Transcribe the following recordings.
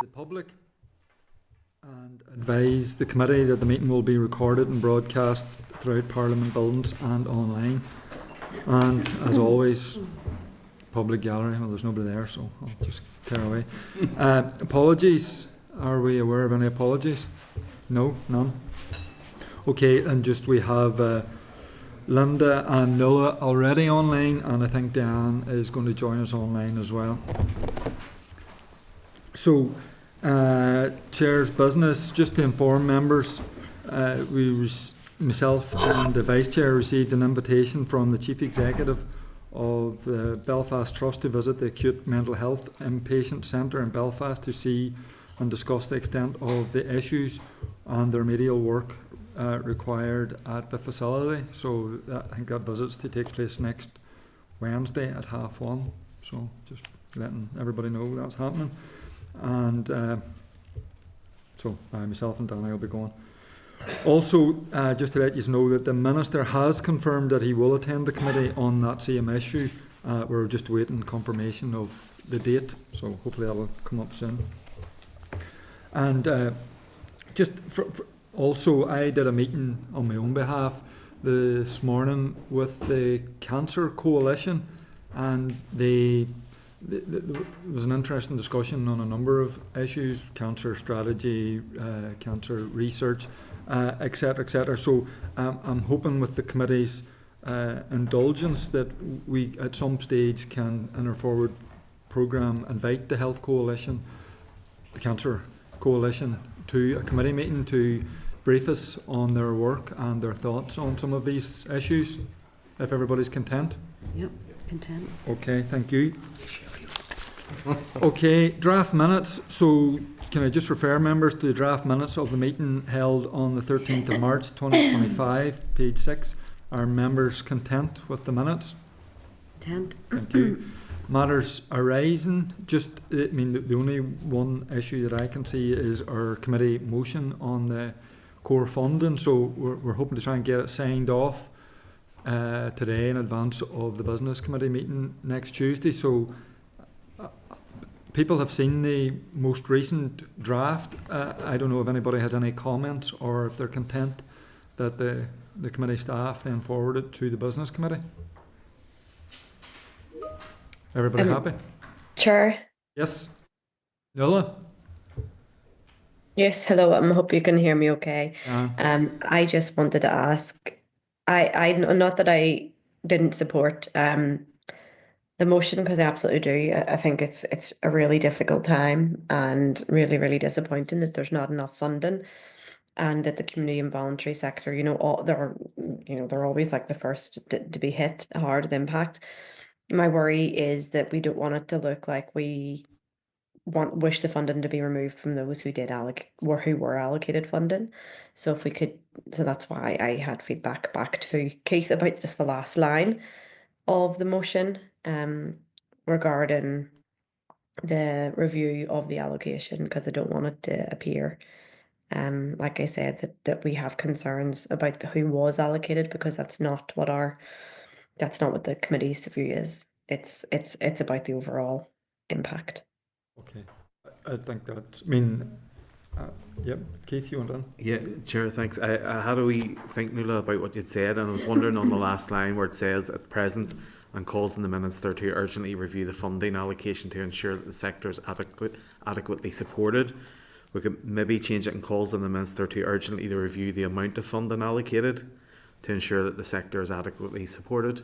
the public and advise the committee that the meeting will be recorded and broadcast throughout Parliament buildings and online. And as always, public gallery. Well, there's nobody there, so I'll just tear away. Apologies. Are we aware of any apologies? No, none. Okay, and just we have Linda and Nuala already online, and I think Diane is going to join us online as well. So, Chair's business, just to inform members, myself and the Vice Chair received an invitation from the Chief Executive of the Belfast Trust to visit the Acute Mental Health Inpatient Centre in Belfast to see and discuss the extent of the issues and the remedial work required at the facility. So I think that visit's to take place next Wednesday at 1:30. So just letting everybody know that's happening. And so myself and Danny will be going. Also, just to let you know that the Minister has confirmed that he will attend the committee on that same issue. We're just waiting confirmation of the date, so hopefully that will come up soon. And just also, I did a meeting on my own behalf this morning with the Cancer Coalition, and there was an interesting discussion on a number of issues: cancer strategy, cancer research, etc., etc. So I'm hoping with the committee's indulgence that we at some stage can, in our forward programme, invite the Health Coalition, the Cancer Coalition, to a committee meeting to brief us on their work and their thoughts on some of these issues, if everybody's content. Yep, content. Okay, thank you. Okay, draft minutes. So can I just refer members to the draft minutes of the meeting held on the 13th of March 2025, page 6. Are members content with the minutes? Content. Thank you. Matters arising, the only one issue that I can see is our committee motion on the core funding. So we're hoping to try and get it signed off today in advance of the business committee meeting next Tuesday. So people have seen the most recent draft. I don't know if anybody has any comments or if they're content that the committee staff then forward it to the business committee. Everybody happy? Chair. Yes. Nuala? Yes, hello. I hope you can hear me okay. I just wanted to ask, I not that I didn't support the motion, because I absolutely do. I think it's a really difficult time and really, really disappointing that there's not enough funding, and that the community and voluntary sector, they're always like the first to be hit hard with impact. My worry is that we don't want it to look like we wish the funding to be removed from those who were allocated funding. So that's why I had feedback back to Keith about just the last line of the motion regarding the review of the allocation, because I don't want it to appear like I said that we have concerns about who was allocated, because that's not what the committee's view is. It's about the overall impact. Okay, I think that. Yep. Keith, you want on? Yeah, Chair, thanks. I had a wee think, Nuala, about what you'd said, and I was wondering on the last line where it says at present and calls in the minutes there to urgently review the funding allocation to ensure that the sector is adequately supported. We could maybe change it and calls in the minutes there to urgently review the amount of funding allocated to ensure that the sector is adequately supported.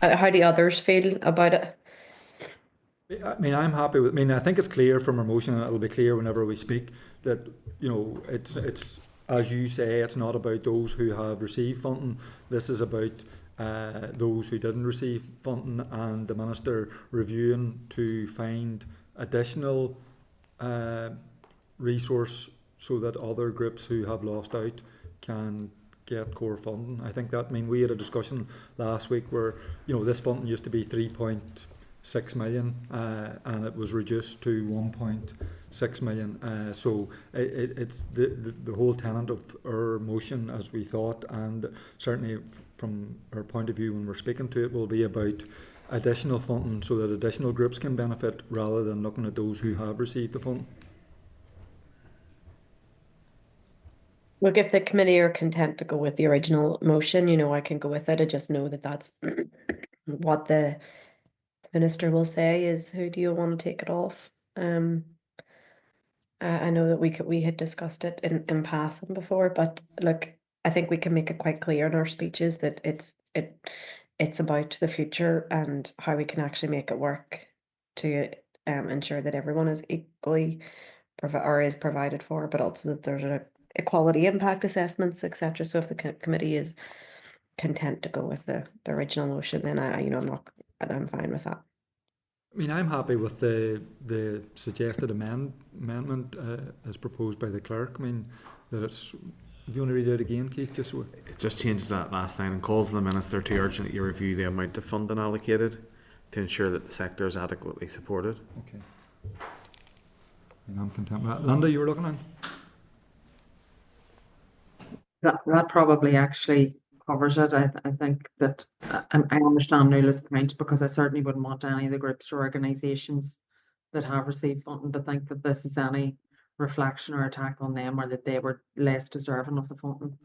How do others feel about it? I'm happy with. I think it's clear from our motion, and it'll be clear whenever we speak, that it's as you say, it's not about those who have received funding. This is about those who didn't receive funding, and the Minister reviewing to find additional resource so that other groups who have lost out can get core funding. I think that, we had a discussion last week where, this funding used to be 6 million, and it was reduced to 1.6 million. So it's the whole tenet of our motion, as we thought, and certainly from our point of view when we're speaking to it, will be about additional funding so that additional groups can benefit rather than looking at those who have received the funding. Look, if the committee are content to go with the original motion, I can go with it. I just know that that's what the minister will say is, who do you want to take it off? I know that we had discussed it in passing before, but look, I think we can make it quite clear in our speeches that it's about the future and how we can actually make it work to ensure that everyone is equally is provided for, but also that there's a equality impact assessments, etc. So if the committee is content to go with the original motion, then I'm fine with that. I mean, I'm happy with the suggested amendment as proposed by the clerk. I mean, that it's. Do you want to read it again, Keith? Just so It just changes that last line and calls on the Minister to urgently review the amount of funding allocated to ensure that the sector is adequately supported. okay. And I'm content with that. Linda, you were looking at? That probably actually covers it. I think that I understand Nuala's point, because I certainly wouldn't want any of the groups or organisations that have received funding to think that this is any reflection or attack on them, or that they were less deserving of the funding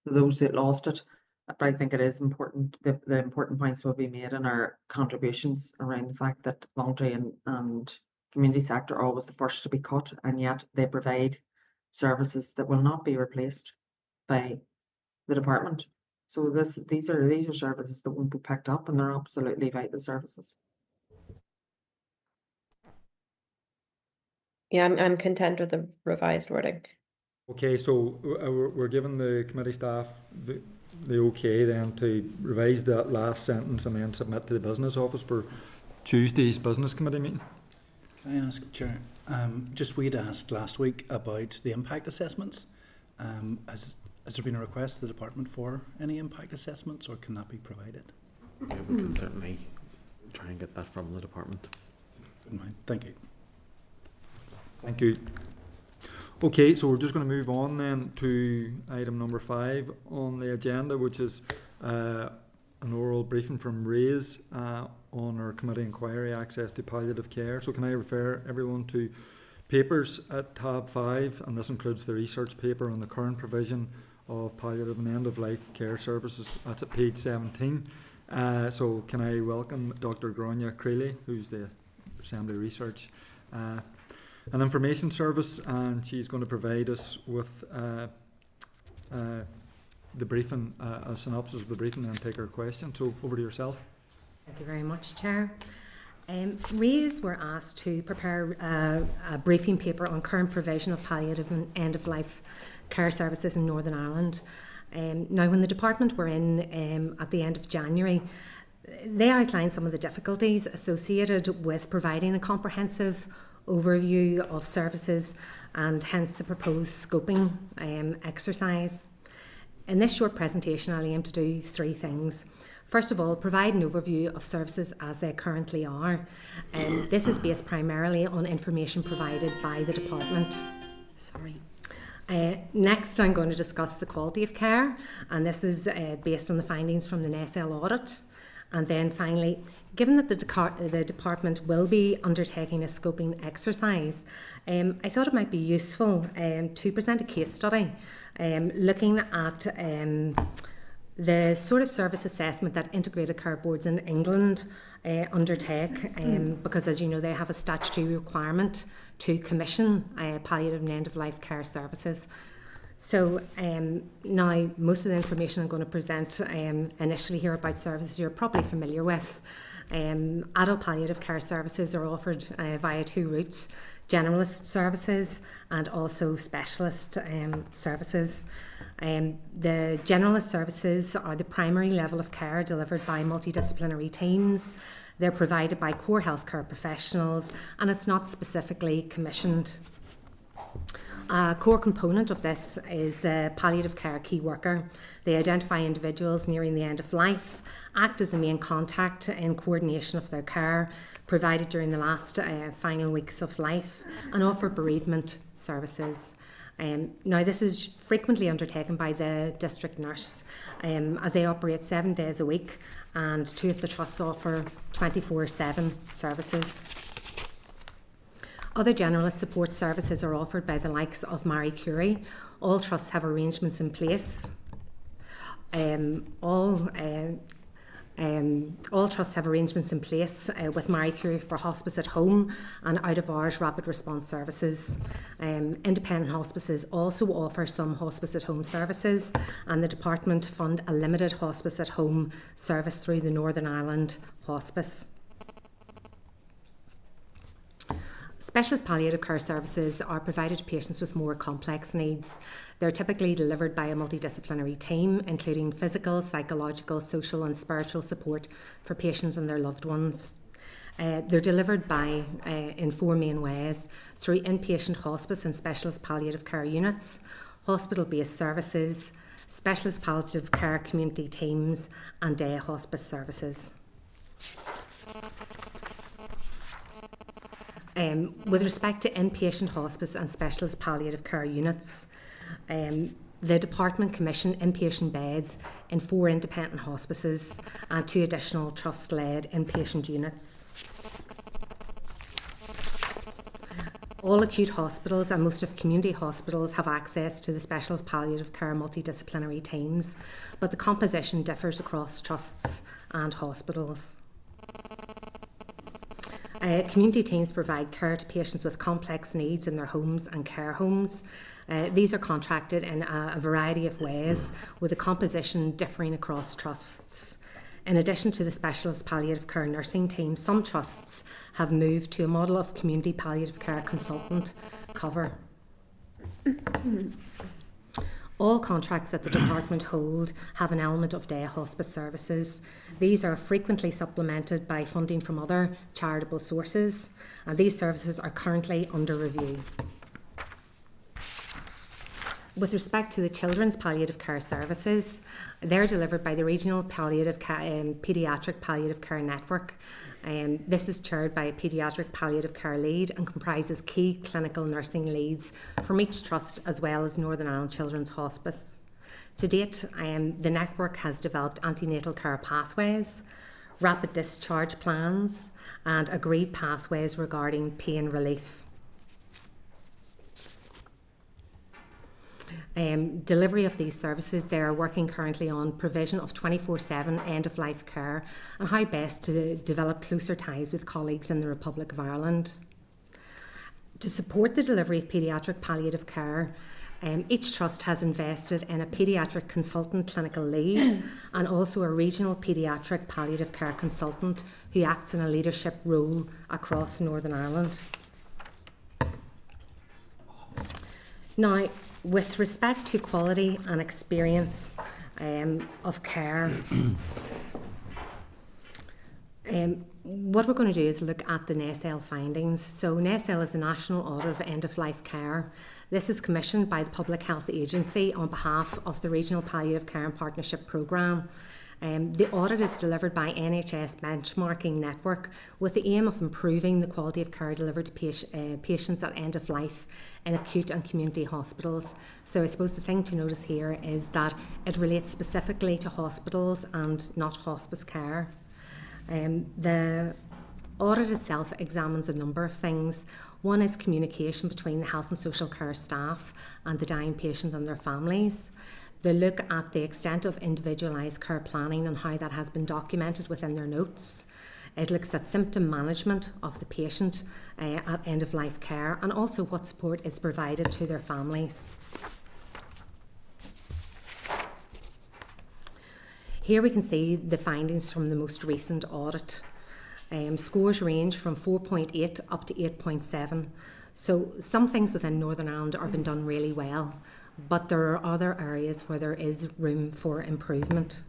to those that lost it. But I think it is important that the important points will be made in our contributions around the fact that voluntary and community sector are always the first to be cut, and yet they provide services that will not be replaced by the department. So these are services that won't be picked up, and they're absolutely vital services. Yeah, I'm content with the revised wording. Okay, so we're giving the committee staff the okay then to revise that last sentence and then submit to the business office for Tuesday's business committee meeting. Can I ask, Chair? Just we'd asked last week about the impact assessments. Has there been a request to the department for any impact assessments, or can that be provided? Yeah, we can certainly try and get that from the department. Good mind. Thank you. Thank you. Okay, so we're just going to move on then to item number 5 on the agenda, which is an oral briefing from RAISE on our committee inquiry, access to palliative care. So can I refer everyone to papers at tab 5, and this includes the research paper on the current provision of palliative and end-of-life care services. That's at page 17. So can I welcome Dr. Grania Creeley, who's the Assembly Research an information service, and she's going to provide us with the briefing, a synopsis of the briefing, and take our question. So over to yourself. Thank you very much, Chair. RAISE were asked to prepare a briefing paper on current provision of palliative and end-of-life care services in Northern Ireland. Now, when the department were in at the end of January, they outlined some of the difficulties associated with providing a comprehensive overview of services, and hence the proposed scoping exercise. In this short presentation, I'll aim to do 3 things. First of all, provide an overview of services as they currently are. This is based primarily on information provided by the department. Next, I'm going to discuss the quality of care, and this is based on the findings from the NESL audit. And then finally, given that the department will be undertaking a scoping exercise, I thought it might be useful to present a case study looking at the sort of service assessment that integrated care boards in England undertake, because as you know, they have a statutory requirement to commission palliative and end-of-life care services. So now most of the information I'm going to present initially here about services you're probably familiar with. Adult palliative care services are offered via 2 routes: generalist services and also specialist services. The generalist services are the primary level of care delivered by multidisciplinary teams. They're provided by core healthcare professionals, and it's not specifically commissioned. A core component of this is the palliative care key worker. They identify individuals nearing the end of life, act as the main contact in coordination of their care provided during the last final weeks of life, and offer bereavement services. Now, this is frequently undertaken by the district nurse as they operate 7 days a week, and 2 of the trusts offer 24/7 services. Other generalist support services are offered by the likes of Marie Curie. All trusts have arrangements in place. All trusts have arrangements in place with Marie Curie for hospice at home and out-of-hours rapid response services. Independent hospices also offer some hospice at home services, and the department fund a limited hospice at home service through the Northern Ireland Hospice. Specialist palliative care services are provided to patients with more complex needs. They're typically delivered by a multidisciplinary team, including physical, psychological, social and spiritual support for patients and their loved ones. They're delivered in 4 main ways: through inpatient hospice and specialist palliative care units, hospital-based services, specialist palliative care community teams, and day hospice services. With respect to inpatient hospice and specialist palliative care units, the department commissioned inpatient beds in 4 independent hospices and 2 additional trust-led inpatient units. All acute hospitals and most of community hospitals have access to the specialist palliative care multidisciplinary teams, but the composition differs across trusts and hospitals. Community teams provide care to patients with complex needs in their homes and care homes. These are contracted in a variety of ways, with the composition differing across trusts. In addition to the specialist palliative care nursing team, some trusts have moved to a model of community palliative care consultant cover. All contracts that the department hold have an element of day hospice services. These are frequently supplemented by funding from other charitable sources, and these services are currently under review. With respect to the children's palliative care services, they're delivered by the Regional Paediatric Palliative Care Network. This is chaired by a paediatric palliative care lead and comprises key clinical nursing leads from each trust, as well as Northern Ireland Children's Hospice. To date, the network has developed antenatal care pathways, rapid discharge plans, and agreed pathways regarding pain relief. Delivery of these services, they are working currently on provision of 24/7 end-of-life care and how best to develop closer ties with colleagues in the Republic of Ireland. To support the delivery of paediatric palliative care, each trust has invested in a paediatric consultant clinical lead and also a regional paediatric palliative care consultant who acts in a leadership role across Northern Ireland. Now, with respect to quality and experience of care, what we're going to do is look at the NASL findings. So NASL is the National Audit of End-of-Life Care. This is commissioned by the Public Health Agency on behalf of the Regional Palliative Care and Partnership Programme. The audit is delivered by NHS Benchmarking Network with the aim of improving the quality of care delivered to patients at end of life in acute and community hospitals. So I suppose the thing to notice here is that it relates specifically to hospitals and not hospice care. The audit itself examines a number of things. One is communication between the health and social care staff and the dying patient and their families. They look at the extent of individualised care planning and how that has been documented within their notes. It looks at symptom management of the patient at end-of-life care and also what support is provided to their families. Here we can see the findings from the most recent audit. Scores range from 4.8 up to 8.7. So some things within Northern Ireland are being done really well, but there are other areas where there is room for improvement.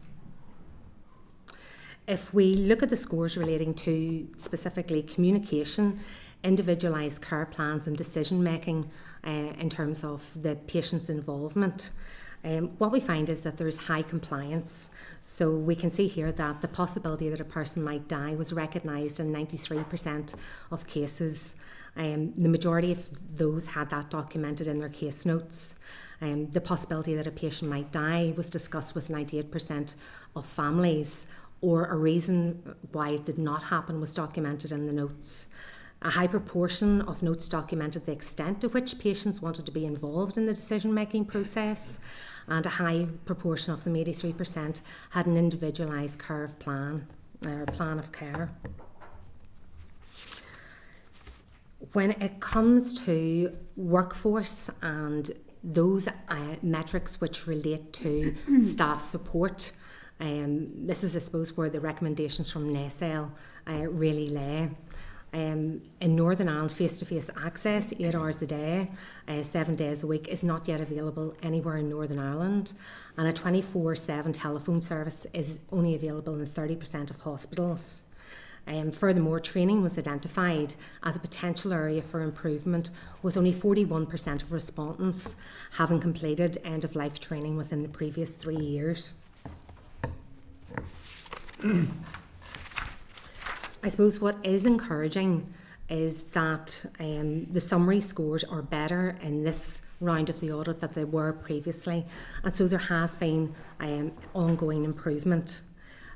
If we look at the scores relating to specifically communication, individualised care plans and decision making in terms of the patient's involvement. What we find is that there's high compliance. So we can see here that the possibility that a person might die was recognised in 93% of cases. The majority of those had that documented in their case notes. The possibility that a patient might die was discussed with 98% of families, or a reason why it did not happen was documented in the notes. A high proportion of notes documented the extent to which patients wanted to be involved in the decision-making process, and a high proportion of them, 83%, had an individualised care plan or plan of care. When it comes to workforce and those metrics which relate to staff support, this is, I suppose, where the recommendations from NESL really lay. In Northern Ireland, face-to-face access, 8 hours a day, 7 days a week, is not yet available anywhere in Northern Ireland, and a 24/7 telephone service is only available in 30% of hospitals. Furthermore, training was identified as a potential area for improvement, with only 41% of respondents having completed end-of-life training within the previous 3 years. I suppose what is encouraging is that the summary scores are better in this round of the audit than they were previously, and so there has been ongoing improvement.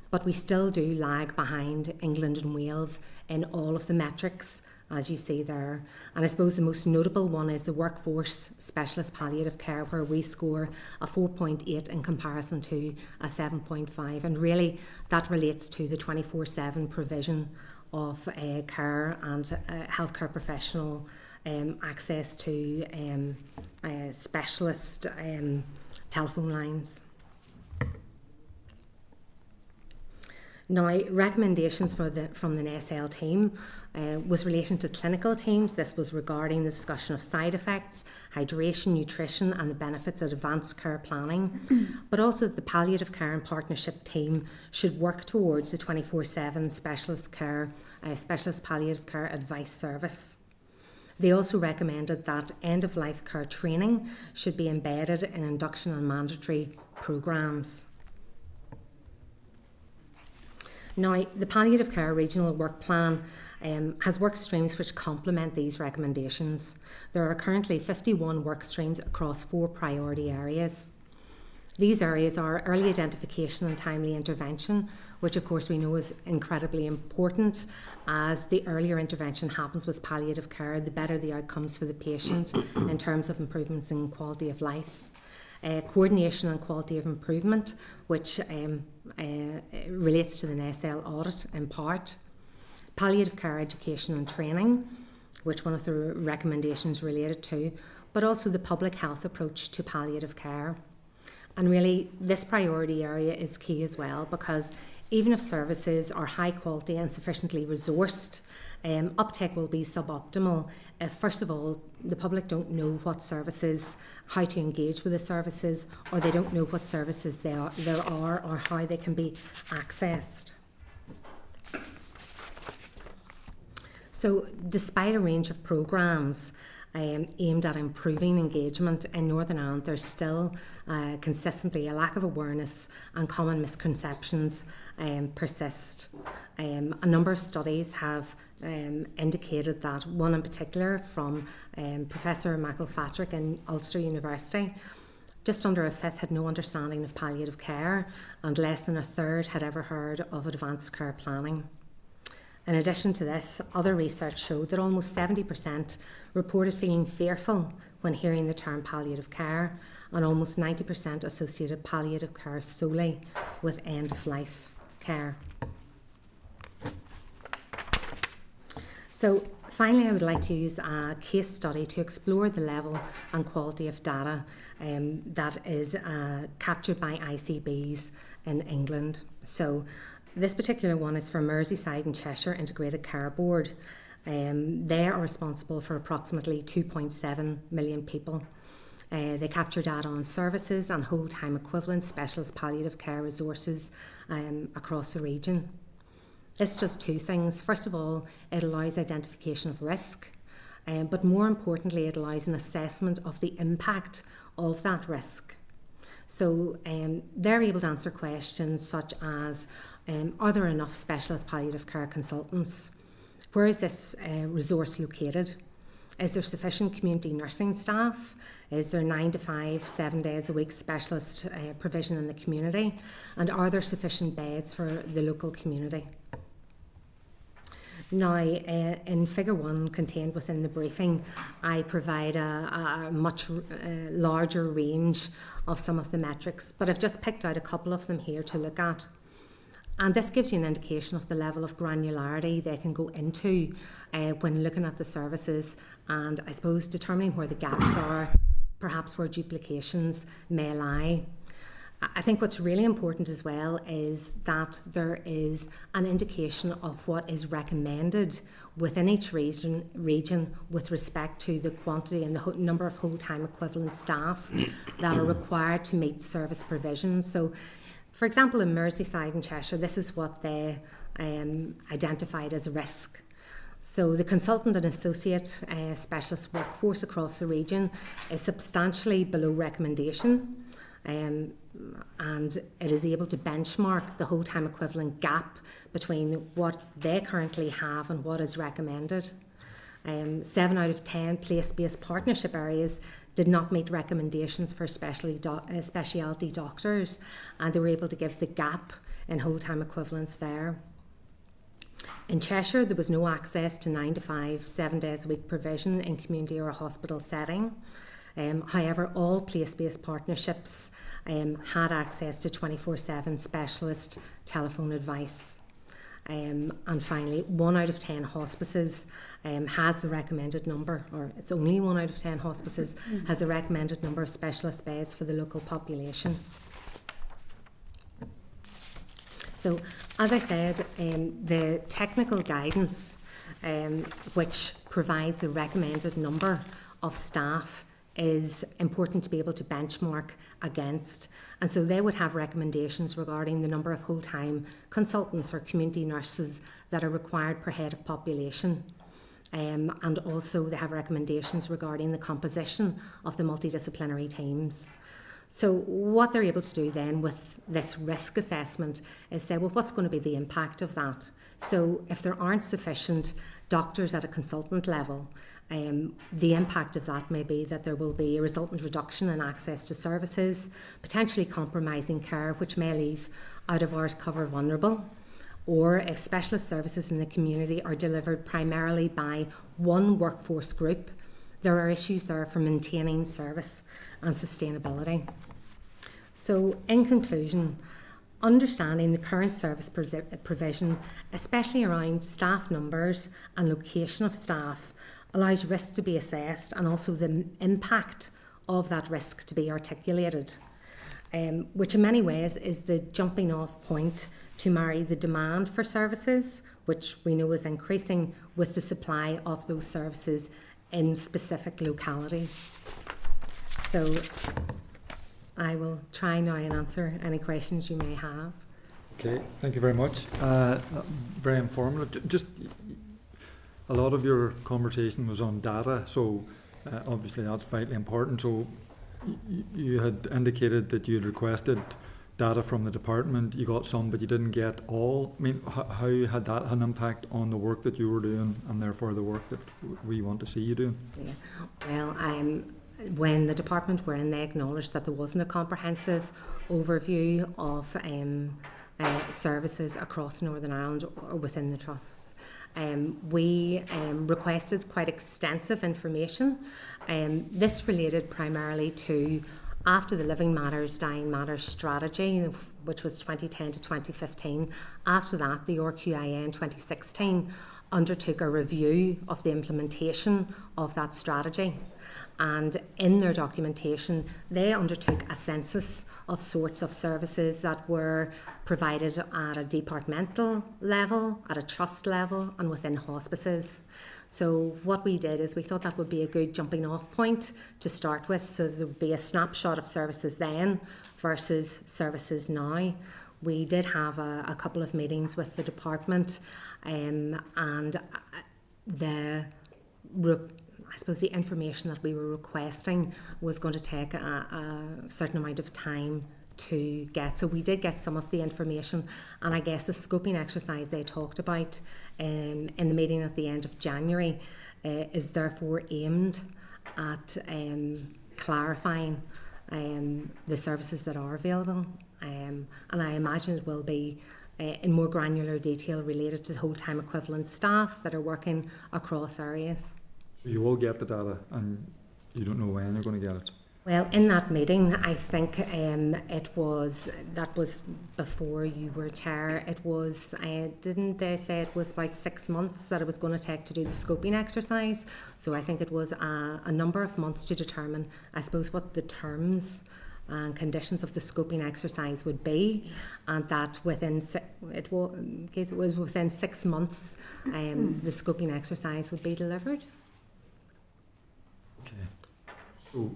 But we still do lag behind England and Wales in all of the metrics, as you see there. And I suppose the most notable one is the workforce specialist palliative care, where we score a 4.8 in comparison to a 7.5. And really that relates to the 24/7 provision of care and healthcare professional access to specialist telephone lines. Now, recommendations from the NESL team was relating to clinical teams. This was regarding the discussion of side effects, hydration, nutrition, and the benefits of advanced care planning. But also the palliative care and partnership team should work towards the 24/7 specialist palliative care advice service. They also recommended that end-of-life care training should be embedded in induction and mandatory programmes. Now, the Palliative Care Regional Work Plan has work streams which complement these recommendations. There are currently 51 work streams across 4 priority areas. These areas are early identification and timely intervention, which of course we know is incredibly important, as the earlier intervention happens with palliative care, the better the outcomes for the patient in terms of improvements in quality of life. Coordination and quality of improvement, which relates to the NESL audit in part. Palliative care education and training, which one of the recommendations related to, but also the public health approach to palliative care. And really, this priority area is key as well, because even if services are high quality and sufficiently resourced, uptake will be suboptimal if, first of all, the public don't know what services, how to engage with the services, or they don't know what services there are or how they can be accessed. So, despite a range of programmes aimed at improving engagement in Northern Ireland, there's still consistently a lack of awareness, and common misconceptions persist. A number of studies have indicated that, one in particular from Professor McElfatrick in Ulster University, just under a fifth had no understanding of palliative care, and less than a third had ever heard of advanced care planning. In addition to this, other research showed that almost 70% reported feeling fearful when hearing the term palliative care, and almost 90% associated palliative care solely with end-of-life care. So finally, I would like to use a case study to explore the level and quality of data that is captured by ICBs in England. So this particular one is for Merseyside and Cheshire Integrated Care Board. They are responsible for approximately 2.7 million people. They capture data on services and whole-time equivalent specialist palliative care resources across the region. This does two things. First of all, it allows identification of risk, but more importantly, it allows an assessment of the impact of that risk. So they're able to answer questions such as, are there enough specialist palliative care consultants? Where is this resource located? Is there sufficient community nursing staff? Is there 9 to 5, 7 days a week specialist provision in the community? And are there sufficient beds for the local community? Now, in Figure 1 contained within the briefing, I provide a much larger range of some of the metrics, but I've just picked out a couple of them here to look at. And this gives you an indication of the level of granularity they can go into when looking at the services and, I suppose, determining where the gaps are, perhaps where duplications may lie. I think what's really important as well is that there is an indication of what is recommended within each region with respect to the quantity and the number of whole-time equivalent staff that are required to meet service provision. So, for example, in Merseyside and Cheshire, this is what they identified as risk. So the consultant and associate specialist workforce across the region is substantially below recommendation. And it is able to benchmark the whole-time equivalent gap between what they currently have and what is recommended. 7 out of 10 place-based partnership areas did not meet recommendations for specialty doctors, and they were able to give the gap in whole-time equivalents there. In Cheshire, there was no access to 9 to 5, 7 days a week provision in community or a hospital setting. However, all place-based partnerships had access to 24/7 specialist telephone advice. And finally, 1 out of 10 hospices has the recommended number, or it's only 1 out of 10 hospices has the recommended number of specialist beds for the local population. So, as I said, the technical guidance which provides the recommended number of staff is important to be able to benchmark against. And so they would have recommendations regarding the number of whole-time consultants or community nurses that are required per head of population. And also they have recommendations regarding the composition of the multidisciplinary teams. So what they're able to do then with this risk assessment is say, well, what's going to be the impact of that? So if there aren't sufficient doctors at a consultant level, the impact of that may be that there will be a resultant reduction in access to services, potentially compromising care, which may leave out-of-hours cover vulnerable. Or if specialist services in the community are delivered primarily by one workforce group, there are issues there for maintaining service and sustainability. So, in conclusion, understanding the current service provision, especially around staff numbers and location of staff, allows risk to be assessed and also the impact of that risk to be articulated, which in many ways is the jumping off point to marry the demand for services, which we know is increasing, with the supply of those services in specific localities. So I will try now and answer any questions you may have. Okay, thank you very much. Very informative. Just a lot of your conversation was on data, so obviously that's vitally important. So you had indicated that you had requested data from the department. You got some, but you didn't get all. I mean, how had that an impact on the work that you were doing, and therefore the work that we want to see you doing? Yeah. Well, when the department were in, they acknowledged that there wasn't a comprehensive overview of services across Northern Ireland or within the trusts. We requested quite extensive information. This related primarily to after the Living Matters, Dying Matters strategy, which was 2010 to 2015. After that, the RQIA in 2016 undertook a review of the implementation of that strategy. And in their documentation, they undertook a census of sorts of services that were provided at a departmental level, at a trust level, and within hospices. So what we did is we thought that would be a good jumping off point to start with. So there would be a snapshot of services then versus services now. we did have a couple of meetings with the department, and I suppose the information that we were requesting was going to take a certain amount of time to get. So we did get some of the information, and I guess the scoping exercise they talked about in the meeting at the end of January is therefore aimed at clarifying the services that are available, and I imagine it will be in more granular detail related to whole time equivalent staff that are working across areas. You will get the data, and you don't know when you're going to get it. Well, in that meeting, I think that was before you were chair. It was, didn't they say it was about 6 months that it was going to take to do the scoping exercise? So I think it was a number of months to determine, I suppose, what the terms and conditions of the scoping exercise would be, and that it was within 6 months the scoping exercise would be delivered. Okay. So,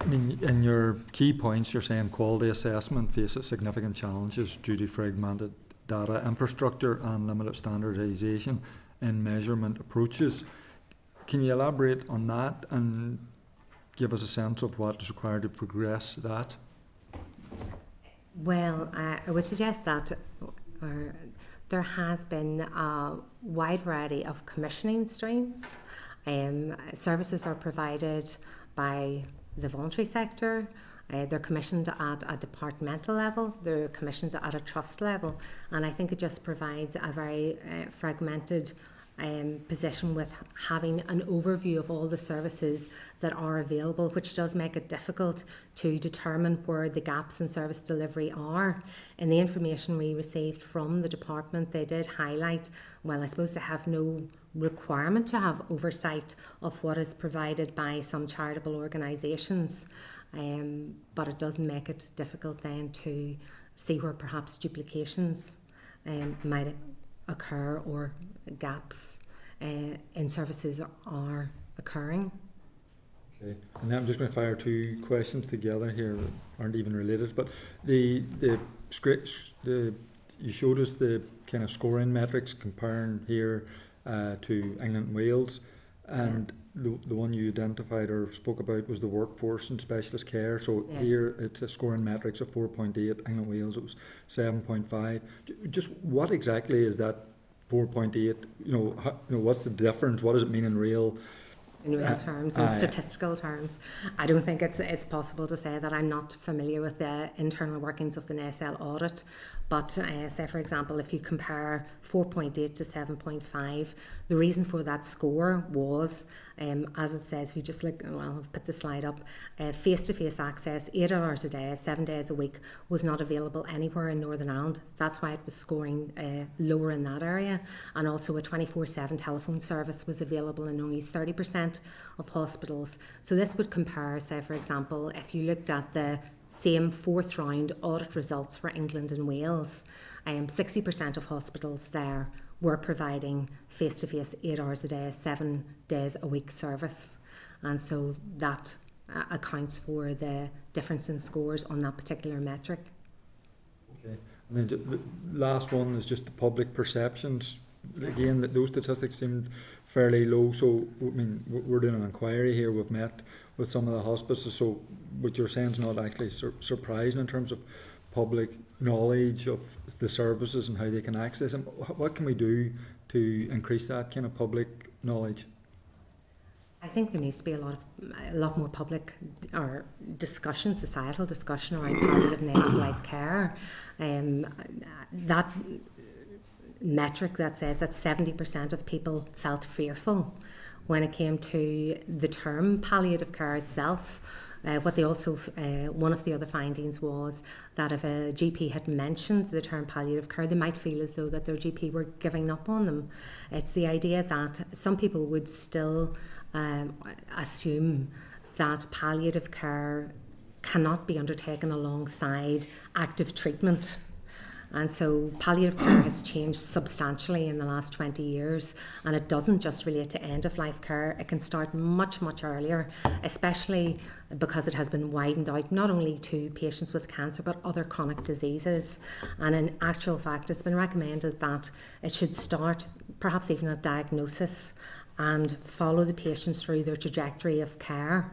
I mean, in your key points, you're saying quality assessment faces significant challenges due to fragmented data infrastructure and limited standardisation in measurement approaches. Can you elaborate on that and give us a sense of what is required to progress that? Well, I would suggest that there has been a wide variety of commissioning streams. Services are provided by the voluntary sector. They're commissioned at a departmental level, they're commissioned at a trust level, and I think it just provides a very fragmented position with having an overview of all the services that are available, which does make it difficult to determine where the gaps in service delivery are. In the information we received from the department, they did highlight, well, I suppose they have no requirement to have oversight of what is provided by some charitable organisations, but it does make it difficult then to see where perhaps duplications might occur or gaps in services are occurring. Okay, and then I'm just going to fire two questions together here that aren't even related, but the script, you showed us the kind of scoring metrics comparing here to England and Wales, and the one you identified or spoke about was the workforce and specialist care. So here it's a scoring metrics of 4.8, England and Wales it was 7.5. Just what exactly is that 4.8? You know, what's the difference? What does it mean in real terms and statistical terms? I don't think it's possible to say that. I'm not familiar with the internal workings of the NSL audit, but say for example, if you compare 4.8 to 7.5, the reason for that score was, as it says, if you just look, well, I've put the slide up, face-to-face access 8 hours a day, 7 days a week was not available anywhere in Northern Ireland. That's why it was scoring lower in that area. And also a 24/7 telephone service was available in only 30% of hospitals. So this would compare, say for example, if you looked at the same fourth round audit results for England and Wales, 60% of hospitals there were providing face-to-face 8 hours a day, 7 days a week service. And so that accounts for the difference in scores on that particular metric. Okay, and then the last one is just the public perceptions. Again, those statistics seemed fairly low. So, I mean, we're doing an inquiry here. We've met with some of the hospices. So, what you're saying is not actually surprising in terms of public knowledge of the services and how they can access them. What can we do to increase that kind of public knowledge? I think there needs to be a lot more public or discussion, societal discussion around palliative and end-of-life care. That metric that says that 70% of people felt fearful when it came to the term palliative care itself. What they also, one of the other findings was that if a GP had mentioned the term palliative care, they might feel as though that their GP were giving up on them. It's the idea that some people would still assume that palliative care cannot be undertaken alongside active treatment. And so palliative care has changed substantially in the last 20 years, and it doesn't just relate to end-of-life care. It can start much, much earlier, especially because it has been widened out not only to patients with cancer but other chronic diseases. And in actual fact, it's been recommended that it should start perhaps even at diagnosis and follow the patients through their trajectory of care.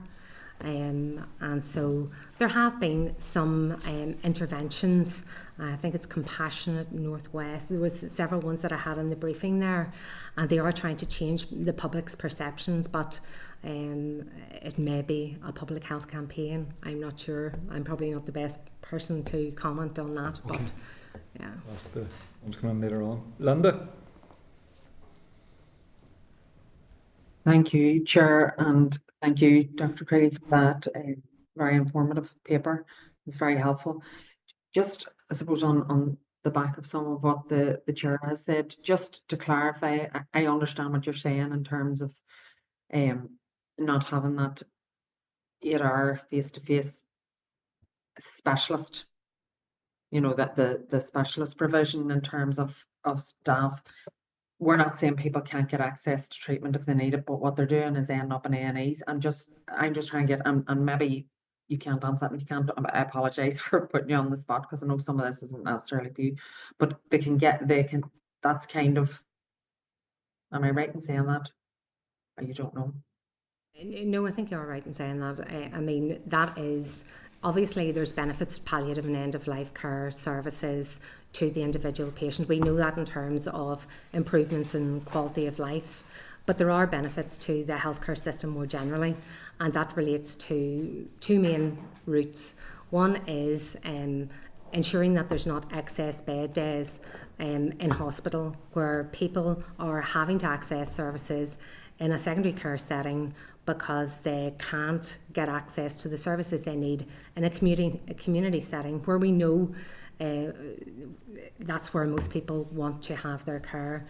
And so there have been some interventions. I think it's Compassionate Northwest. There was several ones that I had in the briefing there, and they are trying to change the public's perceptions, but it may be a public health campaign. I'm not sure. I'm probably not the best person to comment on that, Okay. but yeah. That's the ones coming later on. Linda? Thank you, Chair, and thank you, Dr. Craigie, for that very informative paper. It's very helpful. Just, I suppose, on the back of some of what the Chair has said, just to clarify, I understand what you're saying in terms of not having that 8-hour face-to-face specialist, you know, that the specialist provision in terms of staff. We're not saying people can't get access to treatment if they need it, but what they're doing is end up in A&Es. I'm just trying to get, and maybe you can't answer that, and you can't, I apologise for putting you on the spot, because I know some of this isn't necessarily for you, but that's kind of, am I right in saying that? Or you don't know? No, I think you're right in saying that. I mean, that is, obviously there's benefits to palliative and end-of-life care services to the individual patient. We know that in terms of improvements in quality of life, but there are benefits to the healthcare system more generally, and that relates to two main routes. One is ensuring that there's not excess bed days in hospital, where people are having to access services in a secondary care setting because they can't get access to the services they need in a community setting, where we know that's where most people want to have their care.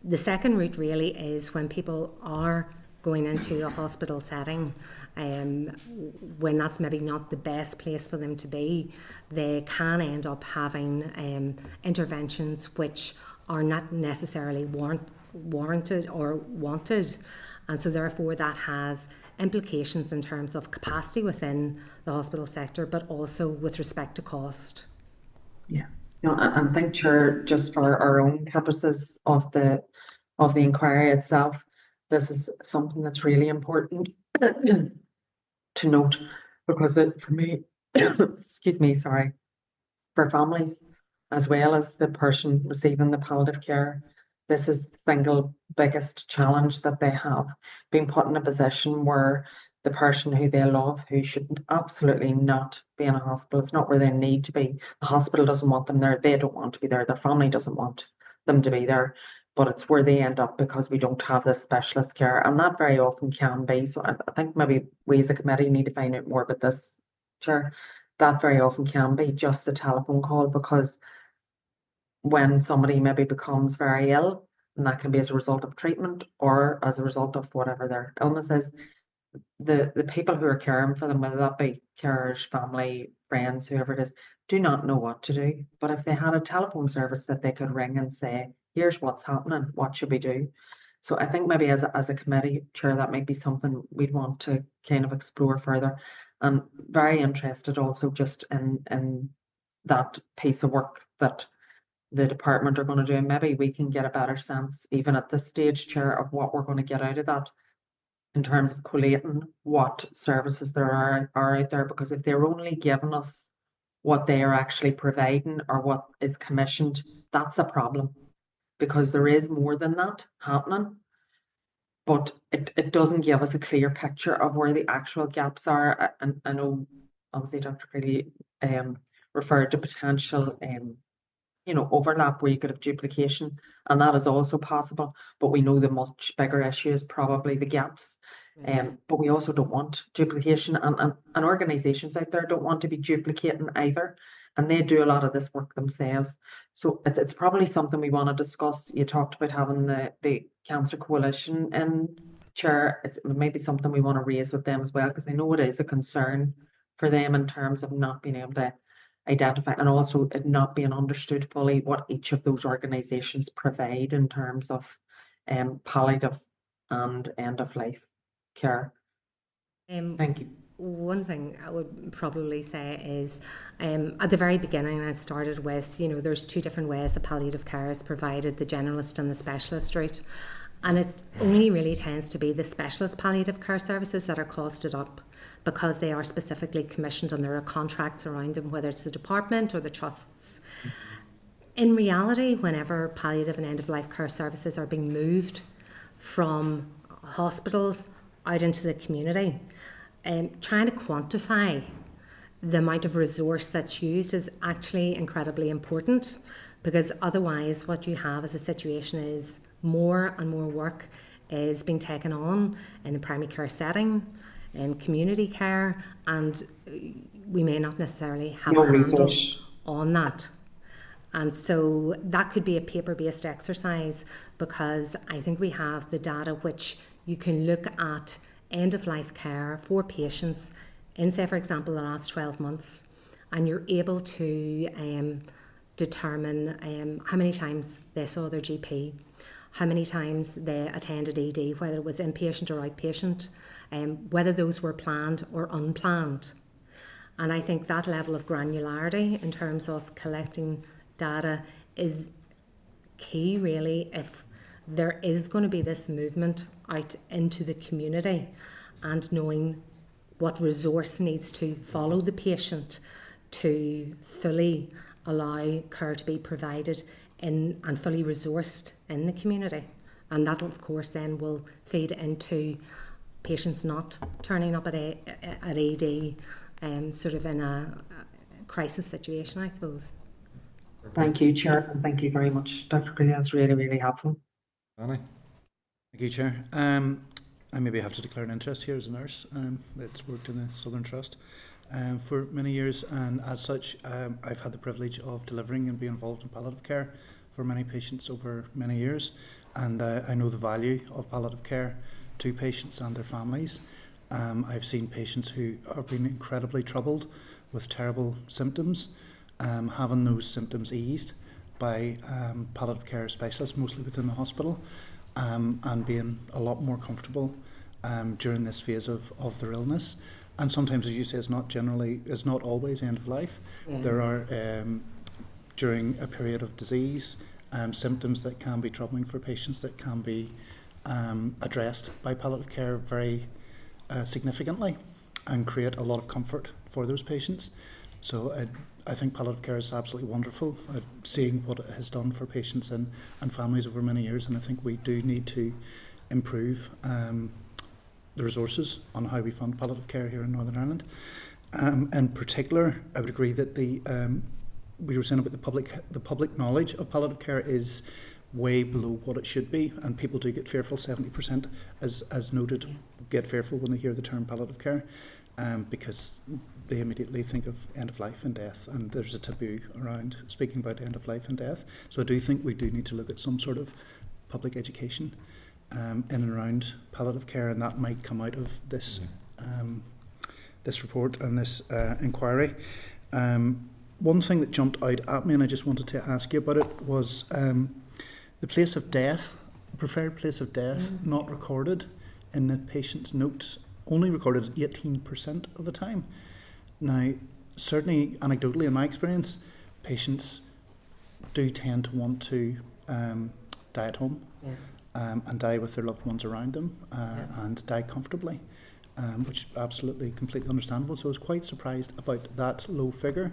The second route really is when people are going into a hospital setting, when that's maybe not the best place for them to be, they can end up having interventions which are not necessarily warranted or wanted. And so therefore that has implications in terms of capacity within the hospital sector, but also with respect to cost. Yeah, no, I think, Chair, just for our own purposes of the inquiry itself, this is something that's really important to note, because for me, excuse me, sorry, for families as well as the person receiving the palliative care, this is the single biggest challenge that they have, being put in a position where the person who they love, who should absolutely not be in a hospital, it's not where they need to be. The hospital doesn't want them there. They don't want to be there. Their family doesn't want them to be there, but it's where they end up because we don't have this specialist care, and that very often can be. So I think maybe we as a committee need to find out more about this, Chair. That very often can be just the telephone call, because when somebody maybe becomes very ill, and that can be as a result of treatment or as a result of whatever their illness is, the people who are caring for them, whether that be carers, family, friends, whoever it is, do not know what to do. But if they had a telephone service that they could ring and say, here's what's happening, what should we do? So I think maybe as a committee, Chair, that might be something we'd want to kind of explore further. And very interested also just in that piece of work that the department are going to do. And maybe we can get a better sense, even at this stage, Chair, of what we're going to get out of that, in terms of collating what services there are out there. Because if they're only giving us what they are actually providing or what is commissioned, that's a problem, because there is more than that happening. But it doesn't give us a clear picture of where the actual gaps are. And I know, obviously, Dr. Craigie referred to potential overlap where you could have duplication, and that is also possible. But we know the much bigger issue is probably the gaps. But we also don't want duplication, and organisations out there don't want to be duplicating either, and they do a lot of this work themselves. So it's probably something we want to discuss. You talked about having the Cancer Coalition in, Chair. It may be something we want to raise with them as well, because I know it is a concern for them in terms of not being able to identify, and also it not being understood fully what each of those organisations provide in terms of palliative and end of life care. Thank you. One thing I would probably say is at the very beginning I started with, there's two different ways that palliative care is provided, the generalist and the specialist route. And it only really tends to be the specialist palliative care services that are costed up because they are specifically commissioned and there are contracts around them, whether it's the department or the trusts. In reality, whenever palliative and end-of-life care services are being moved from hospitals out into the community, trying to quantify the amount of resource that's used is actually incredibly important, because otherwise what you have as a situation is more and more work is being taken on in the primary care setting, in community care, and we may not necessarily have No a handle resource. on that. And so that could be a paper-based exercise, because I think we have the data which you can look at end-of-life care for patients in, say, for example, the last 12 months, and you're able to determine how many times they saw their GP, how many times they attended ED, whether it was inpatient or outpatient, whether those were planned or unplanned. And I think that level of granularity in terms of collecting data is key, really, if there is going to be this movement out into the community, and knowing what resource needs to follow the patient to fully allow care to be provided in and fully resourced in the community. And that, of course, then will feed into patients not turning up at AD sort of in a crisis situation, I suppose. Thank you, Chair, and thank you very much, Dr. Greeley. That's really, really helpful. Danny? Thank you, Chair. I maybe have to declare an interest here as a nurse that's worked in the Southern Trust for many years, and as such I've had the privilege of delivering and being involved in palliative care for many patients over many years, and I know the value of palliative care to patients and their families. I've seen patients who have been incredibly troubled with terrible symptoms, having those symptoms eased by palliative care specialists, mostly within the hospital, and being a lot more comfortable during this phase of their illness. And sometimes, as you say, it's not always end of life. Yeah. There are, during a period of disease, symptoms that can be troubling for patients that can be addressed by palliative care very significantly and create a lot of comfort for those patients. So I think palliative care is absolutely wonderful, seeing what it has done for patients and families over many years, and I think we do need to improve the resources on how we fund palliative care here in Northern Ireland. In particular, I would agree that we were saying about the public knowledge of palliative care is way below what it should be, and people do get fearful. 70%, as noted, get fearful when they hear the term palliative care, because they immediately think of end of life and death, and there's a taboo around speaking about end of life and death. So I do think we do need to look at some sort of public education in and around palliative care, and that might come out of this this report and this inquiry. One thing that jumped out at me, and I just wanted to ask you about it, was the place of death, preferred place of death, not recorded in the patient's notes, only recorded 18% of the time. Now, certainly anecdotally in my experience, patients do tend to want to die at home, and die with their loved ones around them, and die comfortably, which is absolutely completely understandable. So I was quite surprised about that low figure.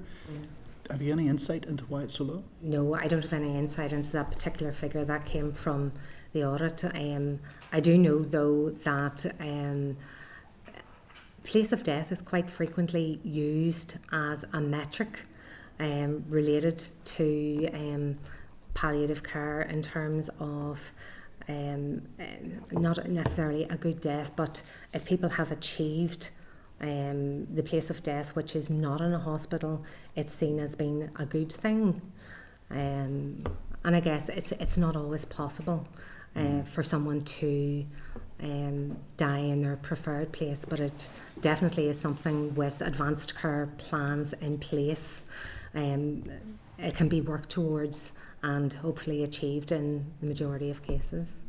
Have you any insight into why it's so low? No, I don't have any insight into that particular figure. That came from the audit. I do know, though, that place of death is quite frequently used as a metric related to palliative care in terms of not necessarily a good death, but if people have achieved the place of death, which is not in a hospital, it's seen as being a good thing. And I guess it's not always possible for someone to die in their preferred place, but it definitely is something with advanced care plans in place it can be worked towards and hopefully achieved in the majority of cases.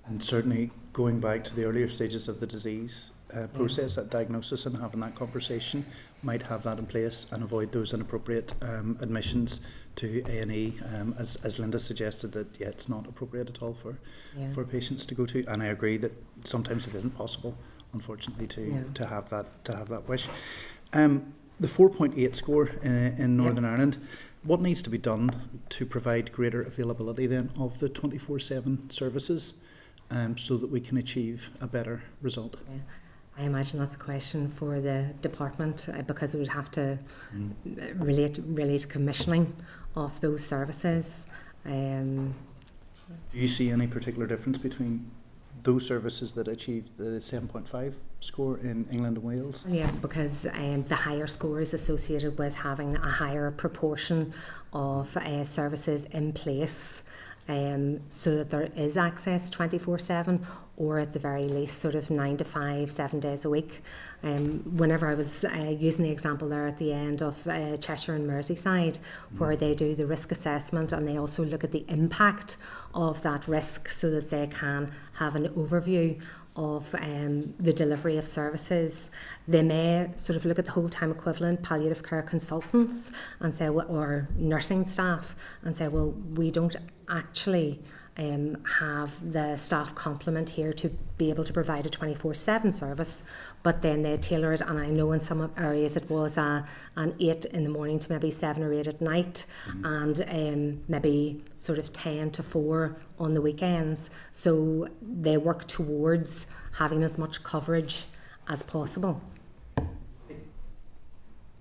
And certainly going back to the earlier stages of the disease process, that diagnosis, and having that conversation, might have that in place and avoid those inappropriate admissions to A&E, as Linda suggested, that it's not appropriate at all for patients to go to. And I agree that sometimes it isn't possible, unfortunately, to have that wish. The 4.8 score in Northern Ireland, what needs to be done to provide greater availability then of the 24/7 services, so that we can achieve a better result? I imagine that's a question for the department, because it would have to relate really to commissioning of those services. Do you see any particular difference between those services that achieve the 7.5 score in England and Wales? Yeah, because the higher score is associated with having a higher proportion of services in place, so that there is access 24/7, or at the very least sort of 9 to 5, 7 days a week. Whenever I was using the example there at the end of Cheshire and Merseyside, where they do the risk assessment and they also look at the impact of that risk, so that they can have an overview of the delivery of services. They may sort of look at the whole time equivalent palliative care consultants and say, or nursing staff, and say, well, we don't actually have the staff complement here to be able to provide a 24/7 service, but then they tailor it. And I know in some areas it was an 8 in the morning to maybe 7 or 8 at night, and maybe sort of 10 to 4 on the weekends. So they work towards having as much coverage as possible.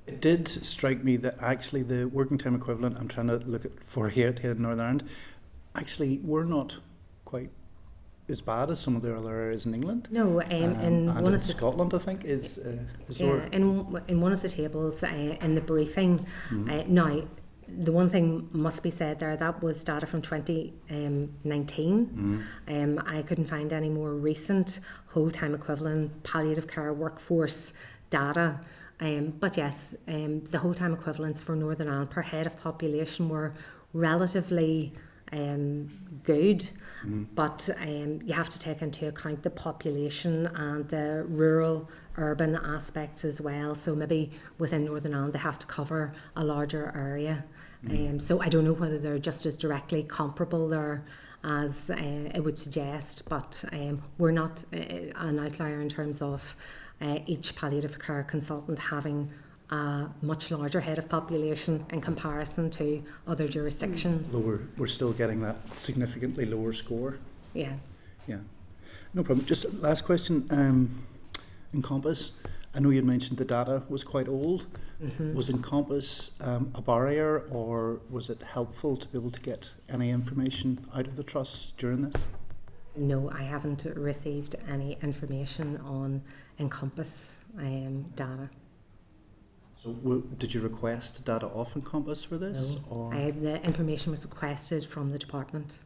It did strike me that actually the working time equivalent I'm trying to look at for here in Northern Ireland, actually we're not quite as bad as some of the other areas in England. No, in and one in of the Scotland, I think, is lower. in one of the tables in the briefing. Now, the one thing must be said there, that was data from 2019. I couldn't find any more recent whole time equivalent palliative care workforce data. But yes, the whole time equivalents for Northern Ireland per head of population were relatively good, but you have to take into account the population and the rural urban aspects as well. So maybe within Northern Ireland they have to cover a larger area. So I don't know whether they're just as directly comparable there as it would suggest, but we're not an outlier in terms of each palliative care consultant having a much larger head of population in comparison to other jurisdictions. Well, we're still getting that significantly lower score. Yeah. No problem. Just last question. Encompass, I know you'd mentioned the data was quite old. Was Encompass a barrier, or was it helpful to be able to get any information out of the trusts during this? No, I haven't received any information on Encompass data. So did you request data off Encompass for this? No, Or? the information was requested from the department.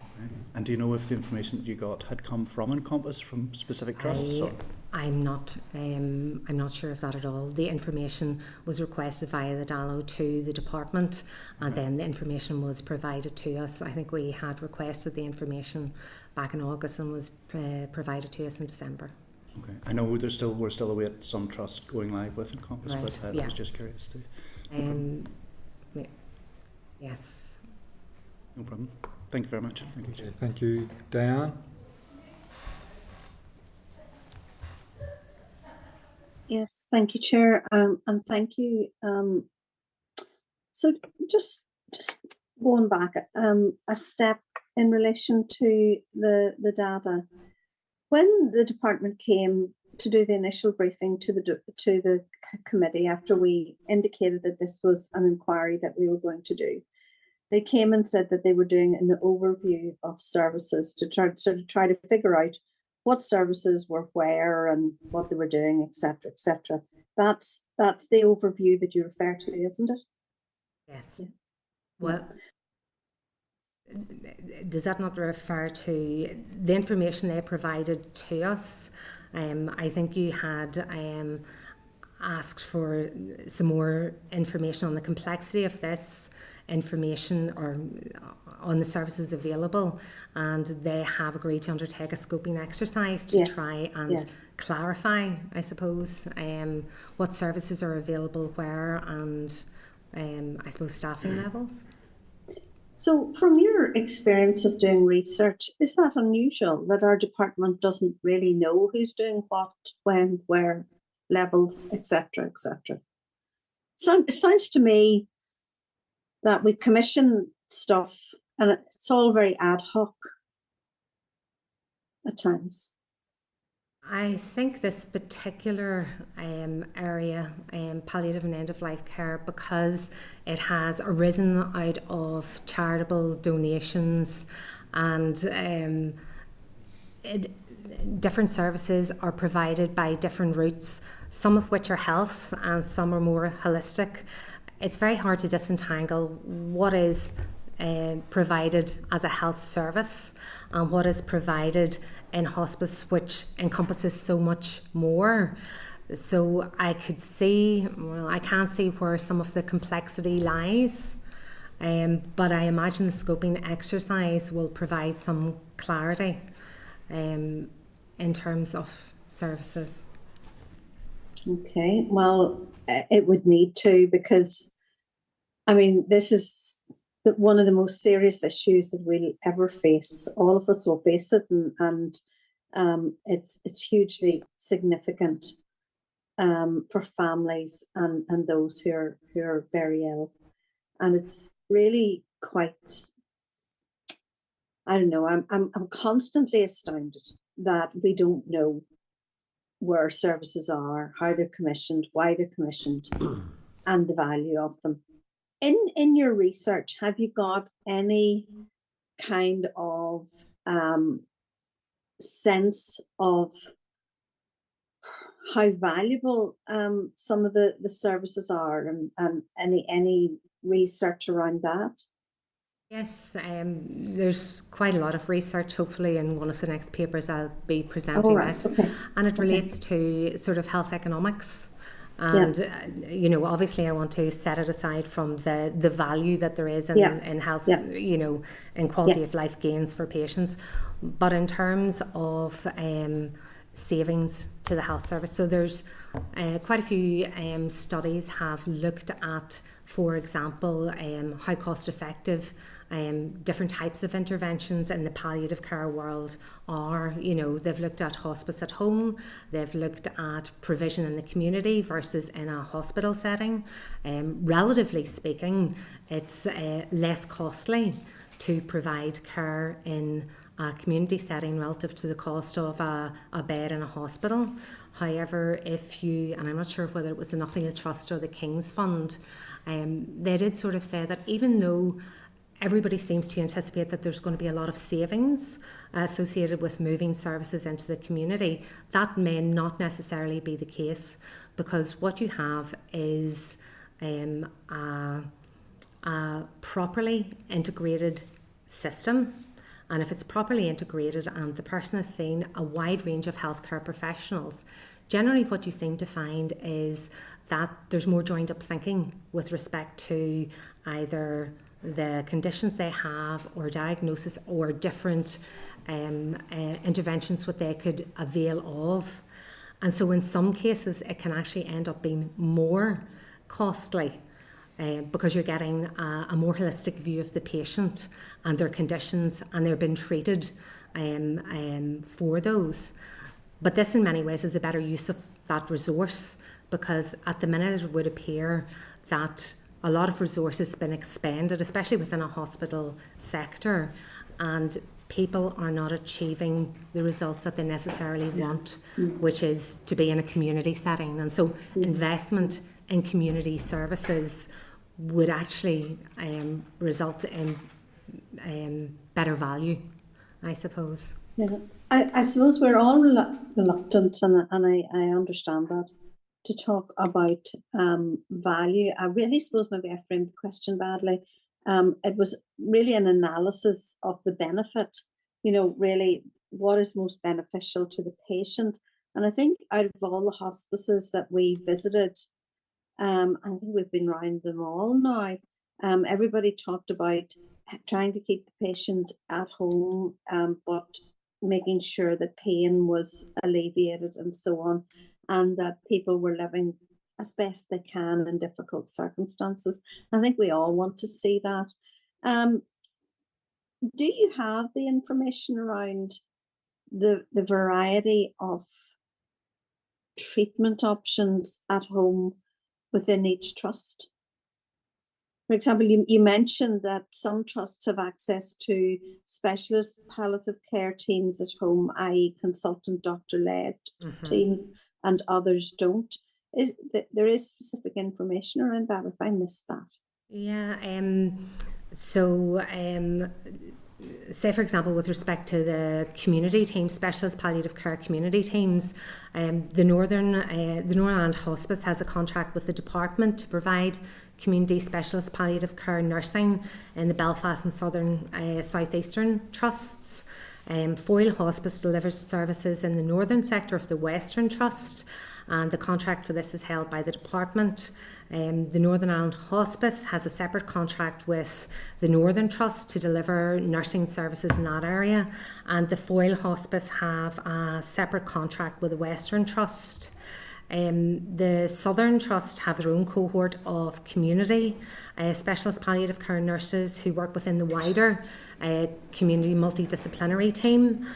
Okay. And do you know if the information that you got had come from Encompass, from specific trusts? I'm not sure of that at all. The information was requested via the DALO to the department, and then the information was provided to us. I think we had requested the information back in August and was provided to us in December. Okay. I know we're still await some trusts going live with Encompass, Right, but I was just curious too. Yes. No problem. Thank you very much. Thank you. Okay, thank you. Diane? Yes, thank you, Chair, and thank you. So just going back a step in relation to the data. When the department came to do the initial briefing to the committee after we indicated that this was an inquiry that we were going to do, they came and said that they were doing an overview of services to try to figure out what services were where and what they were doing, etc., etc. That's the overview that you refer to, isn't it? Yes. Well, does that not refer to the information they provided to us? I think you had asked for some more information on the complexity of this information or on the services available, and they have agreed to undertake a scoping exercise to Yeah. try and Yes. clarify, I suppose, what services are available where, and I suppose staffing levels. So, from your experience of doing research, is that unusual that our department doesn't really know who's doing what, when, where, levels, etc., etc.? So it sounds to me that we commission stuff and it's all very ad hoc at times. I think this particular area, palliative and end-of-life care, because it has arisen out of charitable donations and different services are provided by different routes, some of which are health and some are more holistic. It's very hard to disentangle what is provided as a health service and what is provided in hospice, which encompasses so much more. So I can't see where some of the complexity lies, but I imagine the scoping exercise will provide some clarity in terms of services. Okay, well, it would need to, because, I mean, this is one of the most serious issues that we'll ever face. All of us will face it, and it's hugely significant for families and those who are very ill, and it's really quite. I don't know. I'm constantly astounded that we don't know where services are, how they're commissioned, why they're commissioned, and the value of them. In your research, have you got any kind of sense of how valuable some of the services are, and any research around that? Yes, there's quite a lot of research, hopefully in one of the next papers I'll be presenting it. Okay. And it relates to sort of health economics. And, obviously I want to set it aside from the value that there is in health, in quality of life gains for patients. But in terms of savings to the health service, so there's quite a few studies have looked at, for example, how cost effective different types of interventions in the palliative care world are. They've looked at hospice at home, they've looked at provision in the community versus in a hospital setting. Relatively speaking, it's less costly to provide care in a community setting relative to the cost of a bed in a hospital. However, and I'm not sure whether it was the Nuffield Trust or the King's Fund, they did sort of say that even though everybody seems to anticipate that there's going to be a lot of savings associated with moving services into the community, that may not necessarily be the case, because what you have is a properly integrated system. And if it's properly integrated and the person has seen a wide range of healthcare professionals, generally what you seem to find is that there's more joined up thinking with respect to either the conditions they have or diagnosis or different interventions what they could avail of. And so in some cases it can actually end up being more costly because you're getting a more holistic view of the patient and their conditions, and they're being treated for those. But this in many ways is a better use of that resource, because at the minute it would appear that a lot of resources have been expended, especially within a hospital sector, and people are not achieving the results that they necessarily want, which is to be in a community setting. And so investment in community services would actually result in better value, I suppose. Yeah, I suppose we're all reluctant, and I understand that, to talk about value. I really suppose maybe I framed the question badly. It was really an analysis of the benefit, really what is most beneficial to the patient And I think out of all the hospices that we visited, I think we've been round them all now. Everybody talked about trying to keep the patient at home, but making sure that pain was alleviated and so on, and that people were living as best they can in difficult circumstances. I think we all want to see that. Do you have the information around the variety of treatment options at home within each trust? For example, you mentioned that some trusts have access to specialist palliative care teams at home, i.e. consultant doctor-led teams, and others don't. There is specific information around that, if I missed that? Yeah, say for example, with respect to the community teams, specialist palliative care community teams, the Northern Ireland Hospice has a contract with the department to provide community specialist palliative care nursing in the Belfast and South Eastern trusts. Foyle Hospice delivers services in the northern sector of the Western Trust, and the contract for this is held by the department. The Northern Ireland Hospice has a separate contract with the Northern Trust to deliver nursing services in that area, and the Foyle Hospice have a separate contract with the Western Trust. The Southern Trust have their own cohort of community specialist palliative care nurses who work within the wider community multidisciplinary team.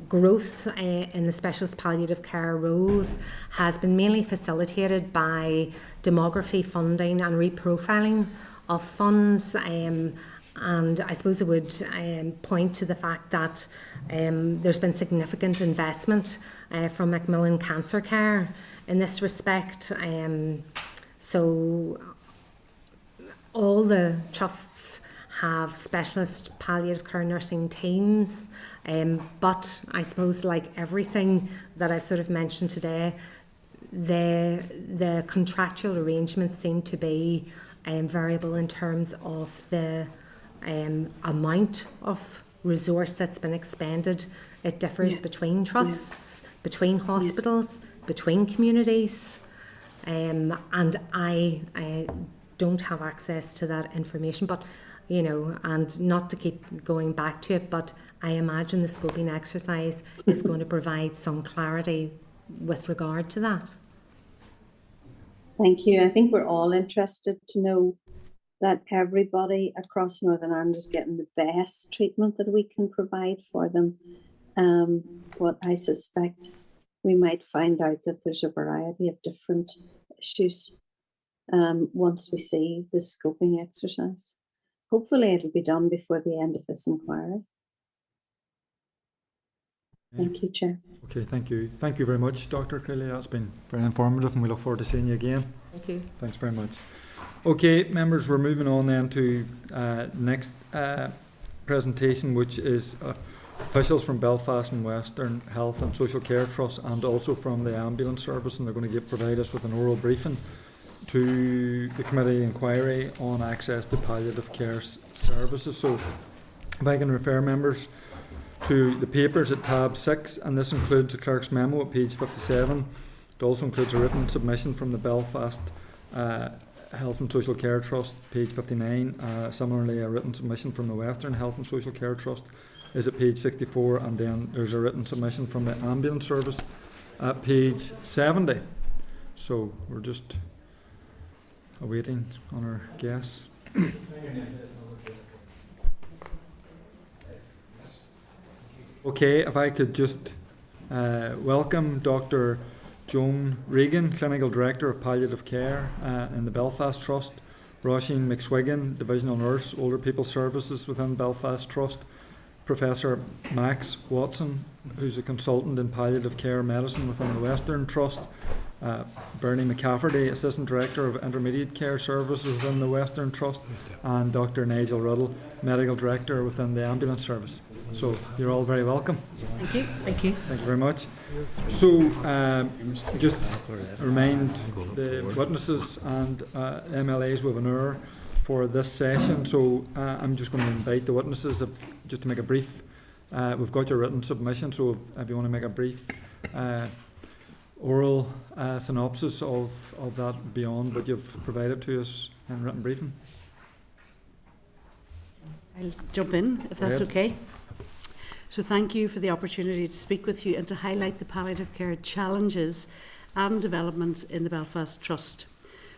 Growth in the specialist palliative care roles has been mainly facilitated by demography funding and reprofiling of funds, and I suppose it would point to the fact that there's been significant investment from Macmillan Cancer Care in this respect. So all the trusts have specialist palliative care nursing teams, but I suppose like everything that I've sort of mentioned today, the contractual arrangements seem to be variable in terms of the amount of resource that's been expended. It differs between trusts, between hospitals, between communities, and I don't have access to that information, but you know, and not to keep going back to it, but I imagine the scoping exercise is going to provide some clarity with regard to that. Thank you. I think we're all interested to know that everybody across Northern Ireland is getting the best treatment that we can provide for them. What I suspect we might find out that there's a variety of different issues once we see the scoping exercise. Hopefully it'll be done before the end of this inquiry. Thank you, Chair. Okay, thank you. Thank you very much, Dr. Crilly. That's been very informative and we look forward to seeing you again. Thank you. Thanks very much. Okay, members, we're moving on then to next presentation, which is officials from Belfast and Western Health and Social Care Trust and also from the ambulance service, and they're going to provide us with an oral briefing to the committee inquiry on access to palliative care services. So if I can refer members to the papers at tab 6, and this includes the clerk's memo at page 57. It also includes a written submission from the Belfast Health and Social Care Trust, page 59. Similarly, a written submission from the Western Health and Social Care Trust is at page 64, and then there's a written submission from the ambulance service at page 70. So we're just awaiting on our guests. Okay, if I could just welcome Dr. Joan Regan, Clinical Director of Palliative Care in the Belfast Trust, Roisin McSwiggan, Divisional Nurse, Older People Services within Belfast Trust, Professor Max Watson, who's a consultant in palliative care medicine within the Western Trust, Bernie McCafferty, Assistant Director of Intermediate Care Services within the Western Trust, and Dr. Nigel Riddle, Medical Director within the Ambulance Service. So you're all very welcome. Thank you. Thank you. Thank you very much. So just remind the witnesses and MLAs we have an hour for this session. So I'm just going to invite the witnesses just to make a brief. We've got your written submission, so if you want to make a brief oral synopsis of that beyond what you've provided to us in written briefing? I'll jump in, if that's Right. okay. So thank you for the opportunity to speak with you and to highlight the palliative care challenges and developments in the Belfast Trust.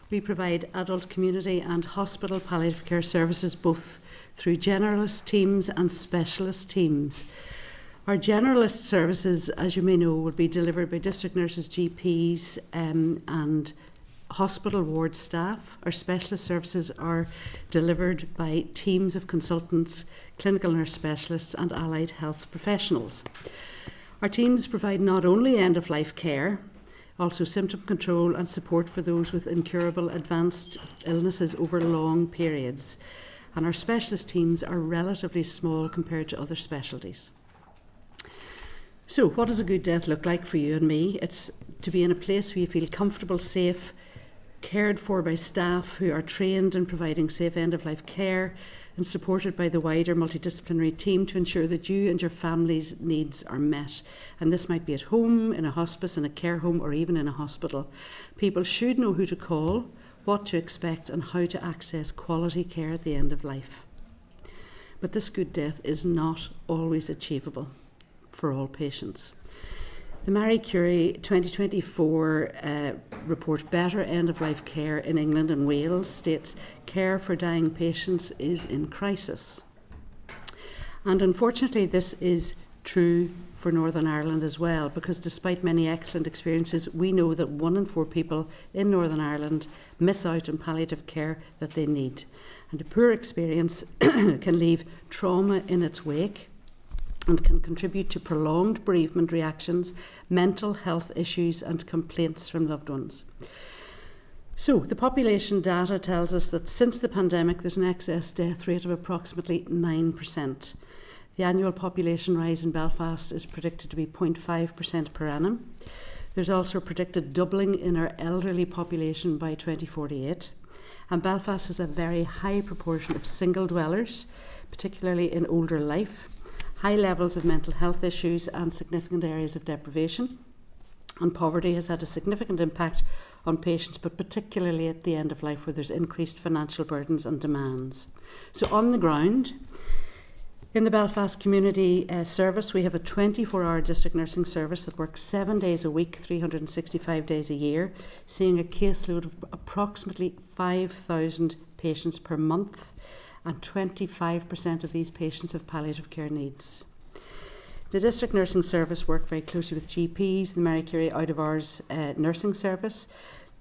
We provide adult, community and hospital palliative care services both through generalist teams and specialist teams. Our generalist services, as you may know, will be delivered by district nurses, GPs and hospital ward staff. Our specialist services are delivered by teams of consultants, clinical nurse specialists and allied health professionals. Our teams provide not only end-of-life care, also symptom control and support for those with incurable advanced illnesses over long periods. And our specialist teams are relatively small compared to other specialties. So what does a good death look like for you and me? It's to be in a place where you feel comfortable, safe, cared for by staff who are trained in providing safe end-of-life care and supported by the wider multidisciplinary team to ensure that you and your family's needs are met. And this might be at home, in a hospice, in a care home, or even in a hospital. People should know who to call, what to expect, and how to access quality care at the end of life. But this good death is not always achievable for all patients. The Marie Curie 2024 report, Better End-of-Life Care in England and Wales, states care for dying patients is in crisis. And unfortunately, this is true for Northern Ireland as well, because despite many excellent experiences, we know that 1 in 4 people in Northern Ireland miss out on palliative care that they need. And a poor experience can leave trauma in its wake and can contribute to prolonged bereavement reactions, mental health issues and complaints from loved ones. So the population data tells us that since the pandemic there's an excess death rate of approximately 9%. The annual population rise in Belfast is predicted to be 0.5% per annum. There's also predicted doubling in our elderly population by 2048. And Belfast has a very high proportion of single dwellers, particularly in older life, high levels of mental health issues and significant areas of deprivation. And poverty has had a significant impact on patients, but particularly at the end of life where there's increased financial burdens and demands. So on the ground, in the Belfast Community Service, we have a 24-hour district nursing service that works 7 days a week, 365 days a year, seeing a caseload of approximately 5,000 patients per month, and 25% of these patients have palliative care needs. The District Nursing Service work very closely with GPs, the Marie Curie out-of-hours nursing service,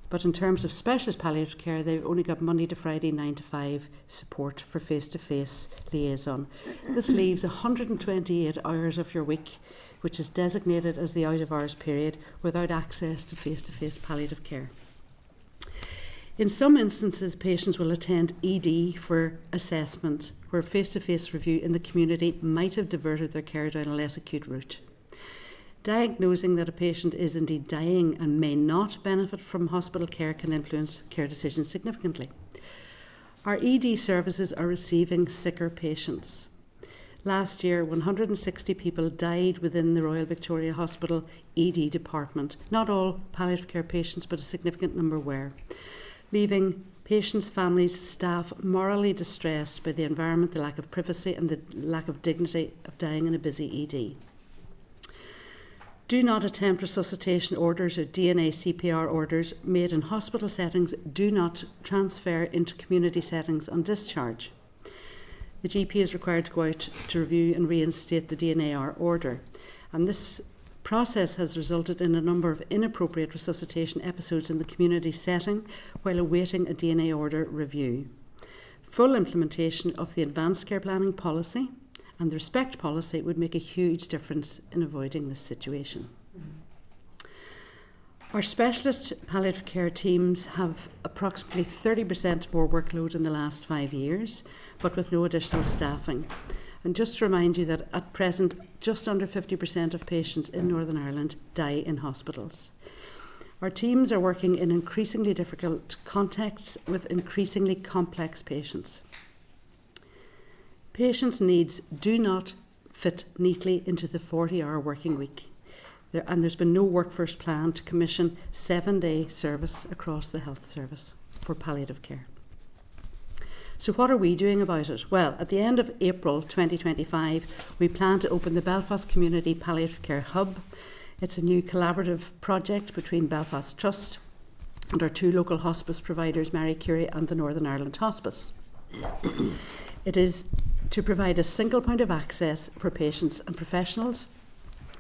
but in terms of specialist palliative care, they've only got Monday to Friday 9 to 5 support for face-to-face liaison. This leaves 128 hours of your week, which is designated as the out-of-hours period, without access to face-to-face palliative care. In some instances, patients will attend ED for assessment, where face-to-face review in the community might have diverted their care down a less acute route. Diagnosing that a patient is indeed dying and may not benefit from hospital care can influence care decisions significantly. Our ED services are receiving sicker patients. Last year, 160 people died within the Royal Victoria Hospital ED department. Not all palliative care patients, but a significant number were, leaving patients, families, staff morally distressed by the environment, the lack of privacy and the lack of dignity of dying in a busy ED. Do not attempt resuscitation orders or DNA CPR orders made in hospital settings. Do not transfer into community settings on discharge. The GP is required to go out to review and reinstate the DNAR order. And this process has resulted in a number of inappropriate resuscitation episodes in the community setting while awaiting a DNA order review. Full implementation of the advanced care planning policy and the respect policy would make a huge difference in avoiding this situation. Our specialist palliative care teams have approximately 30% more workload in the last 5 years, but with no additional staffing. And just to remind you that at present, just under 50% of patients in Northern Ireland die in hospitals. Our teams are working in increasingly difficult contexts with increasingly complex patients. Patients' needs do not fit neatly into the 40-hour working week. and there's been no workforce plan to commission 7-day service across the health service for palliative care. So what are we doing about it? Well, at the end of April 2025, we plan to open the Belfast Community Palliative Care Hub. It's a new collaborative project between Belfast Trust and our 2 local hospice providers, Marie Curie and the Northern Ireland Hospice. It is to provide a single point of access for patients and professionals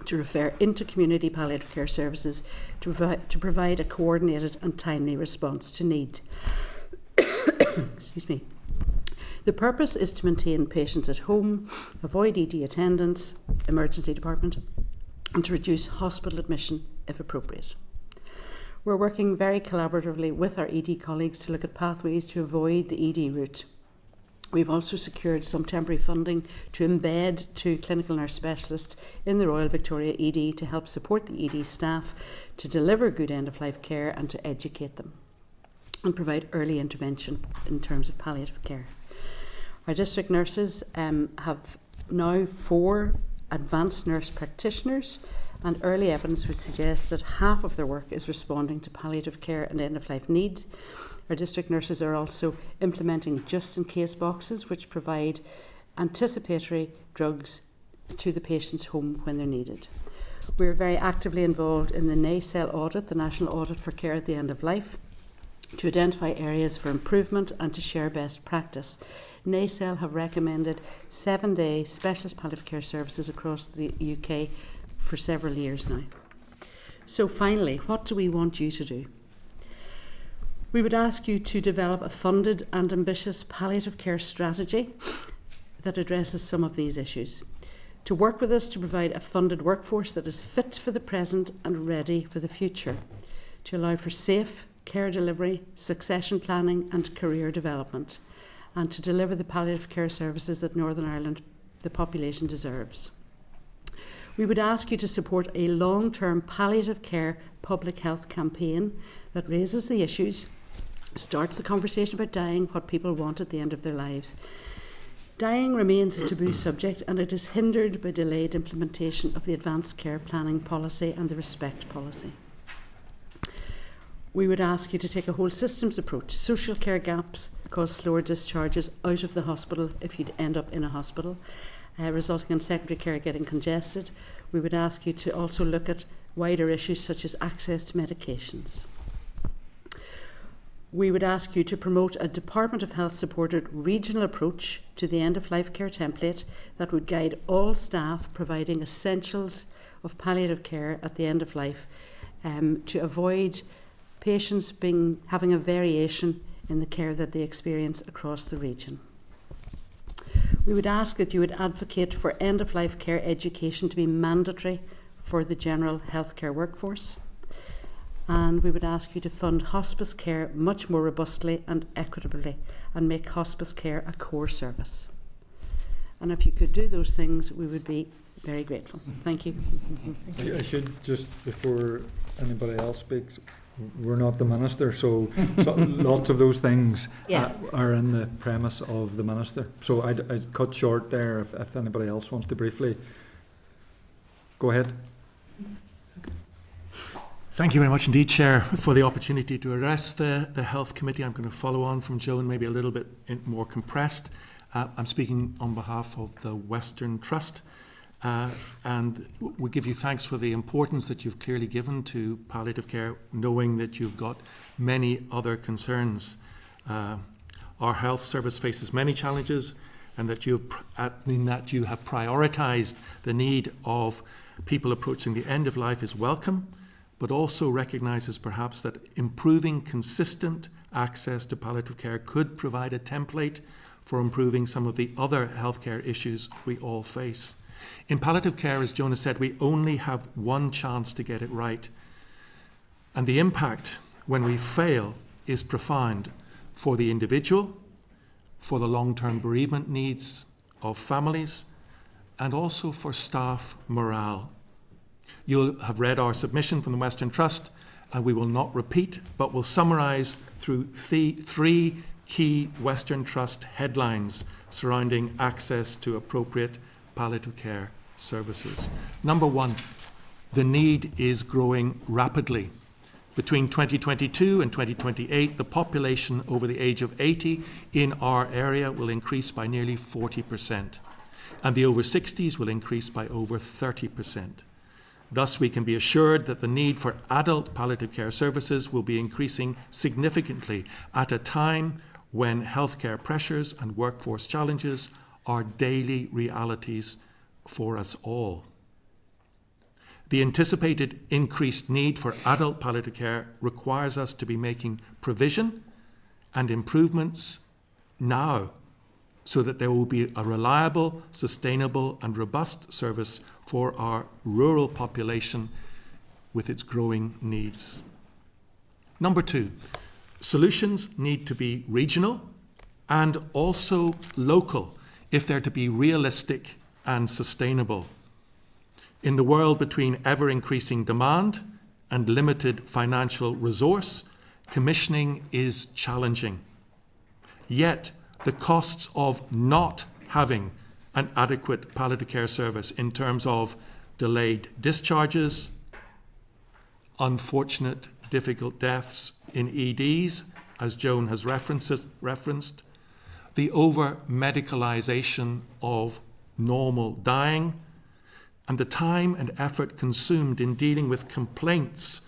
to refer into community palliative care services to provide a coordinated and timely response to need. Excuse me. The purpose is to maintain patients at home, avoid ED attendance, emergency department, and to reduce hospital admission if appropriate. We're working very collaboratively with our ED colleagues to look at pathways to avoid the ED route. We've also secured some temporary funding to embed 2 clinical nurse specialists in the Royal Victoria ED to help support the ED staff to deliver good end-of-life care and to educate them and provide early intervention in terms of palliative care. Our district nurses have now 4 advanced nurse practitioners, and early evidence would suggest that half of their work is responding to palliative care and end-of-life need. Our district nurses are also implementing just-in-case boxes which provide anticipatory drugs to the patient's home when they're needed. We're very actively involved in the NACEL audit, the National Audit for Care at the End of Life, to identify areas for improvement and to share best practice. NACEL have recommended 7-day specialist palliative care services across the UK for several years now. So finally, what do we want you to do? We would ask you to develop a funded and ambitious palliative care strategy that addresses some of these issues. To work with us to provide a funded workforce that is fit for the present and ready for the future. To allow for safe care delivery, succession planning and career development, and to deliver the palliative care services that Northern Ireland, the population, deserves. We would ask you to support a long-term palliative care public health campaign that raises the issues, starts the conversation about dying, what people want at the end of their lives. Dying remains a taboo subject, and it is hindered by delayed implementation of the advanced care planning policy and the respect policy. We would ask you to take a whole systems approach. Social care gaps cause slower discharges out of the hospital if you'd end up in a hospital, resulting in secondary care getting congested. We would ask you to also look at wider issues such as access to medications. We would ask you to promote a Department of Health supported regional approach to the end-of-life care template that would guide all staff providing essentials of palliative care at the end of life, to avoid patients having a variation in the care that they experience across the region. We would ask that you would advocate for end-of-life care education to be mandatory for the general healthcare workforce. And we would ask you to fund hospice care much more robustly and equitably and make hospice care a core service. And if you could do those things, we would be very grateful. Thank you. I should just, before anybody else speaks, we're not the minister, so lots of those things are in the premise of the minister. So I'd cut short there if anybody else wants to briefly. Go ahead. Thank you very much indeed, Chair, for the opportunity to address the Health Committee. I'm going to follow on from Joan, maybe a little bit more compressed. I'm speaking on behalf of the Western Trust, and we give you thanks for the importance that you've clearly given to palliative care, knowing that you've got many other concerns. Our health service faces many challenges, and that you have prioritised the need of people approaching the end of life is welcome, but also recognises perhaps that improving consistent access to palliative care could provide a template for improving some of the other healthcare issues we all face. In palliative care, as Joan said, we only have one chance to get it right. And the impact when we fail is profound for the individual, for the long-term bereavement needs of families, and also for staff morale. You'll have read our submission from the Western Trust, and we will not repeat, but we'll summarise through three key Western Trust headlines surrounding access to appropriate palliative care services. Number one, the need is growing rapidly. Between 2022 and 2028, the population over the age of 80 in our area will increase by nearly 40%, and the over 60s will increase by over 30%. Thus, we can be assured that the need for adult palliative care services will be increasing significantly at a time when healthcare pressures and workforce challenges are daily realities for us all. The anticipated increased need for adult palliative care requires us to be making provision and improvements now so that there will be a reliable, sustainable and robust service for our rural population with its growing needs. Number 2, solutions need to be regional and also local if they're to be realistic and sustainable. In the world between ever-increasing demand and limited financial resource, commissioning is challenging. Yet, the costs of not having an adequate palliative care service in terms of delayed discharges, unfortunate, difficult deaths in EDs, as Joan has referenced, the over-medicalisation of normal dying, and the time and effort consumed in dealing with complaints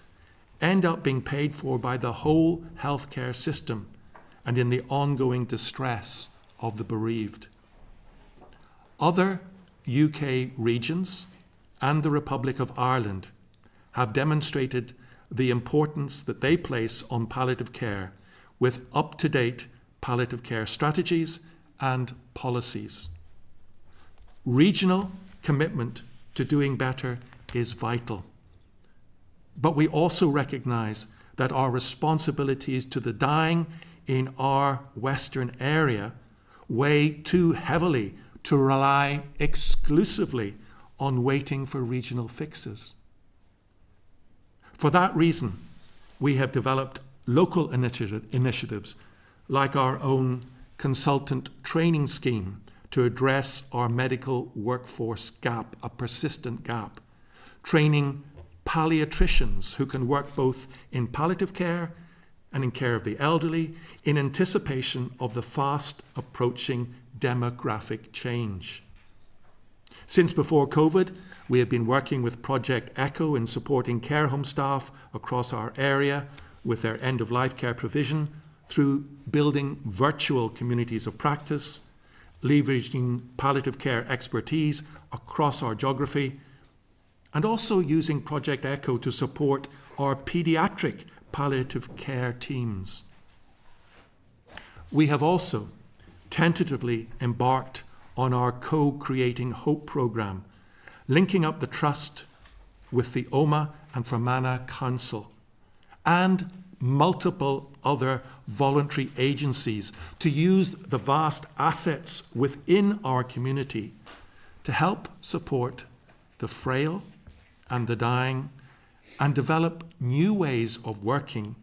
end up being paid for by the whole healthcare system and in the ongoing distress of the bereaved. Other UK regions and the Republic of Ireland have demonstrated the importance that they place on palliative care with up-to-date palliative care strategies and policies. Regional commitment to doing better is vital. But we also recognise that our responsibilities to the dying in our Western area weigh too heavily to rely exclusively on waiting for regional fixes. For that reason, we have developed local initiatives like our own consultant training scheme to address our medical workforce gap, a persistent gap, training palliatricians who can work both in palliative care and in care of the elderly in anticipation of the fast approaching demographic change. Since before COVID, we have been working with Project ECHO in supporting care home staff across our area with their end-of-life care provision through building virtual communities of practice, leveraging palliative care expertise across our geography, and also using Project ECHO to support our paediatric palliative care teams. We have also tentatively embarked on our Co-Creating Hope programme, linking up the Trust with the Omagh and Fermanagh Council and multiple other voluntary agencies to use the vast assets within our community to help support the frail and the dying and develop new ways of working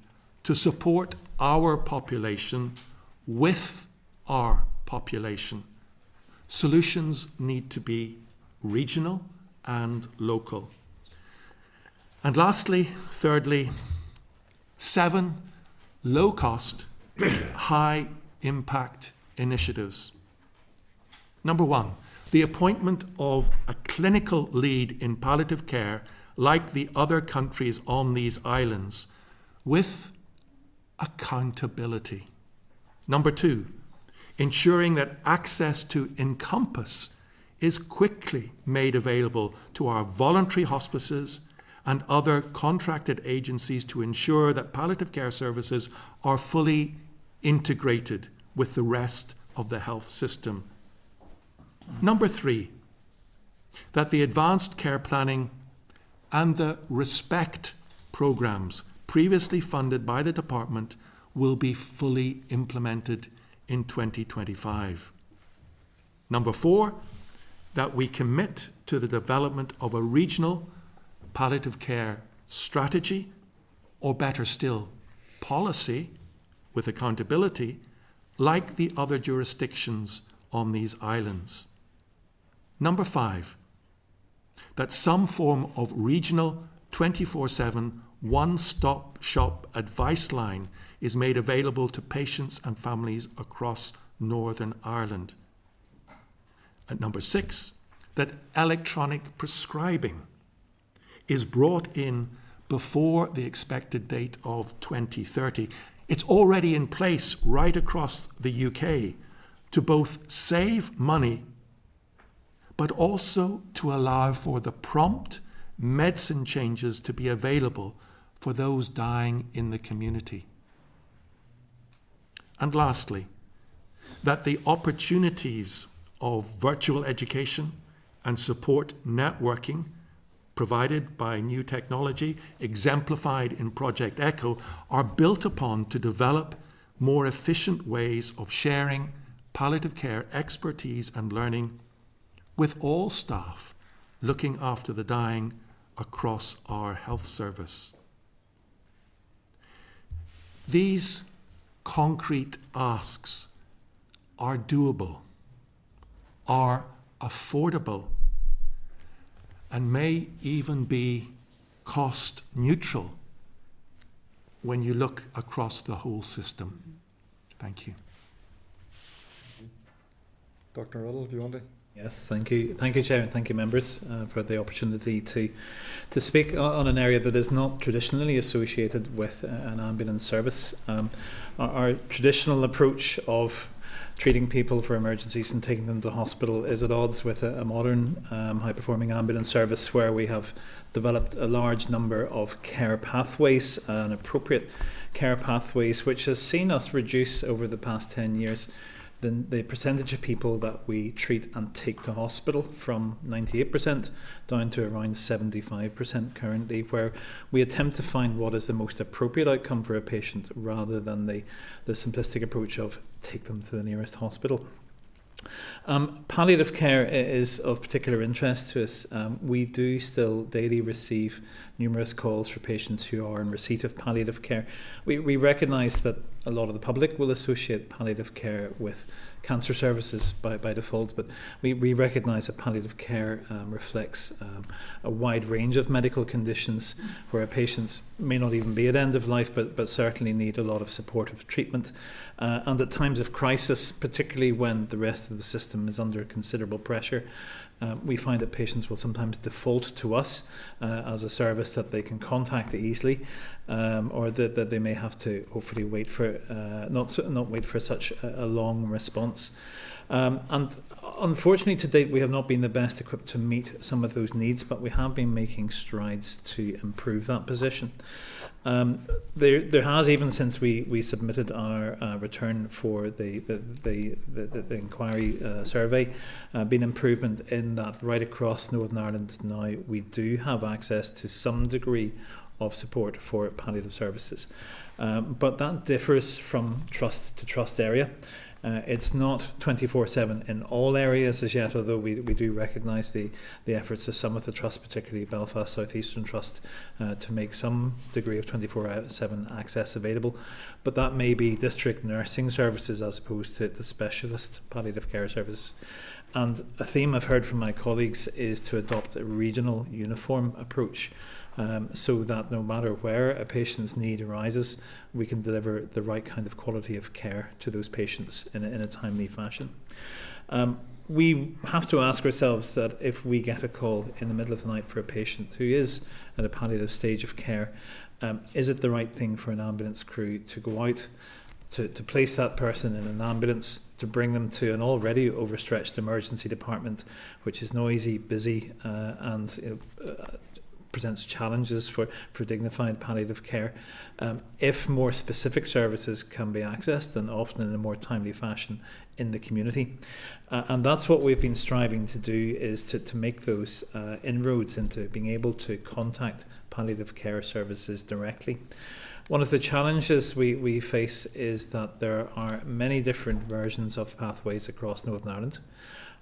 to support our population with our population. Solutions need to be regional and local. And lastly, thirdly, 7 low-cost, high-impact initiatives. Number 1, the appointment of a clinical lead in palliative care like the other countries on these islands with accountability. Number 2, ensuring that access to Encompass is quickly made available to our voluntary hospices and other contracted agencies to ensure that palliative care services are fully integrated with the rest of the health system. Number 3, that the advanced care planning and the RESPECT programs previously funded by the department will be fully implemented in 2025. Number 4, that we commit to the development of a regional palliative care strategy, or better still, policy with accountability, like the other jurisdictions on these islands. Number 5, that some form of regional 24/7 one-stop shop advice line is made available to patients and families across Northern Ireland. At number 6, that electronic prescribing is brought in before the expected date of 2030. It's already in place right across the UK to both save money but also to allow for the prompt medicine changes to be available for those dying in the community. And lastly, that the opportunities of virtual education and support networking provided by new technology, exemplified in Project ECHO, are built upon to develop more efficient ways of sharing palliative care expertise and learning with all staff looking after the dying across our health service. These concrete asks are doable, are affordable, and may even be cost neutral when you look across the whole system. Thank you. Dr. Ruddle, if you want to. Yes, thank you. Thank you, Chair, and thank you, members, for the opportunity to speak on an area that is not traditionally associated with an ambulance service. Our traditional approach of treating people for emergencies and taking them to hospital is at odds with a modern, high-performing ambulance service where we have developed a large number of care pathways and appropriate care pathways, which has seen us reduce over the past 10 years the percentage of people that we treat and take to hospital from 98% down to around 75% currently, where we attempt to find what is the most appropriate outcome for a patient rather than the simplistic approach of take them to the nearest hospital. Palliative care is of particular interest to us. We do still daily receive numerous calls for patients who are in receipt of palliative care. We recognise that a lot of the public will associate palliative care with cancer services by default, but we recognise that palliative care reflects a wide range of medical conditions where patients may not even be at end of life, but certainly need a lot of supportive treatment. And at times of crisis, particularly when the rest of the system is under considerable pressure, we find that patients will sometimes default to us as a service that they can contact easily, or that they may have to hopefully wait for not wait for such a long response. And unfortunately, to date, we have not been the best equipped to meet some of those needs, but we have been making strides to improve that position. There has, even since we submitted our return for the inquiry survey, been improvement in that right across Northern Ireland now we do have access to some degree of support for palliative services. But that differs from trust to trust area. It's not 24/7 in all areas as yet, although we do recognise the efforts of some of the trusts, particularly Belfast South Eastern Trust, to make some degree of 24/7 access available. But that may be district nursing services as opposed to the specialist palliative care services. And a theme I've heard from my colleagues is to adopt a regional uniform approach, so that no matter where a patient's need arises, we can deliver the right kind of quality of care to those patients in a timely fashion. We have to ask ourselves that if we get a call in the middle of the night for a patient who is at a palliative stage of care, is it the right thing for an ambulance crew to go out to place that person in an ambulance, to bring them to an already overstretched emergency department, which is noisy, busy, and presents challenges for dignified palliative care. If more specific services can be accessed, and often in a more timely fashion in the community. And that's what we've been striving to do, is to make those inroads into being able to contact palliative care services directly. One of the challenges we face is that there are many different versions of pathways across Northern Ireland.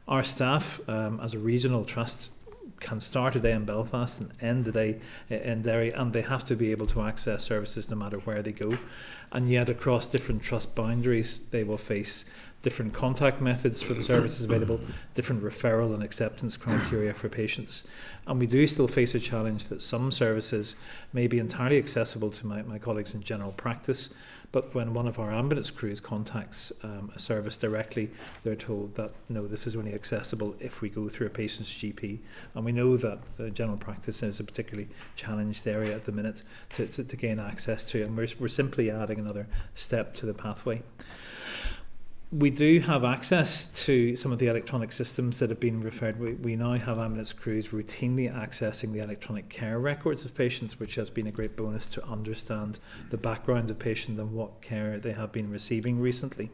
Our staff, as a regional trust, can start a day in Belfast and end the day in Derry, and they have to be able to access services no matter where they go. And yet across different trust boundaries they will face different contact methods for the services available, different referral and acceptance criteria for patients. And we do still face a challenge that some services may be entirely accessible to my colleagues in general practice, but when one of our ambulance crews contacts a service directly, they're told that, no, this is only accessible if we go through a patient's GP. And we know that the general practice is a particularly challenged area at the minute to gain access to, and we're simply adding another step to the pathway. We do have access to some of the electronic systems that have been referred. We now have ambulance crews routinely accessing the electronic care records of patients, which has been a great bonus to understand the background of patients and what care they have been receiving recently.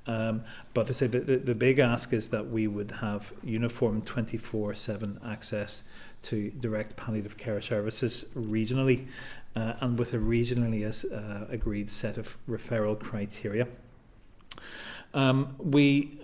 But to say the big ask is that we would have uniform 24/7 access to direct palliative care services regionally, and with a regionally agreed set of referral criteria. We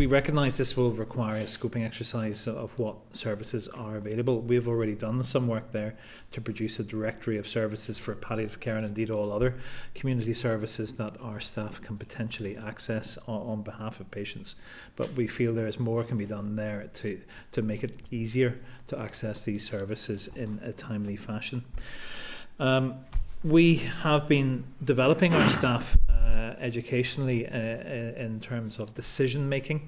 recognise this will require a scoping exercise of what services are available. We've already done some work there to produce a directory of services for palliative care and indeed all other community services that our staff can potentially access on behalf of patients. But we feel there is more can be done there to make it easier to access these services in a timely fashion. We have been developing our staff educationally in terms of decision making.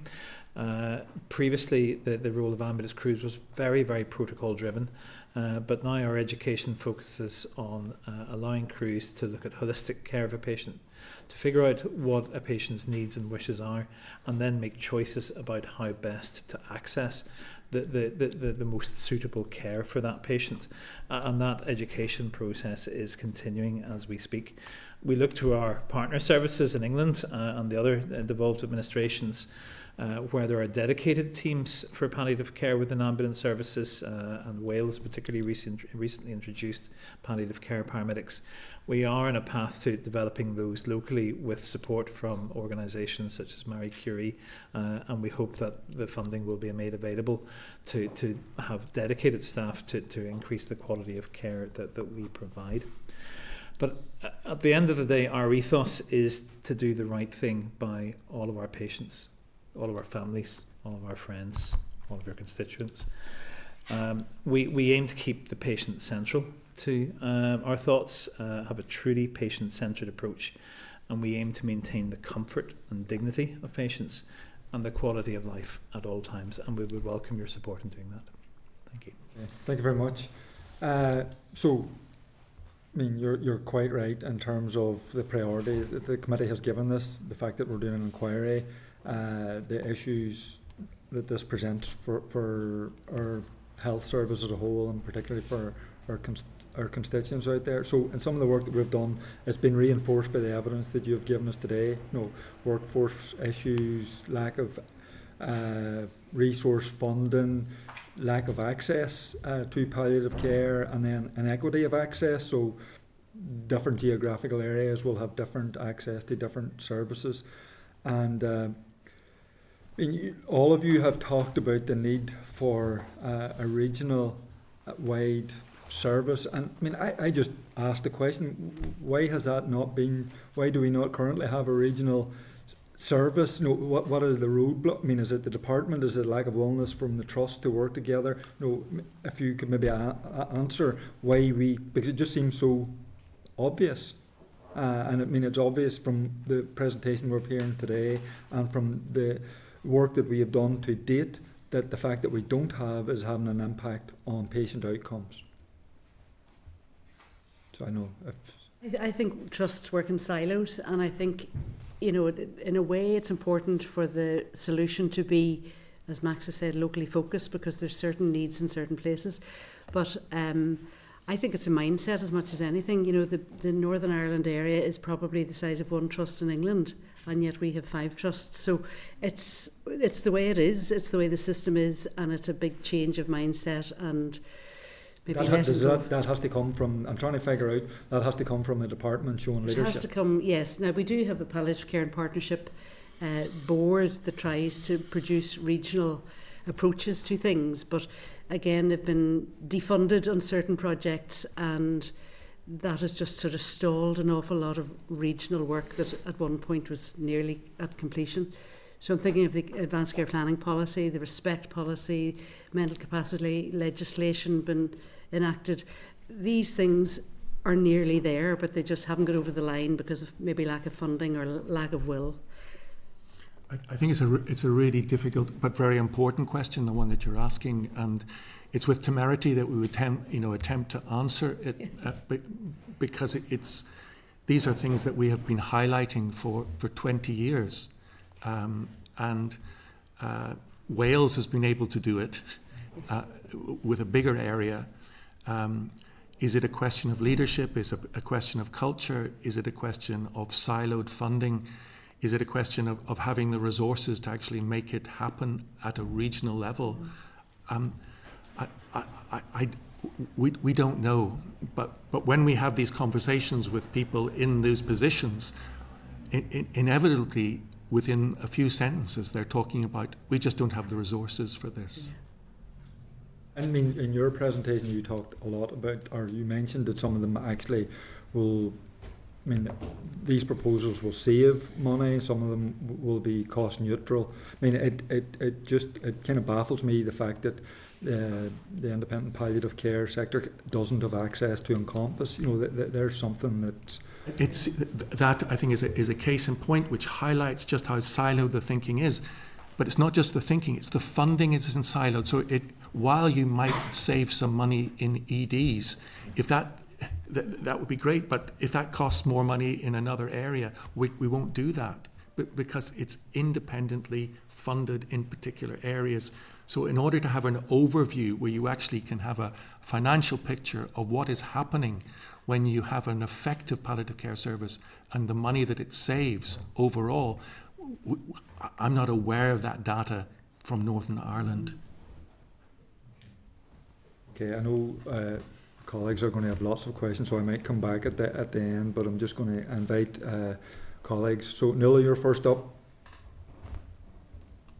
Previously, the role of ambulance crews was very, very protocol driven, but now our education focuses on allowing crews to look at holistic care of a patient, to figure out what a patient's needs and wishes are, and then make choices about how best to access the most suitable care for that patient. And that education process is continuing as we speak. We look to our partner services in England and the other devolved administrations where there are dedicated teams for palliative care within ambulance services, and Wales particularly recently introduced palliative care paramedics. We are on a path to developing those locally with support from organisations such as Marie Curie, and we hope that the funding will be made available to have dedicated staff to increase the quality of care that we provide. But at the end of the day, our ethos is to do the right thing by all of our patients, all of our families, all of our friends, all of our constituents. We aim to keep the patient central to our thoughts, have a truly patient-centred approach, and we aim to maintain the comfort and dignity of patients and the quality of life at all times, and we would welcome your support in doing that. Thank you. Okay. Thank you very much. So, I mean, you're quite right in terms of the priority that the committee has given this, the fact that we're doing an inquiry, the issues that this presents for our health service as a whole, and particularly for our constituents out there. So, in some of the work that we've done, it's been reinforced by the evidence that you've given us today. Workforce issues, lack of resource funding, lack of access to palliative care, and then inequity of access. So different geographical areas will have different access to different services. And all of you have talked about the need for a regional wide service. And I mean, I just asked the question, why has that not been, why do we not currently have a regional service? What is the roadblock? I mean, is it the department? Is it lack of willingness from the trust to work together? If you could maybe answer why because it just seems so obvious. And I mean, it's obvious from the presentation we're hearing today and from the work that we have done to date that the fact that we don't have is having an impact on patient outcomes. So I know I think trusts work in silos, and I think, in a way it's important for the solution to be, as Max has said, locally focused, because there's certain needs in certain places. But I think it's a mindset as much as anything. The Northern Ireland area is probably the size of one trust in England, and yet we have 5 trusts. So it's the way it is, it's the way the system is, and it's a big change of mindset. And maybe that has to come from, I'm trying to figure out, that has to come from the department showing leadership. It has to come, yes. Now, we do have a palliative care and partnership board that tries to produce regional approaches to things, but again, they've been defunded on certain projects, and that has just sort of stalled an awful lot of regional work that at one point was nearly at completion. So I'm thinking of the advanced care planning policy, the respect policy, mental capacity legislation been enacted. These things are nearly there, but they just haven't got over the line because of maybe lack of funding or lack of will. I think it's a really difficult but very important question, the one that you're asking, and it's with temerity that we would attempt to answer it, because these are things that we have been highlighting for 20 years, and Wales has been able to do it with a bigger area. Is it a question of leadership? Is it a question of culture? Is it a question of siloed funding? Is it a question of having the resources to actually make it happen at a regional level? We don't know, but when we have these conversations with people in those positions, inevitably within a few sentences they're talking about, we just don't have the resources for this. I mean, in your presentation you talked a lot about, or you mentioned that some of them actually will, I mean, these proposals will save money, some of them will be cost neutral. I mean, it kind of baffles me, the fact that the independent palliative care sector doesn't have access to Encompass. There's something that's... That I think is a case in point which highlights just how siloed the thinking is. But it's not just the thinking, it's the funding is in siloed. So while you might save some money in EDs, if that would be great, but if that costs more money in another area, we won't do that because it's independently funded in particular areas. So in order to have an overview where you actually can have a financial picture of what is happening when you have an effective palliative care service and the money that it saves overall, I'm not aware of that data from Northern Ireland. Okay, I know colleagues are going to have lots of questions, so I might come back at the end, but I'm just going to invite colleagues. So Nuala, you're first up.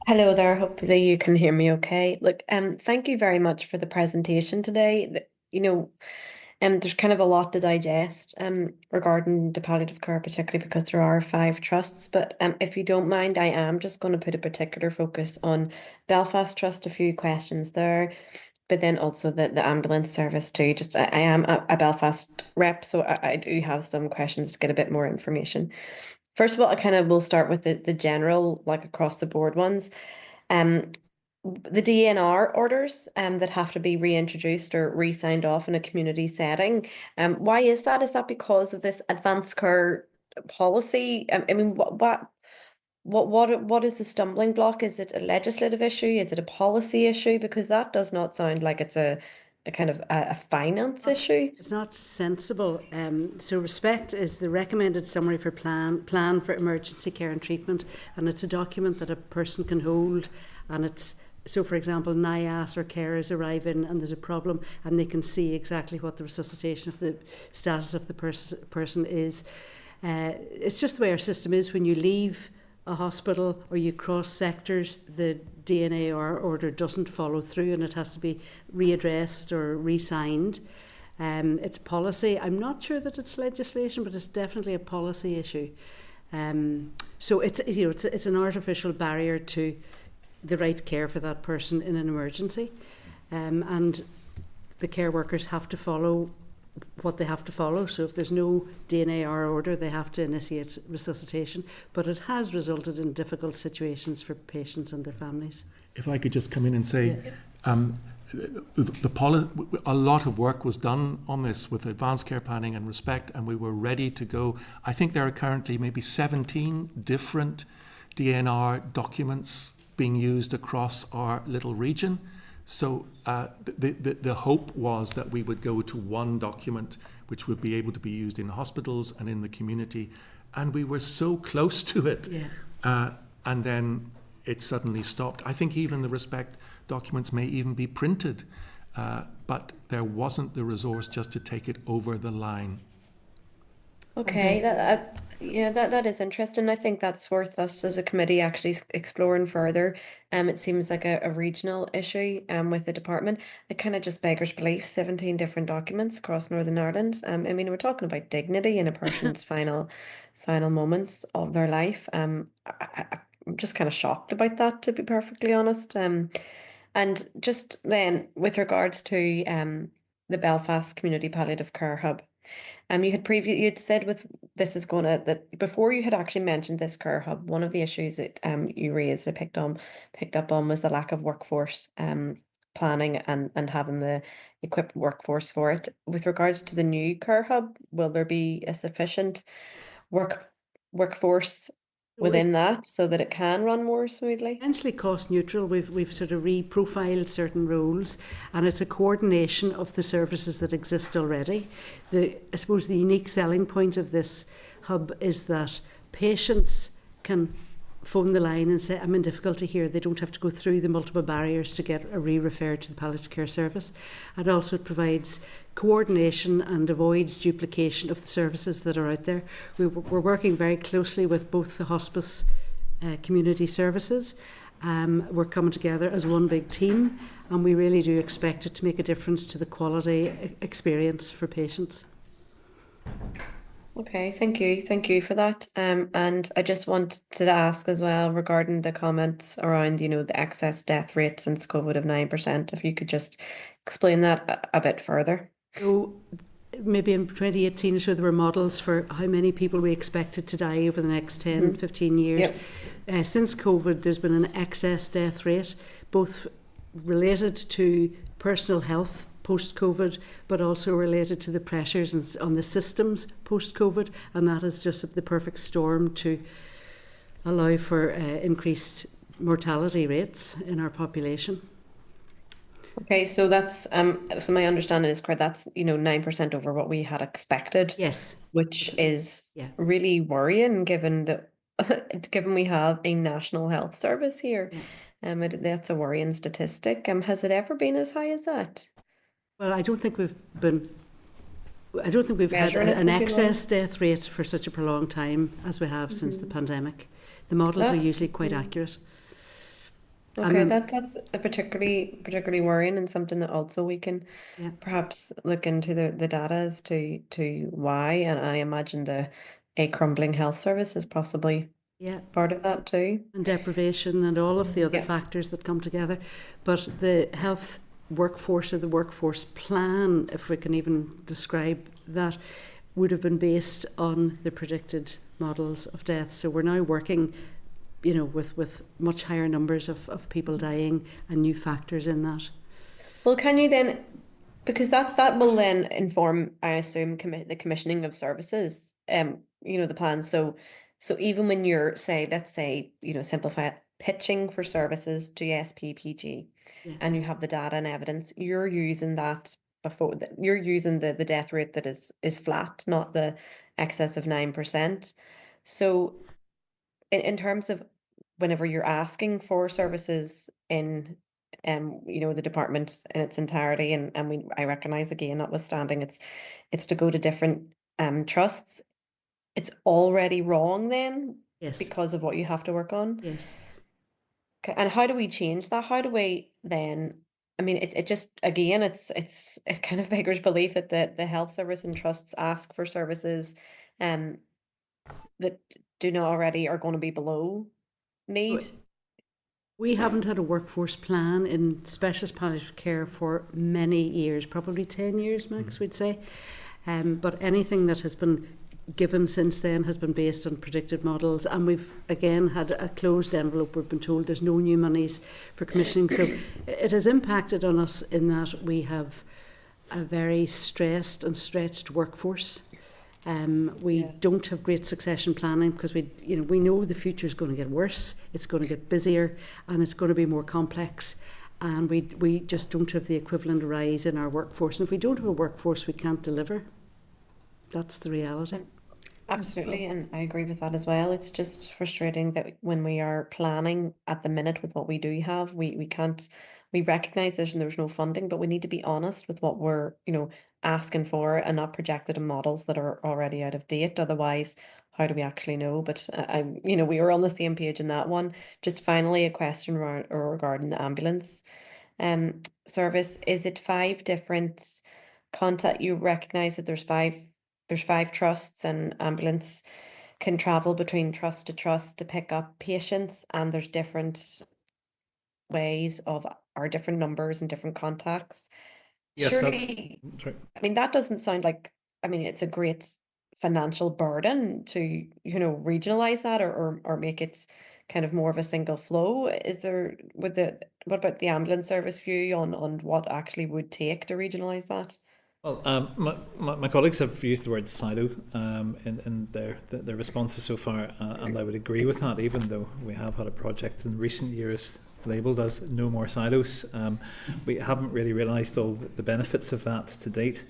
Hello there, hopefully you can hear me okay. Look, thank you very much for the presentation today. There's kind of a lot to digest regarding the palliative care, particularly because there are 5 trusts. But if you don't mind, I am just going to put a particular focus on Belfast Trust, a few questions there, but then also the ambulance service too. Just I am a Belfast rep, so I do have some questions to get a bit more information. First of all, I kind of will start with the general, like across the board ones. The DNR orders that have to be reintroduced or re-signed off in a community setting. Why is that? Is that because of this advanced care policy? I mean, what is the stumbling block? Is it a legislative issue? Is it a policy issue? Because that does not sound like it's a kind of a finance issue. It's not sensible. So RESPECT is the recommended summary for plan for emergency care and treatment, and it's a document that a person can hold, and it's so, for example, NIAS or carers arrive in and there's a problem and they can see exactly what the resuscitation of the status of the person is. It's just the way our system is. When you leave a hospital or you cross sectors, the DNR order doesn't follow through and it has to be readdressed or re-signed. It's policy. I'm not sure that it's legislation, but it's definitely a policy issue. So it's an artificial barrier to the right care for that person in an emergency, and the care workers have to follow what they have to follow. So if there's no DNR order, they have to initiate resuscitation, but it has resulted in difficult situations for patients and their families. If I could just come in and say, a lot of work was done on this with advanced care planning and RESPECT, and we were ready to go. I think there are currently maybe 17 different DNR documents being used across our little region. So the hope was that we would go to one document which would be able to be used in hospitals and in the community. And we were so close to it. Yeah. And then it suddenly stopped. I think even the RESPECT documents may even be printed, but there wasn't the resource just to take it over the line. Okay, that is interesting. I think that's worth us as a committee actually exploring further. It seems like a regional issue with the department. It kind of just beggars belief, 17 different documents across Northern Ireland. I mean, we're talking about dignity in a person's final moments of their life. I'm just kind of shocked about that, to be perfectly honest. And just then, with regards to the Belfast Community Palliative Care Hub. You'd said with this is gonna that before you had actually mentioned this care hub, one of the issues that you raised, I picked up on, was the lack of workforce planning and having the equipped workforce for it. With regards to the new care hub, will there be a sufficient workforce within that so that it can run more smoothly? Essentially cost neutral. We've sort of reprofiled certain roles, and it's a coordination of the services that exist already. I suppose the unique selling point of this hub is that patients can phone the line and say, I'm in difficulty here. They don't have to go through the multiple barriers to get a re-referred to the palliative care service. And also it provides coordination and avoids duplication of the services that are out there. We're working very closely with both the hospice community services. We're coming together as one big team, and we really do expect it to make a difference to the quality experience for patients. Okay, thank you for that. And I just wanted to ask as well regarding the comments around, the excess death rate since COVID of 9%, if you could just explain that a bit further. So maybe in 2018 or so there were models for how many people we expected to die over the next 10, 15 years. Yep. Since COVID, there's been an excess death rate, both related to personal health post-COVID, but also related to the pressures on the systems post-COVID, and that is just the perfect storm to allow for increased mortality rates in our population. Okay, so that's so my understanding is correct. That's 9% over what we had expected. Yes, which is really worrying, given we have a national health service here. Yeah. That's a worrying statistic. Has it ever been as high as that? Well, I don't think we've had an excess death rate for such a prolonged time as we have since the pandemic. The models are usually quite accurate. Okay, that's a particularly worrying, and something that also we can perhaps look into the data as to why. And I imagine a crumbling health service is possibly part of that too. And deprivation and all of the other factors that come together. But the health workforce, or the workforce plan, if we can even describe that, would have been based on the predicted models of death. So we're now working with much higher numbers of people dying and new factors in that. Well, can you then, because that will then inform, I assume, the commissioning of services, the plan. So even when you're, let's say, simplify it, pitching for services to SPPG, and you have the data and evidence, you're using that you're using the death rate that is flat, not the excess of 9%. So in terms of whenever you're asking for services in the department in its entirety, and I recognise, again, notwithstanding it's to go to different trusts, it's already wrong then, because of what you have to work on. Yes. Okay, and how do we change that? How do we then? I mean, it just, again, it kind of beggars belief that the health service and trusts ask for services that do not already are going to be below need. We haven't had a workforce plan in specialist palliative care for many years, probably 10 years max, we'd say. But anything that has been given since then has been based on predicted models, and we've again had a closed envelope. We've been told there's no new monies for commissioning, so it has impacted on us in that we have a very stressed and stretched workforce. We don't have great succession planning because we know the future is going to get worse, it's going to get busier, and it's going to be more complex, and we just don't have the equivalent rise in our workforce. And if we don't have a workforce, we can't deliver. That's the reality. Absolutely, and I agree with that as well. It's just frustrating that when we are planning at the minute with what we do have, we can't we recognise there's no funding, but we need to be honest with what we're, asking for and not project it in models that are already out of date. Otherwise, how do we actually know? But we were on the same page in that one. Just finally, a question regarding the ambulance service. Is it 5 different contact? You recognise that there's five trusts, and ambulance can travel between trust to trust to pick up patients, and there's different ways of, or different numbers and different contacts. Yes, Surely, sorry. I mean, that doesn't sound like, it's a great financial burden to, regionalize that, or make it kind of more of a single flow. What about the ambulance service view on what actually would take to regionalize that? Well, my colleagues have used the word silo in their responses so far, and I would agree with that, even though we have had a project in recent years labelled as No More Silos. We haven't really realised all the benefits of that to date.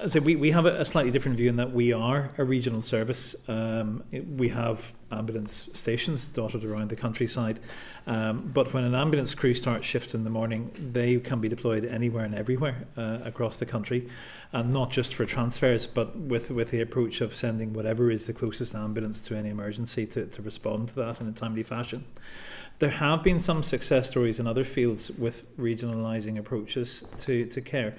So we have a slightly different view in that we are a regional service. We have ambulance stations dotted around the countryside, but when an ambulance crew starts shift in the morning, they can be deployed anywhere and everywhere across the country, and not just for transfers, but with the approach of sending whatever is the closest ambulance to any emergency to respond to that in a timely fashion. There have been some success stories in other fields with regionalising approaches to care.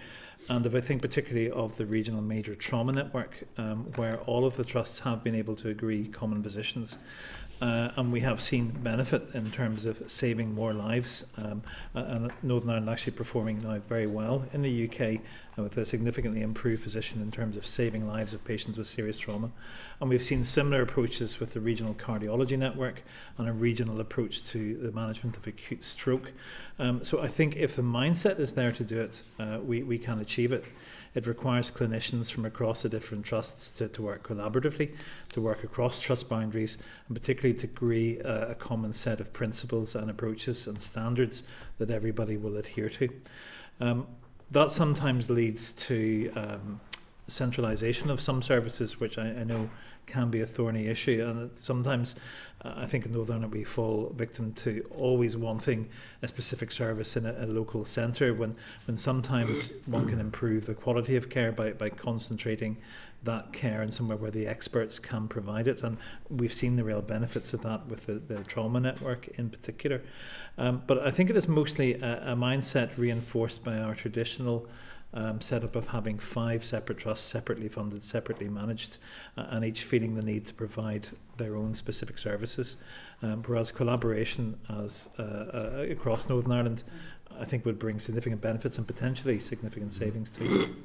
And if I think particularly of the regional major trauma network, where all of the trusts have been able to agree common positions, and we have seen benefit in terms of saving more lives, and Northern Ireland actually performing now very well in the UK, with a significantly improved position in terms of saving lives of patients with serious trauma. And we've seen similar approaches with the regional cardiology network and a regional approach to the management of acute stroke. So I think if the mindset is there to do it, we can achieve it. It requires clinicians from across the different trusts to work collaboratively, to work across trust boundaries, and particularly to agree a common set of principles and approaches and standards that everybody will adhere to. That sometimes leads to centralisation of some services, which I know can be a thorny issue, and sometimes I think in Northern Ireland we fall victim to always wanting a specific service in a local centre, when sometimes one can improve the quality of care by concentrating that care in somewhere where the experts can provide it. And we've seen the real benefits of that with the trauma network in particular. But I think it is mostly a mindset reinforced by our traditional setup of having 5 separate trusts, separately funded, separately managed, and each feeling the need to provide their own specific services. Whereas collaboration across Northern Ireland, I think, would bring significant benefits and potentially significant savings too.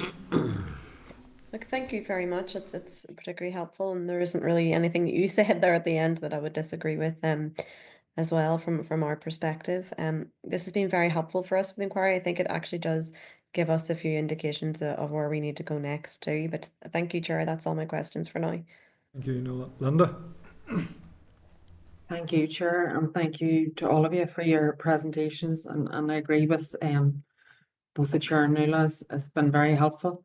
Look, thank you very much. It's particularly helpful, and there isn't really anything that you said there at the end that I would disagree with as well from our perspective. This has been very helpful for us with the inquiry. I think it actually does give us a few indications of where we need to go next too. But thank you, Chair. That's all my questions for now. Thank you, Nuala. Linda? Thank you, Chair, and thank you to all of you for your presentations. And I agree with both the Chair and Nuala. It's been very helpful.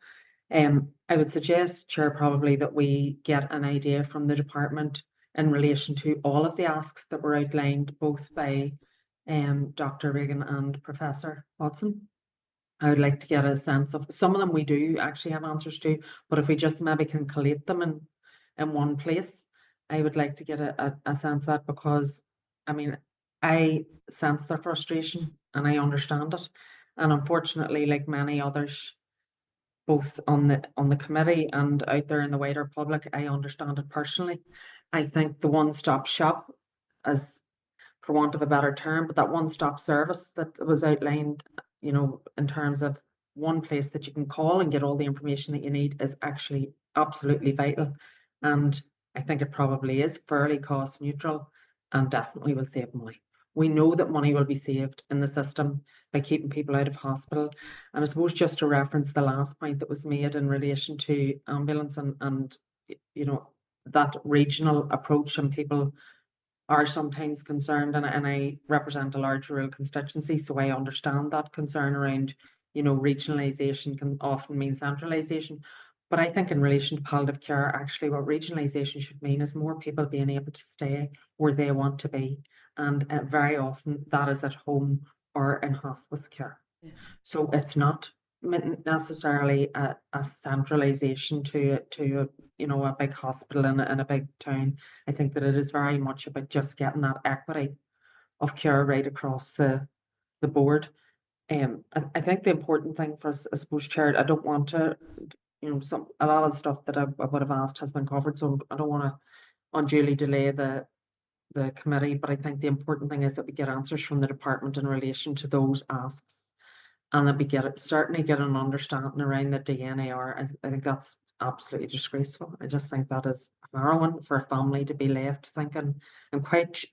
I would suggest, Chair, probably that we get an idea from the department in relation to all of the asks that were outlined both by Dr. Regan and Professor Watson. I would like to get a sense of some of them we do actually have answers to, but if we just maybe can collate them in one place, I would like to get a sense of that, because I sense their frustration and I understand it. And unfortunately, like many others, both on the committee and out there in the wider public, I understand it personally. I think the one-stop shop, as for want of a better term, but that one-stop service that was outlined, in terms of one place that you can call and get all the information that you need, is actually absolutely vital. And I think it probably is fairly cost neutral and definitely will save money. We know that money will be saved in the system by keeping people out of hospital. And I suppose just to reference the last point that was made in relation to ambulance and that regional approach, and people are sometimes concerned, and I represent a large rural constituency, so I understand that concern around, regionalisation can often mean centralisation. But I think in relation to palliative care, actually what regionalisation should mean is more people being able to stay where they want to be. And very often that is at home are in hospice care. Yeah. So it's not necessarily a centralisation to a big hospital in a big town. I think that it is very much about just getting that equity of care right across the board. I think the important thing for us, I suppose, Chair, I don't want to, a lot of the stuff that I would have asked has been covered, so I don't want to unduly delay the committee, but I think the important thing is that we get answers from the department in relation to those asks, and that we certainly get an understanding around the DNAR. I think that's absolutely disgraceful. I just think that is harrowing for a family to be left thinking. I'm quite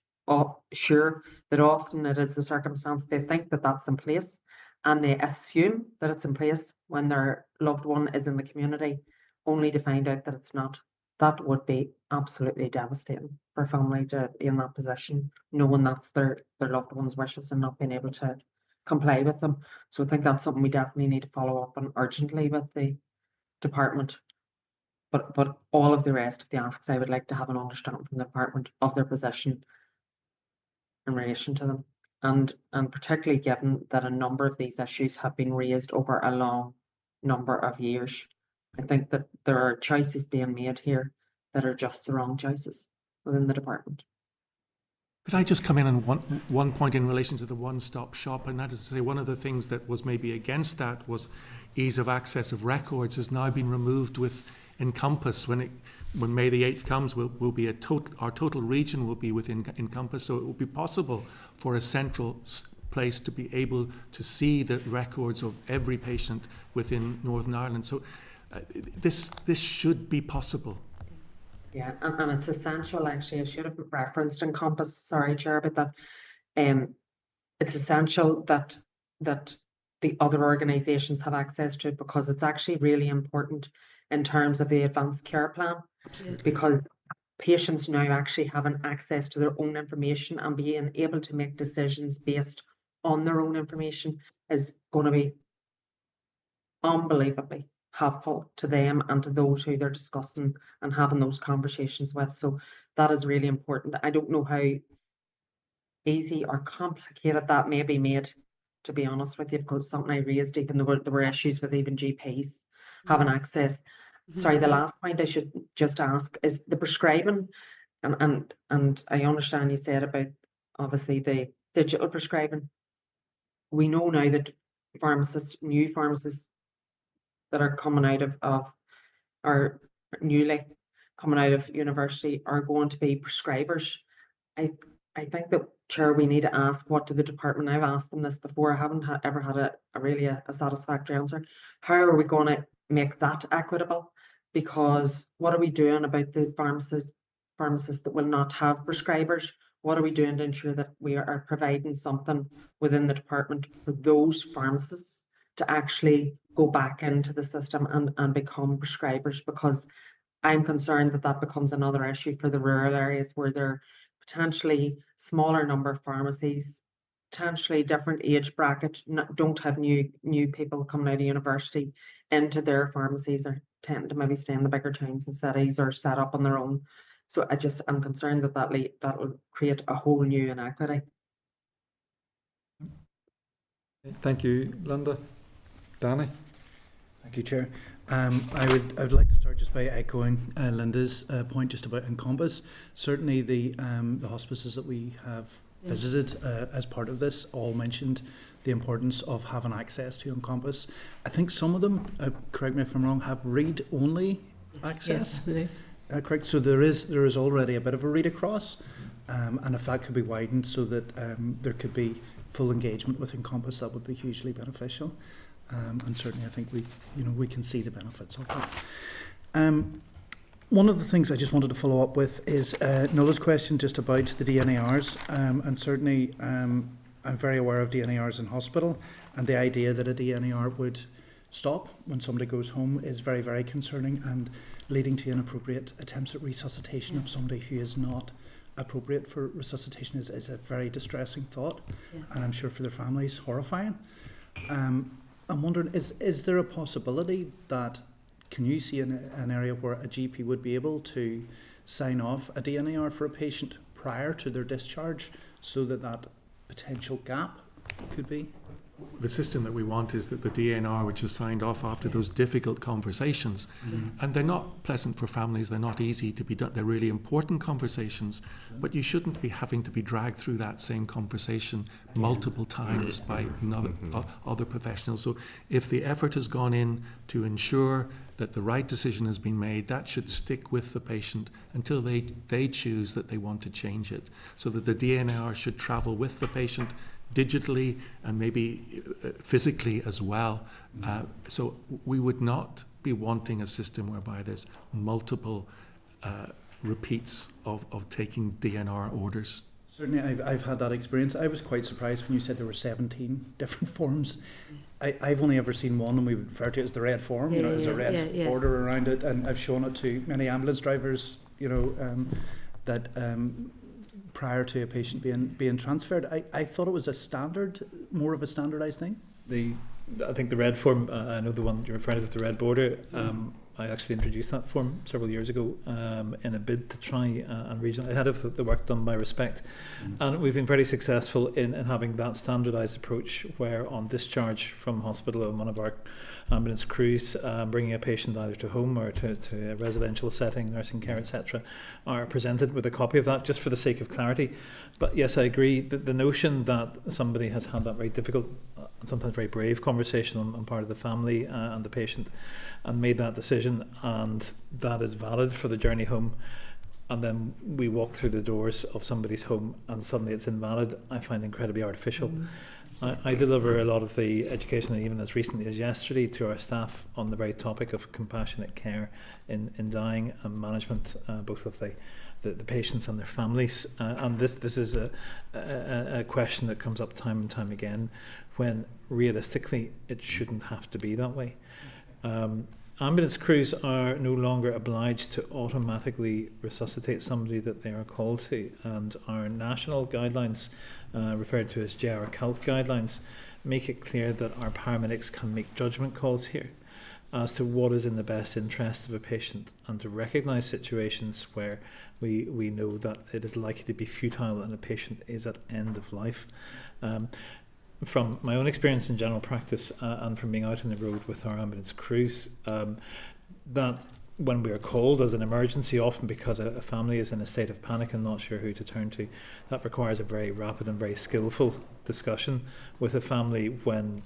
sure that often it is the circumstance they think that that's in place, and they assume that it's in place when their loved one is in the community, only to find out that it's not. That would be absolutely devastating for a family to be in that position, knowing that's their loved one's wishes and not being able to comply with them. So I think that's something we definitely need to follow up on urgently with the department. But all of the rest of the asks, I would like to have an understanding from the department of their position in relation to them. And particularly given that a number of these issues have been raised over a long number of years. I think that there are choices being made here that are just the wrong choices within the department. Could I just come in on one point in relation to the one-stop shop, and that is to say one of the things that was maybe against that was ease of access of records has now been removed with Encompass. When May the 8th comes, will be our total region will be within Encompass, so it will be possible for a central place to be able to see the records of every patient within Northern Ireland. So this should be possible. Yeah, and it's essential, actually. I should have referenced Encompass, sorry, Chair, but that it's essential that the other organisations have access to it, because it's actually really important in terms of the advanced care plan. Absolutely. Because patients now actually having access to their own information and being able to make decisions based on their own information is going to be unbelievably helpful to them and to those who they're discussing and having those conversations with. So that is really important. I don't know how easy or complicated that may be made, to be honest with you, because something I raised, even though there were issues with even GPs having access. Sorry, the last point I should just ask is the prescribing, and I understand you said about obviously the digital prescribing. We know now that new pharmacists that are coming out of or newly coming out of university are going to be prescribers. I think that, Chair, we need to ask, what do the department, I've asked them this before, I haven't ever had a satisfactory answer. How are we going to make that equitable? Because what are we doing about the pharmacists that will not have prescribers? What are we doing to ensure that we are providing something within the department for those pharmacists to actually go back into the system and become prescribers? Because I'm concerned that becomes another issue for the rural areas where there are potentially smaller number of pharmacies, potentially different age bracket, don't have new people coming out of university into their pharmacies, or tend to maybe stay in the bigger towns and cities or set up on their own. So I'm concerned that will create a whole new inequity. Thank you, Linda. Danny? Thank you, Chair. I would like to start just by echoing Linda's point just about Encompass. Certainly the hospices that we have visited as part of this all mentioned the importance of having access to Encompass. I think some of them, correct me if I'm wrong, have read-only access. Yes, correct. So there is already a bit of a read across, and if that could be widened so that there could be full engagement with Encompass, that would be hugely beneficial. And certainly, I think we can see the benefits of it. One of the things I just wanted to follow up with is Nuala's question just about the DNARs, and certainly I'm very aware of DNARs in hospital, and the idea that a DNAR would stop when somebody goes home is very, very concerning, and leading to inappropriate attempts at resuscitation of somebody who is not appropriate for resuscitation is a very distressing thought, and I'm sure for their families horrifying. I'm wondering, is there a possibility that, can you see an area where a GP would be able to sign off a DNAR for a patient prior to their discharge, so that potential gap could be? The system that we want is that the DNR, which is signed off after those difficult conversations, and they're not pleasant for families, they're not easy to be done, they're really important conversations, but you shouldn't be having to be dragged through that same conversation multiple times by other professionals. So if the effort has gone in to ensure that the right decision has been made, that should stick with the patient until they choose that they want to change it. So that the DNR should travel with the patient digitally and maybe physically as well. So we would not be wanting a system whereby there's multiple repeats of taking DNR orders. Certainly, I've had that experience. I was quite surprised when you said there were 17 different forms. I've only ever seen one, and we would refer to it as the red form. You know, there's a red border around it, and I've shown it to many ambulance drivers. You know, that prior to a patient being transferred, I thought it was more of a standardised thing. I think the red form, I know the one you're referring to with the red border. I actually introduced that form several years ago in a bid to try and regional ahead of the work done by Respect, and we've been very successful in having that standardised approach where on discharge from hospital in one of our ambulance crews bringing a patient either to home or to a residential setting, nursing care, etc., are presented with a copy of that just for the sake of clarity. But yes, I agree that the notion that somebody has had that very difficult, sometimes very brave conversation on part of the family and the patient and made that decision, and that is valid for the journey home, and then we walk through the doors of somebody's home and suddenly it's invalid, I find incredibly artificial. I deliver a lot of the education, even as recently as yesterday, to our staff on the very topic of compassionate care in dying and management, both of the patients and their families. And this is a question that comes up time and time again, when realistically it shouldn't have to be that way. Ambulance crews are no longer obliged to automatically resuscitate somebody that they are called to, and our national guidelines, referred to as JR-CALC guidelines, make it clear that our paramedics can make judgment calls here as to what is in the best interest of a patient, and to recognise situations where we know that it is likely to be futile and a patient is at end of life. From my own experience in general practice and from being out on the road with our ambulance crews, that when we are called as an emergency, often because a family is in a state of panic and not sure who to turn to, that requires a very rapid and very skillful discussion with a family when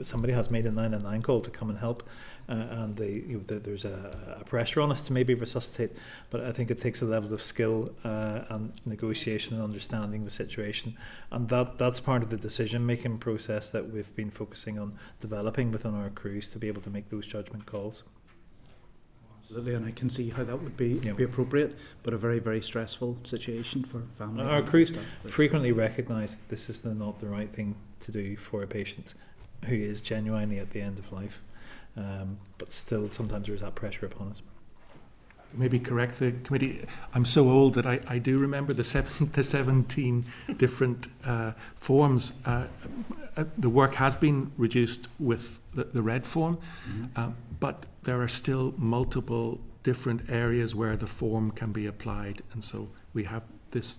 somebody has made a 999 call to come and help, and there's a pressure on us to maybe resuscitate. But I think it takes a level of skill and negotiation and understanding of the situation, and that's part of the decision-making process that we've been focusing on developing within our crews to be able to make those judgment calls. Absolutely, and I can see how that would be appropriate, but a very, very stressful situation for families. Our crews frequently recognise this is not the right thing to do for a patient who is genuinely at the end of life, but still sometimes there is that pressure upon us. Maybe correct the committee. I'm so old that I do remember the 17 different forms. The work has been reduced with the red form, but there are still multiple different areas where the form can be applied, and so we have this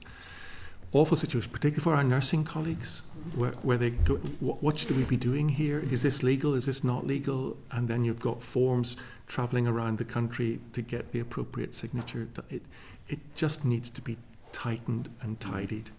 awful situation, particularly for our nursing colleagues, where they go, what should we be doing here? Is this legal? Is this not legal? And then you've got forms travelling around the country to get the appropriate signature. It just needs to be tightened and tidied.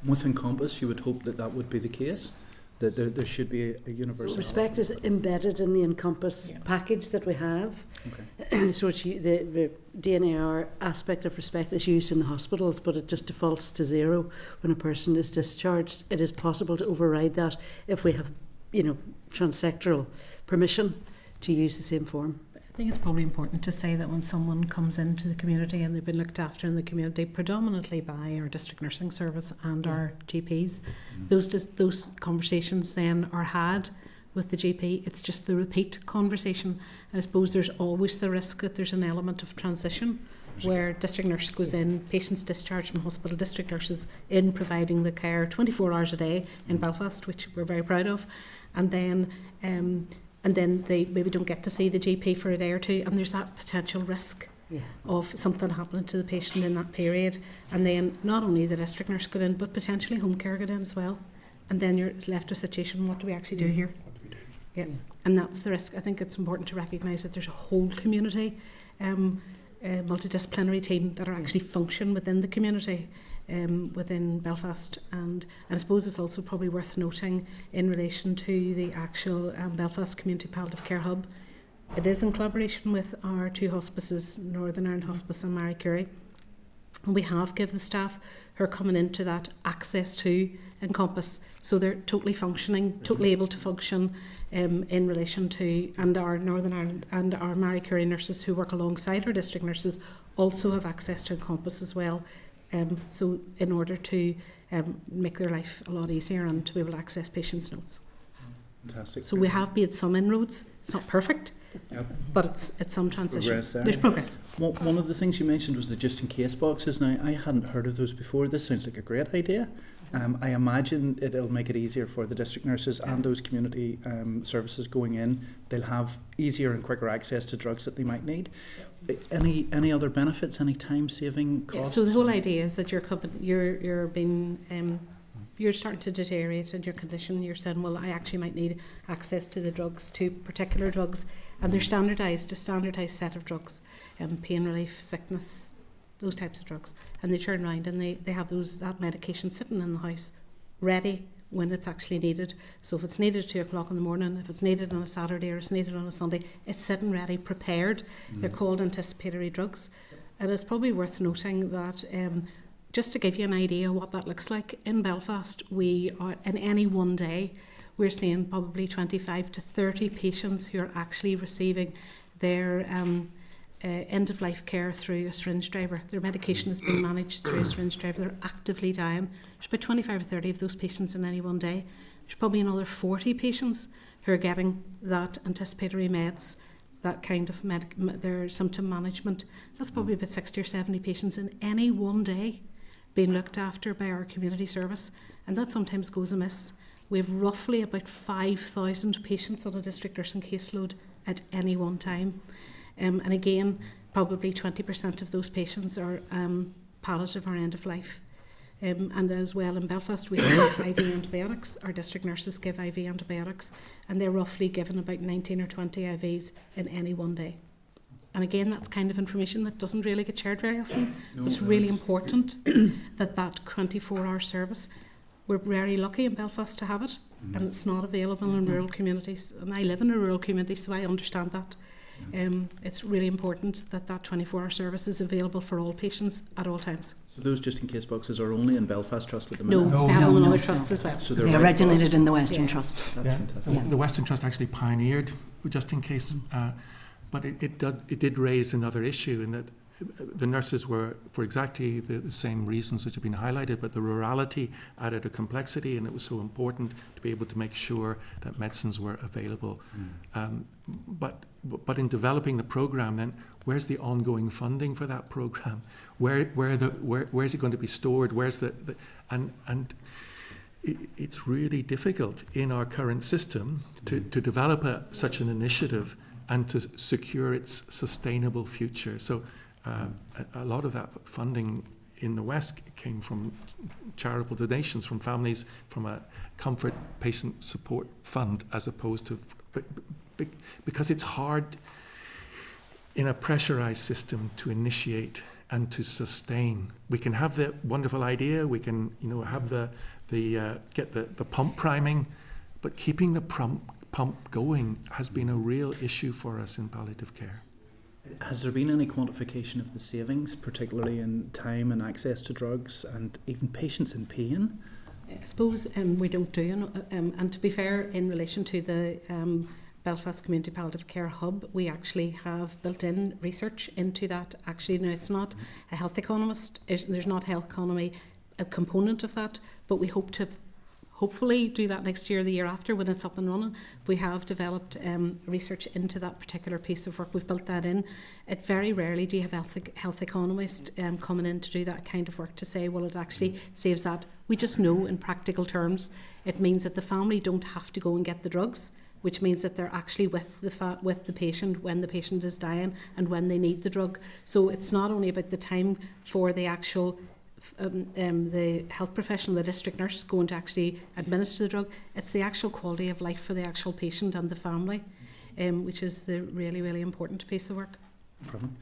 With Encompass, you would hope that would be the case, that there should be a universal. Respect is embedded in the Encompass package that we have. Okay. So the DNR aspect of Respect is used in the hospitals, but it just defaults to 0 when a person is discharged. It is possible to override that if we have, transsectoral permission to use the same form. I think it's probably important to say that when someone comes into the community and they've been looked after in the community predominantly by our district nursing service and our GPs, those conversations then are had with the GP. It's just the repeat conversation. And I suppose there's always the risk that there's an element of transition where district nurse goes in, patients discharged from hospital, district nurses in providing the care 24 hours a day in Belfast, which we're very proud of, and then they maybe don't get to see the GP for a day or two, and there's that potential risk of something happening to the patient in that period. And then not only the district nurse got in, but potentially home care got in as well. and then you're left to a situation, what do we actually do here? Yeah, and that's the risk. I think it's important to recognise that there's a whole community, multidisciplinary team that are actually function within the community, within Belfast, and I suppose it's also probably worth noting in relation to the actual Belfast Community Palliative Care Hub. It is in collaboration with our two hospices, Northern Ireland Hospice and Marie Curie. And we have given the staff who are coming into that access to Encompass, so they're totally functioning, totally able to function in relation to, and our Northern Ireland and our Marie Curie nurses who work alongside our district nurses also have access to Encompass as well. So in order to make their life a lot easier and to be able to access patients' notes. Fantastic. So we have made some inroads. It's not perfect, but it's some transition. There's progress. One of the things you mentioned was the just-in-case boxes. Now, I hadn't heard of those before. This sounds like a great idea. I imagine it'll make it easier for the district nurses and those community services going in. They'll have easier and quicker access to drugs that they might need. Any other benefits? Any time-saving costs? Yeah, so the whole idea is that you're starting to deteriorate in your condition. You're saying, well, I actually might need access to the drugs, to particular drugs, and they're standardised, a standardised set of drugs, pain relief, sickness, those types of drugs, and they turn around and they have that medication sitting in the house ready when it's actually needed. So if it's needed at 2 o'clock in the morning, if it's needed on a Saturday or it's needed on a Sunday, it's sitting ready, prepared. They're called anticipatory drugs. And it's probably worth noting that just to give you an idea what that looks like, in Belfast we are, in any one day, we're seeing probably 25 to 30 patients who are actually receiving their end-of-life care through a syringe driver. Their medication is being managed through a syringe driver. They're actively dying. There's about 25 or 30 of those patients in any one day. There's probably another 40 patients who are getting that anticipatory meds, that kind of their symptom management. So that's probably about 60 or 70 patients in any one day being looked after by our community service, and that sometimes goes amiss. We have roughly about 5,000 patients on a district nursing caseload at any one time. And again, probably 20% of those patients are palliative or end of life. And as well in Belfast we have IV antibiotics. Our district nurses give IV antibiotics, and they're roughly given about 19 or 20 IVs in any one day. And again, that's kind of information that doesn't really get shared very often. No, it's really important that 24-hour service, we're very lucky in Belfast to have it, and it's not available in rural communities. And I live in a rural community, so I understand that. It's really important that 24-hour service is available for all patients at all times. So those just-in-case boxes are only in Belfast Trust at the minute? No, they have them in other trusts as well. So they originated in the Western Trust. That's fantastic. The Western Trust actually pioneered just-in-case, but it did raise another issue in that the nurses were, for exactly the same reasons which have been highlighted, but the rurality added a complexity, and it was so important to be able to make sure that medicines were available. But in developing the program, then where's the ongoing funding for that program? Where's it going to be stored? Where's and it's really difficult in our current system to develop such an initiative and to secure its sustainable future. So a lot of that funding in the West came from charitable donations from families, from a comfort patient support fund, as opposed to, because it's hard in a pressurized system to initiate and to sustain. We can have the wonderful idea, we can have get the pump priming, but keeping the pump going has been a real issue for us in palliative care. Has there been any quantification of the savings, particularly in time and access to drugs and even patients in pain? I suppose we don't do, and to be fair, in relation to the Belfast Community Palliative Care Hub, we actually have built in research into that. Actually, now it's not a health economist, there's not health economy a component of that, but we hope to hopefully do that next year, the year after, when it's up and running. We have developed research into that particular piece of work. We've built that in. It very rarely do you have health economists coming in to do that kind of work to say, well, it actually saves that. We just know in practical terms it means that the family don't have to go and get the drugs, which means that they're actually with the patient when the patient is dying and when they need the drug. So it's not only about the time for the actual the health professional, the district nurse, going to actually administer the drug. It's the actual quality of life for the actual patient and the family, which is the really, really important piece of work. No problem.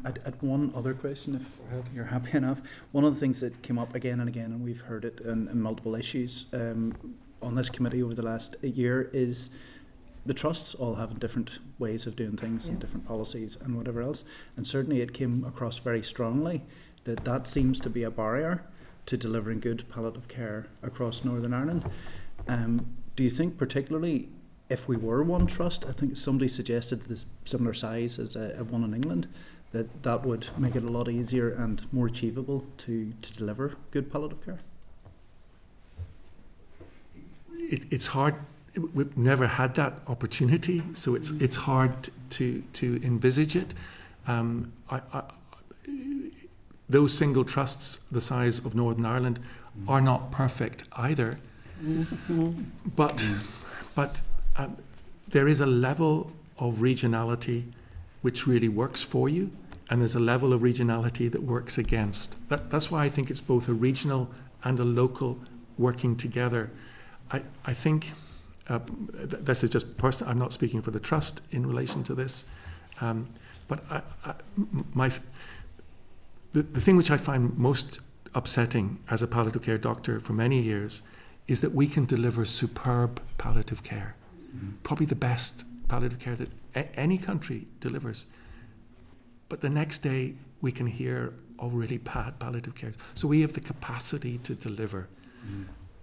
I'd one other question, if you're happy enough. One of the things that came up again and again, and we've heard it in multiple issues on this committee over the last year, is the trusts all have different ways of doing things and different policies and whatever else. And certainly it came across very strongly that seems to be a barrier to delivering good palliative care across Northern Ireland. Do you think, particularly if we were one trust, I think somebody suggested this similar size as a one in England, that would make it a lot easier and more achievable to deliver good palliative care? It's hard. We've never had that opportunity, so it's hard to envisage it. Those single trusts the size of Northern Ireland are not perfect either, but there is a level of regionality which really works for you, and there's a level of regionality that works against. That's why I think it's both a regional and a local working together. I think this is just personal. I'm not speaking for the trust in relation to this, but the thing which I find most upsetting as a palliative care doctor for many years is that we can deliver superb palliative care, probably the best palliative care that any country delivers. But the next day we can hear of really bad palliative care. So we have the capacity to deliver,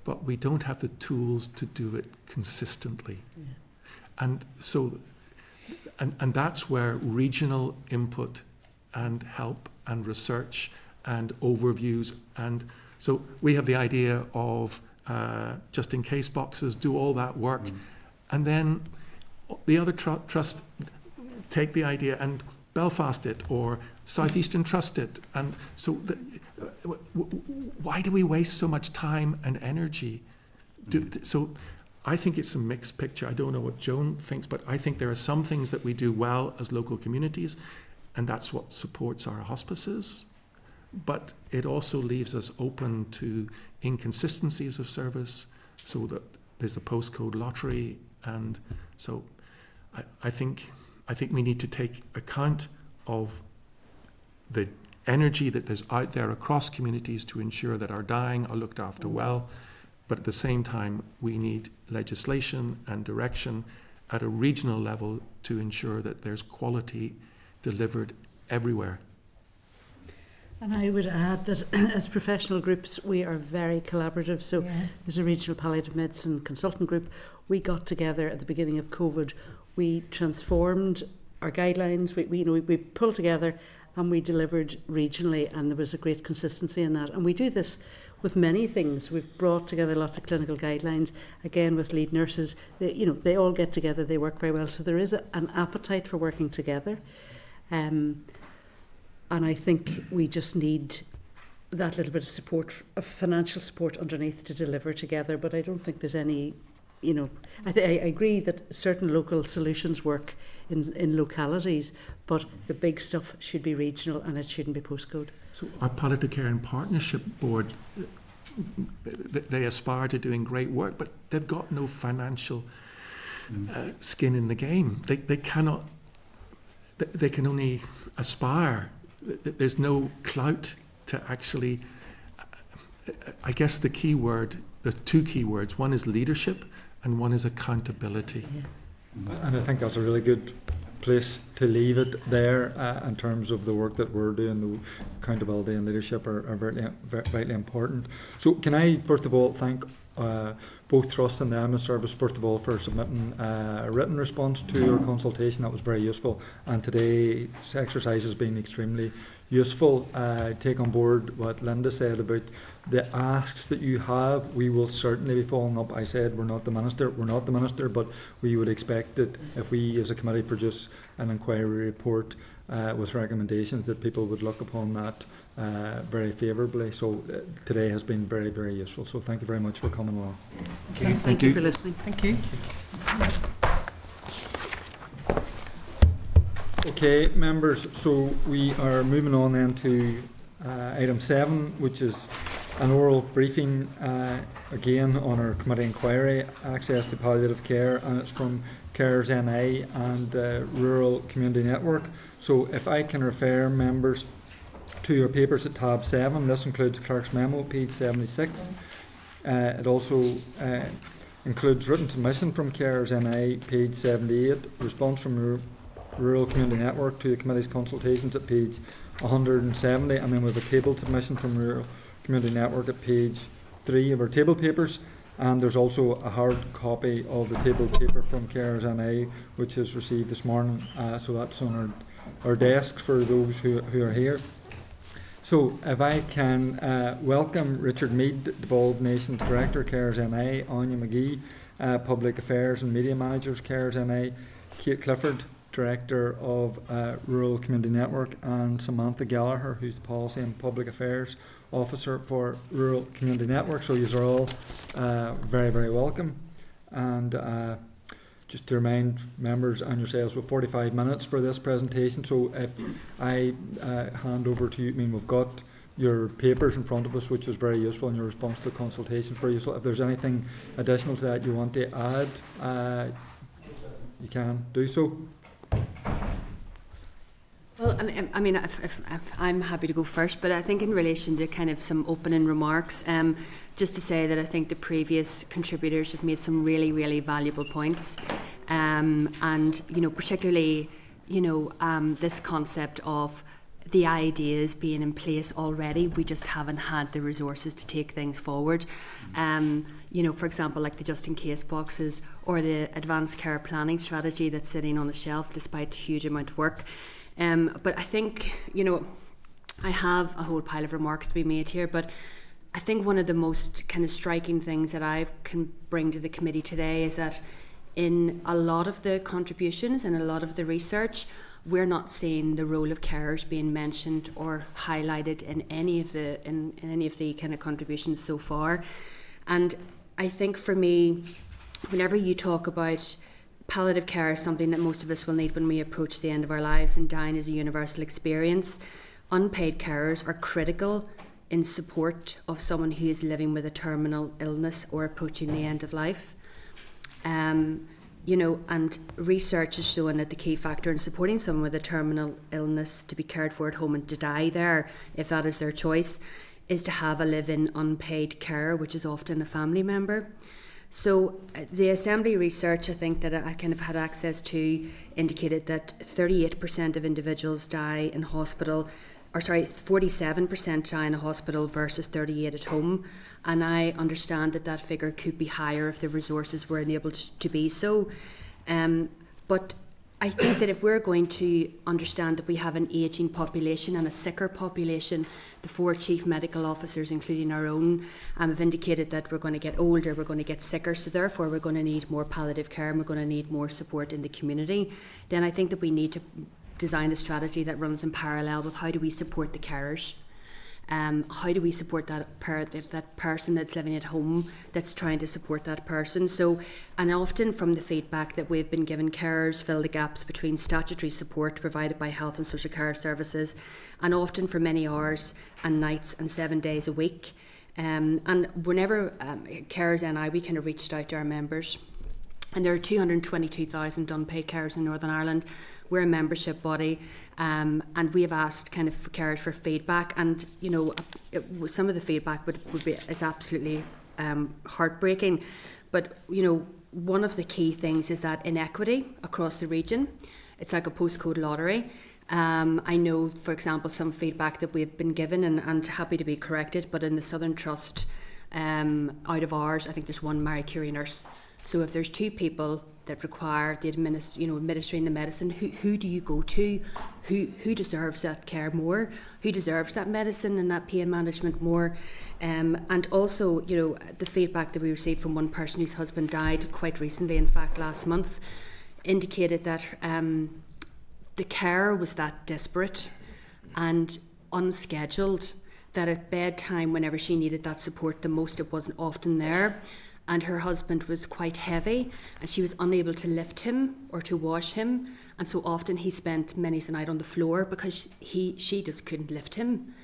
but we don't have the tools to do it consistently. And so, and that's where regional input and help and research and overviews, and so we have the idea of just in case boxes, do all that work, and then the other trust take the idea and Belfast it, or Southeastern Trust it, and so why do we waste so much time and energy? So I think it's a mixed picture. I don't know what Joan thinks, but I think there are some things that we do well as local communities, and that's what supports our hospices. But it also leaves us open to inconsistencies of service, so that there's a postcode lottery, and so I think we need to take account of the energy that there's out there across communities to ensure that our dying are looked after well, but at the same time we need legislation and direction at a regional level to ensure that there's quality delivered everywhere. And I would add that as professional groups, we are very collaborative. So there's a regional palliative medicine consultant group. We got together at the beginning of COVID. We transformed our guidelines. We pulled together and we delivered regionally, and there was a great consistency in that. And we do this with many things. We've brought together lots of clinical guidelines, again with lead nurses. They all get together, they work very well. So there is an appetite for working together. And I think we just need that little bit of support, of financial support underneath to deliver together. But I don't think there's any, I agree that certain local solutions work in localities, but the big stuff should be regional and it shouldn't be postcode. So our Palliative Care and Partnership Board, they aspire to doing great work, but they've got no financial skin in the game. They cannot, they can only aspire. There's no clout to actually, I guess the key word, there's two key words. One is leadership and one is accountability. And I think that's a really good place to leave it there in terms of the work that we're doing. The accountability and leadership are very, vitally important. So can I first of all thank both trusts and the AMA service, first of all, for submitting a written response to our consultation. That was very useful, and today's exercise has been extremely useful. Take on board what Linda said about the asks that you have. We will certainly be following up. I said we're not the minister, but we would expect that if we as a committee produce an inquiry report with recommendations, that people would look upon that very favourably. So today has been very, very useful. So thank you very much for coming along. Okay. Thank you for listening. Thank you. Okay, members, so we are moving on then to item 7, which is an oral briefing again on our committee inquiry, access to palliative care, and it's from Carers NI and Rural Community Network. So if I can refer members to your papers at tab 7, this includes Clerk's Memo, page 76. It also includes written submission from Carers NI, page 78, response from Rural Community Network to the committee's consultations at page 170, and then we have a table submission from Rural Community Network at page 3 of our table papers. And there's also a hard copy of the table paper from Carers NI, which is received this morning, so that's on our desk for those who are here. So if I can welcome Richard Mead, Devolved Nations Director, Carers NI, Anya McGee, Public Affairs and Media Managers, Carers NI, Kate Clifford, Director of Rural Community Network, and Samantha Gallagher, who's the Policy and Public Affairs Officer for Rural Community Network. So you are all very, very welcome. And just to remind members and yourselves, with 45 minutes for this presentation. So if I hand over to you, I mean, we've got your papers in front of us, which is very useful in your response to the consultation, very useful. If there's anything additional to that you want to add, you can do so. Well, I mean, if I'm happy to go first, but I think in relation to kind of some opening remarks, just to say that I think the previous contributors have made some really, really valuable points, and particularly, this concept of the ideas being in place already, we just haven't had the resources to take things forward. For example, like the just in case boxes or the advanced care planning strategy that's sitting on the shelf despite a huge amount of work. But I think, I have a whole pile of remarks to be made here, but I think one of the most kind of striking things that I can bring to the committee today is that in a lot of the contributions and a lot of the research, we're not seeing the role of carers being mentioned or highlighted in any of the kind of contributions so far. And I think for me, whenever you talk about palliative care is something that most of us will need when we approach the end of our lives, and dying is a universal experience. Unpaid carers are critical in support of someone who is living with a terminal illness or approaching the end of life. And research is showing that the key factor in supporting someone with a terminal illness to be cared for at home and to die there, if that is their choice, is to have a live-in unpaid carer, which is often a family member. So the Assembly research, I think, that I kind of had access to, indicated that 38% of individuals die in hospital, 47% die in a hospital versus 38% at home. And I understand that that figure could be higher if the resources were enabled to be so. But I think that if we're going to understand that we have an ageing population and a sicker population, the 4 chief medical officers, including our own, have indicated that we're going to get older, we're going to get sicker, so therefore we're going to need more palliative care and we're going to need more support in the community, then I think that we need to design a strategy that runs in parallel with how do we support the carers. How do we support that person that's living at home that's trying to support that person? So, and often from the feedback that we've been given, carers fill the gaps between statutory support provided by health and social care services, and often for many hours and nights and 7 days a week. And whenever Carers NI, we kind of reached out to our members, and there are 222,000 unpaid carers in Northern Ireland. We're a membership body, and we have asked kind of for carers for feedback, and some of the feedback is absolutely heartbreaking. But one of the key things is that inequity across the region. It's like a postcode lottery. I know, for example, some feedback that we've been given, and happy to be corrected, but in the Southern Trust, out of ours, I think there's 1 Marie Curie nurse. So if there's 2 people that require the administering the medicine, who do you go to? Who deserves that care more? Who deserves that medicine and that pain management more? And also, the feedback that we received from one person whose husband died quite recently, in fact last month, indicated that the care was that disparate and unscheduled that at bedtime, whenever she needed that support the most, it wasn't often there. And her husband was quite heavy and she was unable to lift him or to wash him, and so often he spent many a night on the floor because she just couldn't lift him.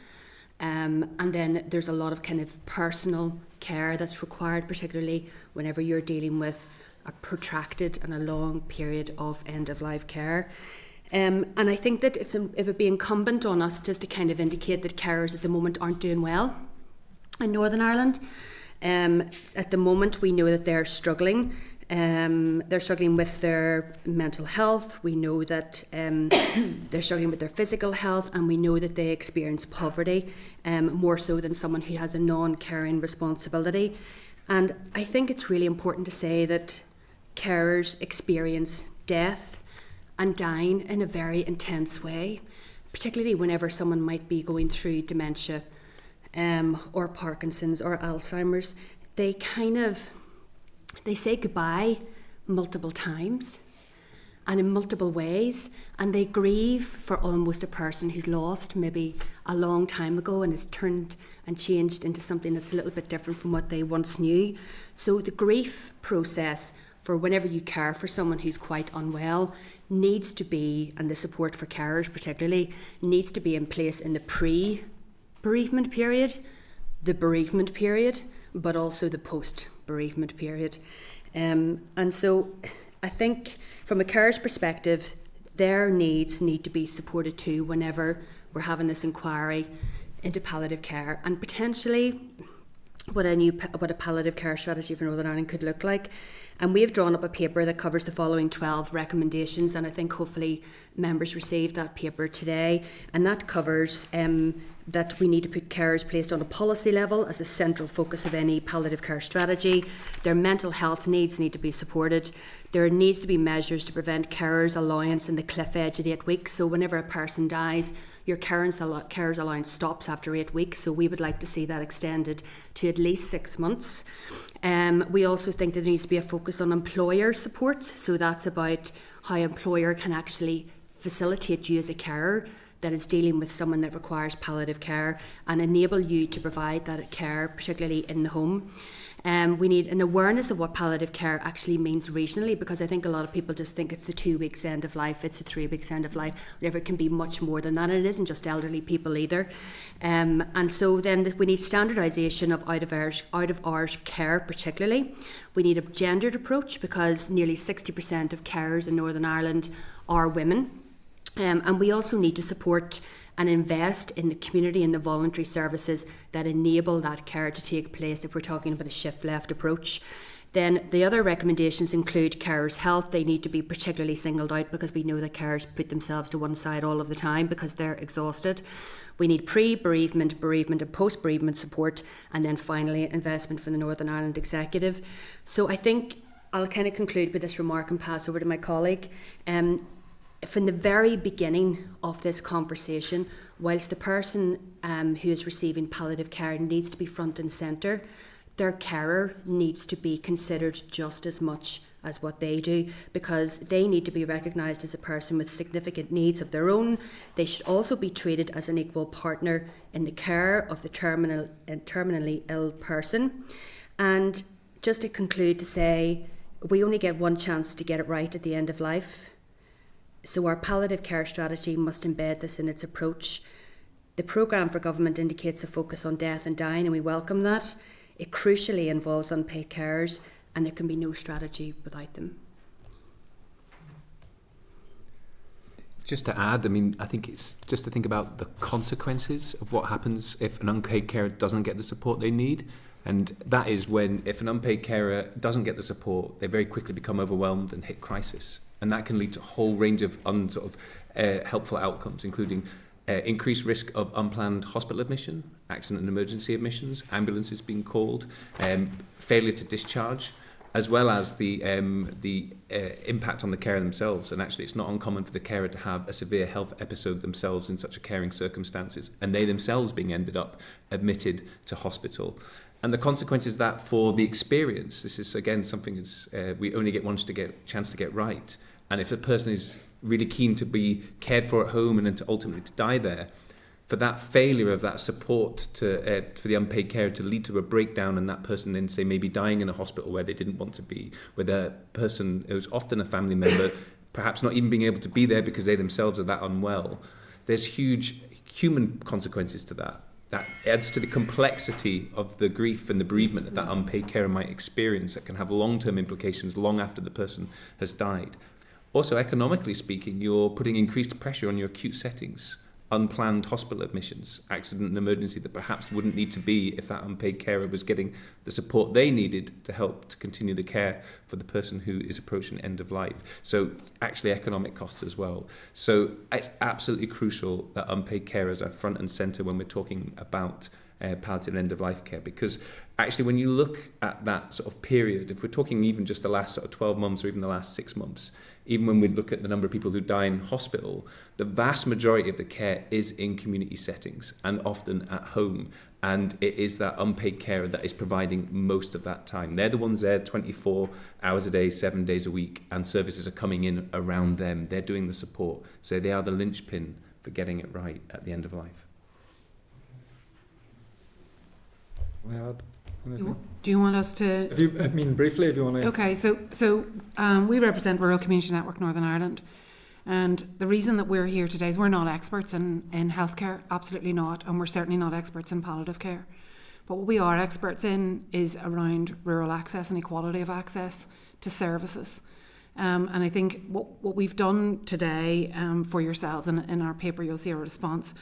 And then there's a lot of kind of personal care that's required, particularly whenever you're dealing with a protracted and a long period of end-of-life care. And I think that it would be incumbent on us just to kind of indicate that carers at the moment aren't doing well in Northern Ireland. At the moment, we know that they're struggling. They're struggling with their mental health. We know that they're struggling with their physical health, and we know that they experience poverty more so than someone who has a non-caring responsibility. And I think it's really important to say that carers experience death and dying in a very intense way, particularly whenever someone might be going through dementia or Parkinson's or Alzheimer's. They say goodbye multiple times and in multiple ways, and they grieve for almost a person who's lost maybe a long time ago and has turned and changed into something that's a little bit different from what they once knew. So the grief process for whenever you care for someone who's quite unwell needs to be, and the support for carers particularly, needs to be in place in the pre-bereavement period, the bereavement period, but also the post-bereavement period. And so I think from a carer's perspective, their needs need to be supported too whenever we're having this inquiry into palliative care, and potentially what a palliative care strategy for Northern Ireland could look like. And we have drawn up a paper that covers the following 12 recommendations, and I think hopefully members received that paper today. And that covers that we need to put carers placed on a policy level as a central focus of any palliative care strategy. Their mental health needs need to be supported. There needs to be measures to prevent carers' allowance in the cliff edge at 8 weeks. So whenever a person dies, your carers allowance stops after 8 weeks. So we would like to see that extended to at least 6 months. We also think that there needs to be a focus on employer support. So that's about how an employer can actually facilitate you as a carer that is dealing with someone that requires palliative care and enable you to provide that care, particularly in the home. We need an awareness of what palliative care actually means regionally, because I think a lot of people just think it's the 2 weeks end of life, it's a 3 weeks end of life, whatever. It can be much more than that, and it isn't just elderly people either. And so then we need standardisation of out of hours care particularly. We need a gendered approach because nearly 60% of carers in Northern Ireland are women. And we also need to support and invest in the community and the voluntary services that enable that care to take place if we're talking about a shift left approach. Then the other recommendations include carers' health. They need to be particularly singled out because we know that carers put themselves to one side all of the time because they're exhausted. We need pre-bereavement, bereavement and post-bereavement support, and then finally investment from the Northern Ireland Executive. So I think I'll kind of conclude with this remark and pass over to my colleague. From the very beginning of this conversation, whilst the person who is receiving palliative care needs to be front and centre, their carer needs to be considered just as much as what they do, because they need to be recognised as a person with significant needs of their own. They should also be treated as an equal partner in the care of the terminally ill person. And just to conclude, to say we only get one chance to get it right at the end of life. So our palliative care strategy must embed this in its approach. The programme for government indicates a focus on death and dying, and we welcome that. It crucially involves unpaid carers, and there can be no strategy without them. Just to add, I think it's just to think about the consequences of what happens if an unpaid carer doesn't get the support they need. And that is when, if an unpaid carer doesn't get the support, they very quickly become overwhelmed and hit crisis. And that can lead to a whole range of helpful outcomes, including increased risk of unplanned hospital admission, accident and emergency admissions, ambulances being called, failure to discharge, as well as the impact on the carer themselves. And actually, it's not uncommon for the carer to have a severe health episode themselves in such a caring circumstances, and they themselves being ended up admitted to hospital. And the consequences of that for the experience, this is again something that's, we only get one chance to get right. And if a person is really keen to be cared for at home and then to ultimately to die there, for that failure of that support for the unpaid carer to lead to a breakdown, and that person then say maybe dying in a hospital where they didn't want to be, where the person who's often a family member perhaps not even being able to be there because they themselves are that unwell. There's huge human consequences to that. that adds to the complexity of the grief and the bereavement that that unpaid carer might experience, that can have long-term implications long after the person has died. Also, economically speaking, you're putting increased pressure on your acute settings, unplanned hospital admissions, accident and emergency that perhaps wouldn't need to be if that unpaid carer was getting the support they needed to help to continue the care for the person who is approaching end of life. So actually economic costs as well. So it's absolutely crucial that unpaid carers are front and centre when we're talking about palliative and end-of-life care, because actually when you look at that sort of period, if we're talking even just the last sort of 12 months or even the last 6 months, even when we look at the number of people who die in hospital, the vast majority of the care is in community settings and often at home. And it is that unpaid carer that is providing most of that time. They're the ones there 24 hours a day, 7 days a week, and services are coming in around them. They're doing the support. So they are the linchpin for getting it right at the end of life. Do you want us to? Briefly, if you want to. Okay, so we represent Rural Community Network Northern Ireland, and the reason that we're here today is we're not experts in healthcare, absolutely not, and we're certainly not experts in palliative care. But what we are experts in is around rural access and equality of access to services. And I think what we've done today for yourselves, and in our paper you'll see our response,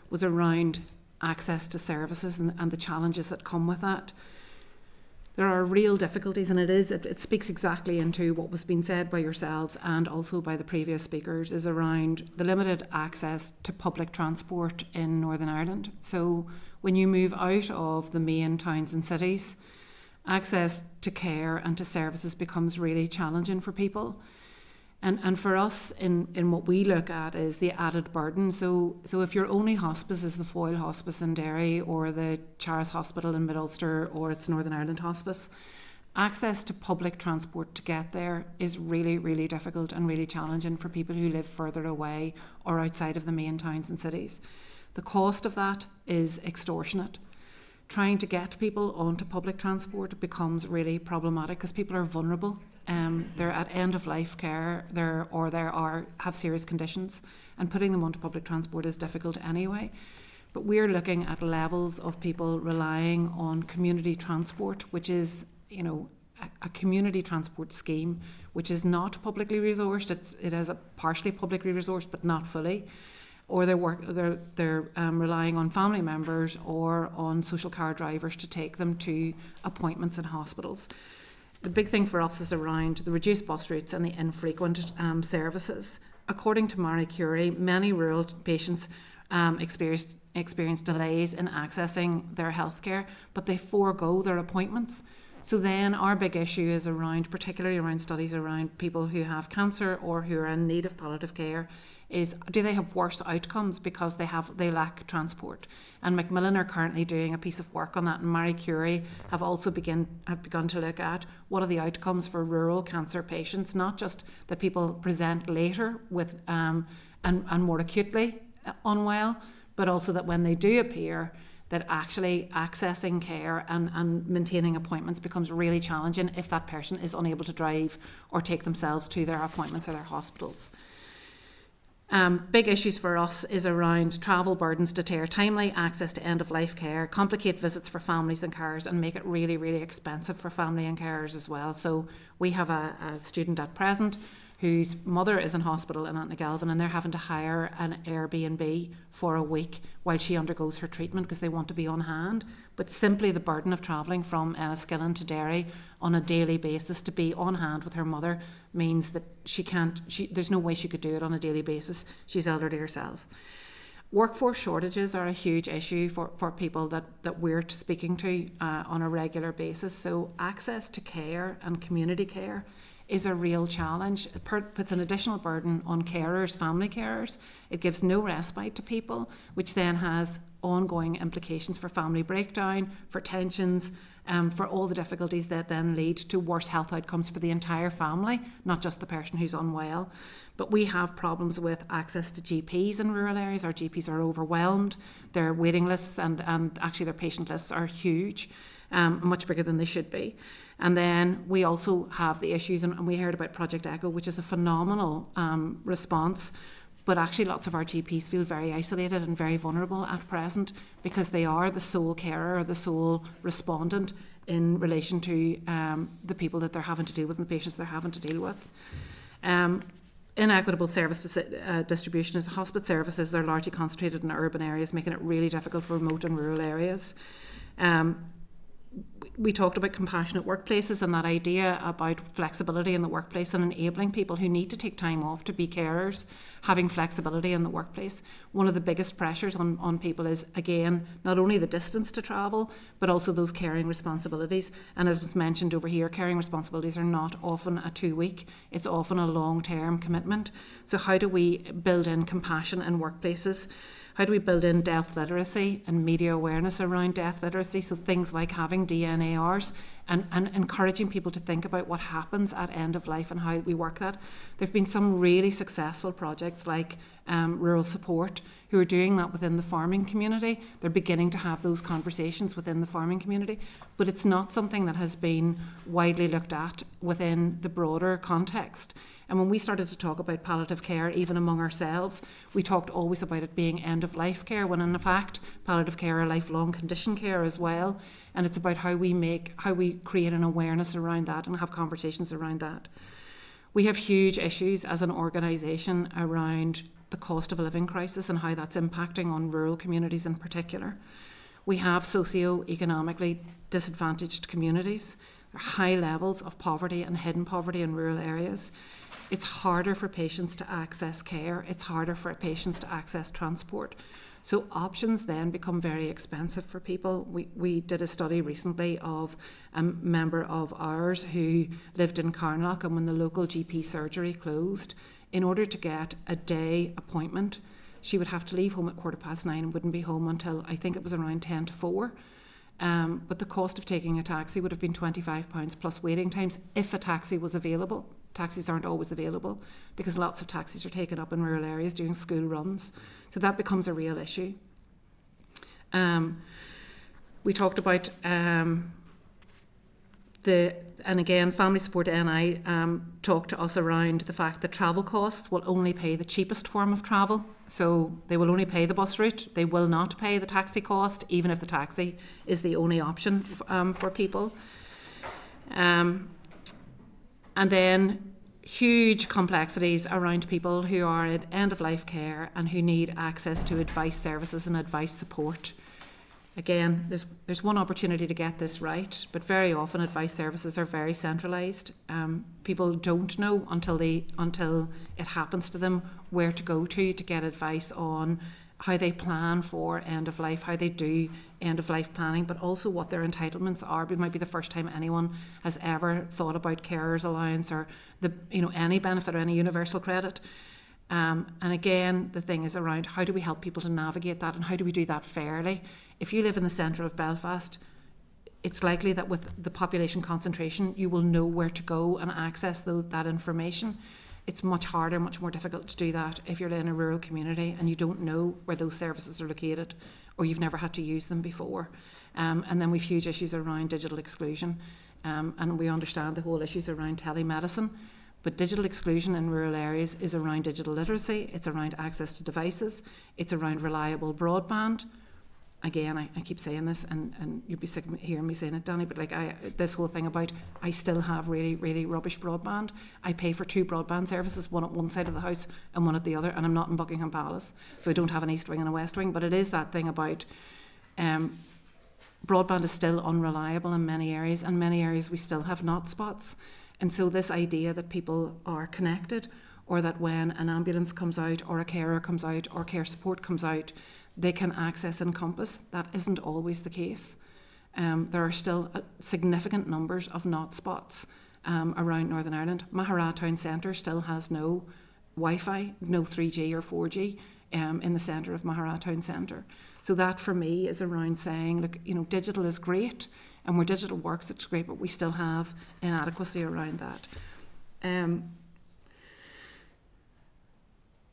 was around access to services and the challenges that come with that. There are real difficulties, and it speaks exactly into what was being said by yourselves and also by the previous speakers, is around the limited access to public transport in Northern Ireland. So when you move out of the main towns and cities, access to care and to services becomes really challenging for people. And for us, in what we look at is the added burden. So if your only hospice is the Foyle Hospice in Derry or the Charas Hospital in Mid-Ulster or it's Northern Ireland Hospice, access to public transport to get there is really, really difficult and really challenging for people who live further away or outside of the main towns and cities. The cost of that is extortionate. Trying to get people onto public transport becomes really problematic because people are vulnerable. They're at end of life care, have serious conditions, and putting them onto public transport is difficult anyway. But we're looking at levels of people relying on community transport, which is, a community transport scheme, which is not publicly resourced. It is a partially publicly resourced, but not fully. Or they're relying on family members or on social car drivers to take them to appointments in hospitals. The big thing for us is around the reduced bus routes and the infrequent services. According to Marie Curie, many rural patients experience delays in accessing their healthcare, but they forego their appointments. So then our big issue is particularly around studies around people who have cancer or who are in need of palliative care, is do they have worse outcomes because they lack transport? And Macmillan are currently doing a piece of work on that, and Marie Curie have also begun to look at what are the outcomes for rural cancer patients, not just that people present later with and more acutely unwell, but also that when they do appear, that actually accessing care and maintaining appointments becomes really challenging if that person is unable to drive or take themselves to their appointments or their hospitals. Big issues for us is around travel burdens deter timely access to end-of-life care, complicate visits for families and carers, and make it really, really expensive for family and carers as well. So we have a student at present whose mother is in hospital in Antnagelvin, and they're having to hire an Airbnb for a week while she undergoes her treatment because they want to be on hand. But simply the burden of travelling from Enniskillen to Derry on a daily basis to be on hand with her mother means that there's no way she could do it on a daily basis. She's elderly herself. Workforce shortages are a huge issue for people that we're speaking to on a regular basis. So access to care and community care is a real challenge. It puts an additional burden on carers, family carers. It gives no respite to people, which then has ongoing implications for family breakdown, for tensions, for all the difficulties that then lead to worse health outcomes for the entire family, not just the person who's unwell. But we have problems with access to GPs in rural areas. Our GPs are overwhelmed. Their waiting lists and actually their patient lists are huge, much bigger than they should be. And then we also have the issues, and we heard about Project Echo, which is a phenomenal response But actually lots of our GPs feel very isolated and very vulnerable at present because they are the sole carer or the sole respondent in relation to the people that they're having to deal with and the patients they're having to deal with. Inequitable services distribution is hospice services are largely concentrated in urban areas, making it really difficult for remote and rural areas. We talked about compassionate workplaces and that idea about flexibility in the workplace and enabling people who need to take time off to be carers, having flexibility in the workplace. One of the biggest pressures on people is, again, not only the distance to travel, but also those caring responsibilities. And as was mentioned over here, caring responsibilities are not often a 2-week, it's often a long-term commitment. So how do we build in compassion in workplaces? How do we build in death literacy and media awareness around death literacy? So things like having DNARs and encouraging people to think about what happens at end of life and how we work that. There have been some really successful projects like Rural Support who are doing that within the farming community. They're beginning to have those conversations within the farming community, but it's not something that has been widely looked at within the broader context. And when we started to talk about palliative care, even among ourselves, we talked always about it being end-of-life care, when in fact, palliative care are lifelong condition care as well. And it's about how we create an awareness around that and have conversations around that. We have huge issues as an organisation around the cost of a living crisis and how that's impacting on rural communities in particular. We have socio-economically disadvantaged communities. There are high levels of poverty and hidden poverty in rural areas. It's harder for patients to access care. It's harder for patients to access transport. So options then become very expensive for people. We did a study recently of a member of ours who lived in Carnlough, and when the local GP surgery closed, in order to get a day appointment, she would have to leave home at 9:15 and wouldn't be home until, I think it was around 10 to 4. But the cost of taking a taxi would have been £25 plus waiting times if a taxi was available. Taxis aren't always available because lots of taxis are taken up in rural areas doing school runs. So that becomes a real issue. We talked about and again, Family Support NI talked to us around the fact that travel costs will only pay the cheapest form of travel. So they will only pay the bus route. They will not pay the taxi cost, even if the taxi is the only option for people. And then huge complexities around people who are at end-of-life care and who need access to advice services and advice support. Again, there's one opportunity to get this right, but very often advice services are very centralised. People don't know until it happens to them where to go to get advice on how they plan for end of life, how they do end of life planning, but also what their entitlements are. It might be the first time anyone has ever thought about carers allowance or any benefit or any universal credit. And again, the thing is around how do we help people to navigate that and how do we do that fairly? If you live in the centre of Belfast, it's likely that with the population concentration, you will know where to go and access that information. It's much harder, much more difficult to do that if you're in a rural community and you don't know where those services are located or you've never had to use them before. And then we've huge issues around digital exclusion. And we understand the whole issues around telemedicine. But digital exclusion in rural areas is around digital literacy, it's around access to devices, it's around reliable broadband. Again, I keep saying this, and you'll be sick of hearing me saying it, Danny, but this whole thing about I still have really, really rubbish broadband. I pay for 2 broadband services, one at one side of the house and one at the other, and I'm not in Buckingham Palace, so I don't have an east wing and a west wing, but it is that thing about broadband is still unreliable in many areas, and many areas we still have not spots. And so this idea that people are connected, or that when an ambulance comes out or a carer comes out or care support comes out, they can access Encompass, that isn't always the case. There are still significant numbers of not spots around Northern Ireland. Maghera Town Centre still has no Wi-Fi, no 3G or 4G in the centre of Maghera Town Centre. So that for me is around saying, look, digital is great, and where digital works, it's great, but we still have inadequacy around that.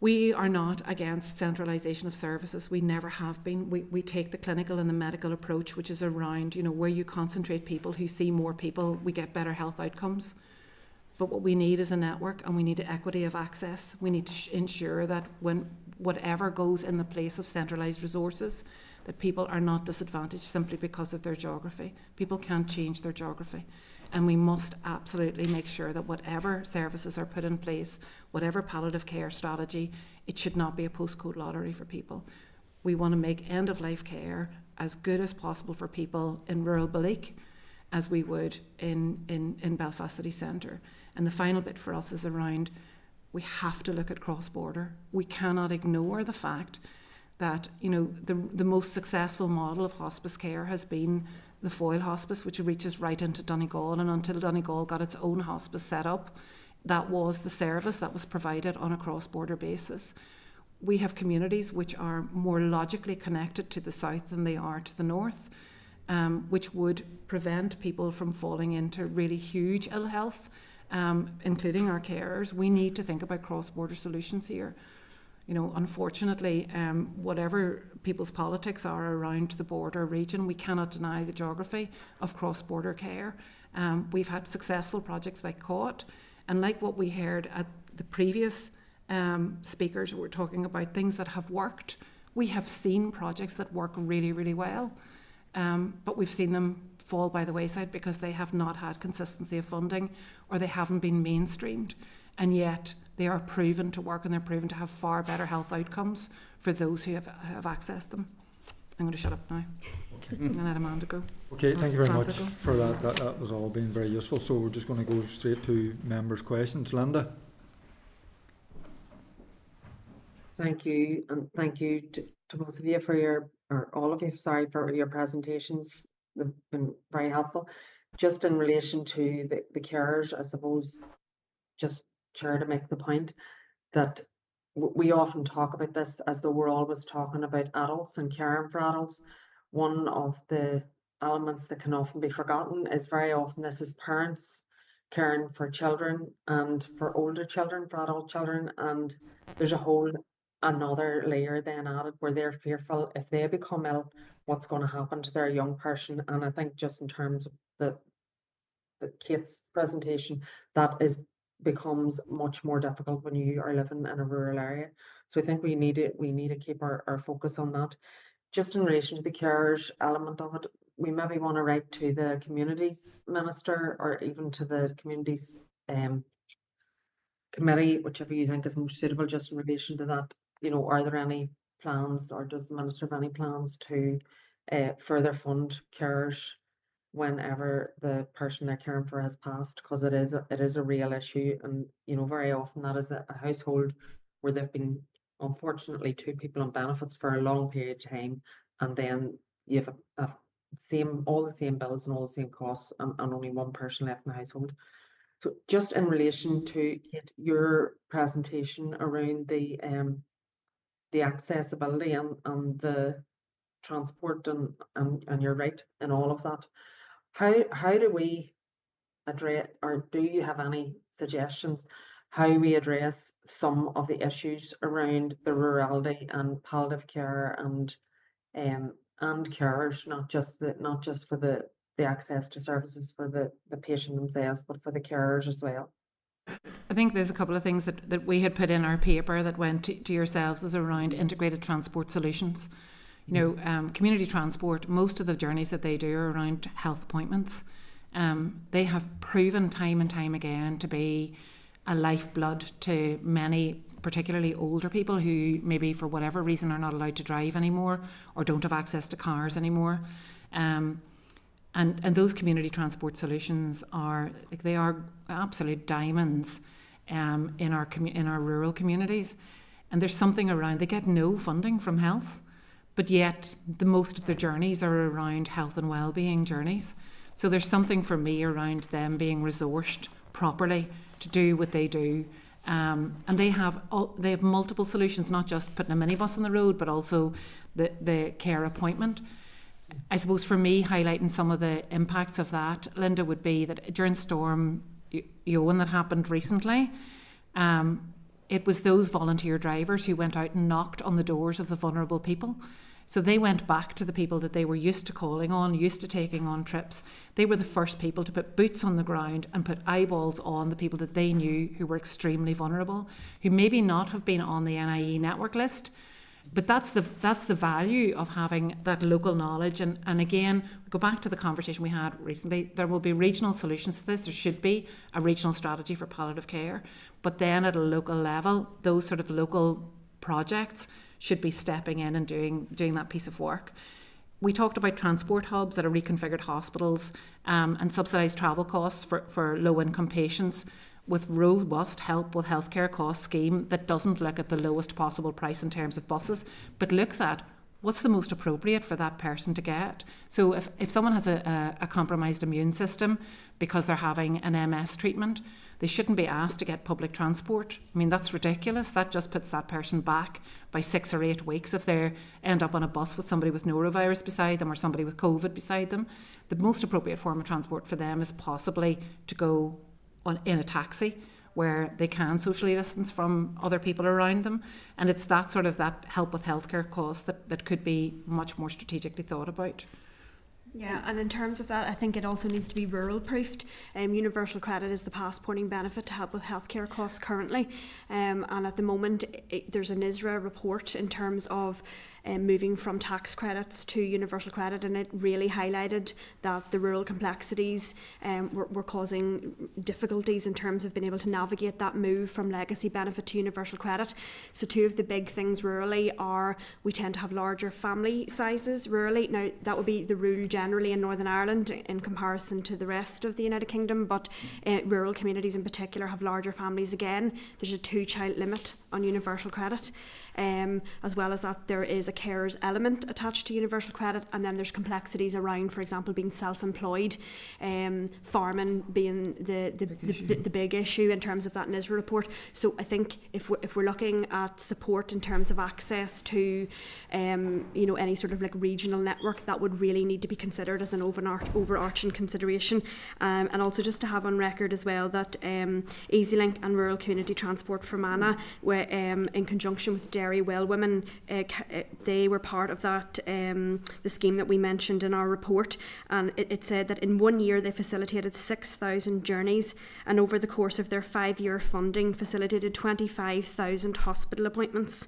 We are not against centralisation of services. We never have been. We take the clinical and the medical approach, which is around, where you concentrate people who see more people, we get better health outcomes. But what we need is a network, and we need equity of access. We need to ensure that when whatever goes in the place of centralised resources, that people are not disadvantaged simply because of their geography. People can't change their geography. And we must absolutely make sure that whatever services are put in place, whatever palliative care strategy, it should not be a postcode lottery for people. We want to make end-of-life care as good as possible for people in rural Ballyke as we would in Belfast City Centre. And the final bit for us is around, we have to look at cross-border. We cannot ignore the fact that, you know, the most successful model of hospice care has been the Foyle Hospice, which reaches right into Donegal, and until Donegal got its own hospice set up, that was the service that was provided on a cross-border basis. We have communities which are more logically connected to the south than they are to the north, which would prevent people from falling into really huge ill health, including our carers. We need to think about cross-border solutions here. You know, unfortunately, whatever people's politics are around the border region, we cannot deny the geography of cross-border care. We've had successful projects like COT, and like what we heard at the previous speakers were talking about things that have worked. We have seen projects that work really, really well, but we've seen them fall by the wayside because they have not had consistency of funding, or they haven't been mainstreamed, and yet they are proven to work, and they're proven to have far better health outcomes for those who have accessed them. I'm going to shut up now. Okay. And let Amanda go. Okay, thank you very much go. for that. That was all been very useful. So we're just going to go straight to members' questions. Linda? Thank you, and thank you to both of you for your, or all of you, sorry, for your presentations. They've been very helpful. Just in relation to the carers, I suppose, just Chair, to make the point that we often talk about this as though we're always talking about adults and caring for adults. One of the elements that can often be forgotten is very often this is parents caring for children, and for older children, for adult children, and there's a whole another layer then added where they're fearful if they become ill, what's going to happen to their young person. And I think just in terms of the Kate's presentation, that becomes much more difficult when you are living in a rural area. So I think we need to keep our focus on that. Just in relation to the carers element of it, we maybe want to write to the communities minister, or even to the communities committee, whichever you think is most suitable, just in relation to that. You know, are there any plans, or does the minister have any plans to further fund carers whenever the person they're caring for has passed? Because it is a real issue, and you know, very often that is a household where there've been, unfortunately, two people on benefits for a long period of time, and then you have all the same bills and all the same costs, and only one person left in the household. So just in relation to Kate, your presentation around the accessibility and the transport, and you're right in all of that. How do we address, or do you have any suggestions how we address some of the issues around the rurality and palliative care and carers, not just for the access to services for the patient themselves, but for the carers as well? I think there's a couple of things that we had put in our paper that went to yourselves was around integrated transport solutions. You know, community transport, most of the journeys that they do are around health appointments. They have proven time and time again to be a lifeblood to many, particularly older people who maybe for whatever reason are not allowed to drive anymore, or don't have access to cars anymore. And those community transport solutions are absolute diamonds in our rural communities. And there's something around, they get no funding from health, but yet the most of their journeys are around health and well-being journeys. So there's something for me around them being resourced properly to do what they do. And they have multiple solutions, not just putting a minibus on the road, but also the care appointment. I suppose for me, highlighting some of the impacts of that, Linda, would be that during Storm Eowyn that happened recently, it was those volunteer drivers who went out and knocked on the doors of the vulnerable people So they went back to the people that they were used to calling on, used to taking on trips. They were the first people to put boots on the ground and put eyeballs on the people that they knew who were extremely vulnerable, who maybe not have been on the NIE network list. But that's the value of having that local knowledge. And again, go back to the conversation we had recently, there will be regional solutions to this. There should be a regional strategy for palliative care. But then at a local level, those sort of local projects should be stepping in and doing that piece of work. We talked about transport hubs that are reconfigured hospitals and subsidised travel costs for low-income patients, with robust help with healthcare cost scheme that doesn't look at the lowest possible price in terms of buses, but looks at what's the most appropriate for that person to get. So if someone has a compromised immune system because they're having an MS treatment, they shouldn't be asked to get public transport. I mean, that's ridiculous. That just puts that person back by 6 or 8 weeks if they end up on a bus with somebody with norovirus beside them or somebody with COVID beside them. The most appropriate form of transport for them is possibly to go in a taxi where they can socially distance from other people around them. And it's that sort of that help with healthcare costs that could be much more strategically thought about. Yeah, and in terms of that, I think it also needs to be rural proofed. Universal credit is the passporting benefit to help with healthcare costs currently. And at the moment, there's an ISRA report in terms of moving from tax credits to universal credit, and it really highlighted that the rural complexities were causing difficulties in terms of being able to navigate that move from legacy benefit to universal credit. So two of the big things rurally are we tend to have larger family sizes rurally. Now that would be the rule generally in Northern Ireland in comparison to the rest of the United Kingdom, but rural communities in particular have larger families again. There's a 2-child limit on universal credit. As well as that, there is a carers element attached to universal credit, and then there's complexities around, for example, being self-employed, farming being the big issue in terms of that NISRA report. So I think if we're looking at support in terms of access to any sort of like regional network, that would really need to be considered as an overarching consideration. And also just to have on record as well that EasyLink and Rural Community Transport for Mana were in conjunction with Dairy Well Women, they were part of that the scheme that we mentioned in our report, and it said that in 1 year they facilitated 6,000 journeys, and over the course of their 5-year funding facilitated 25,000 hospital appointments.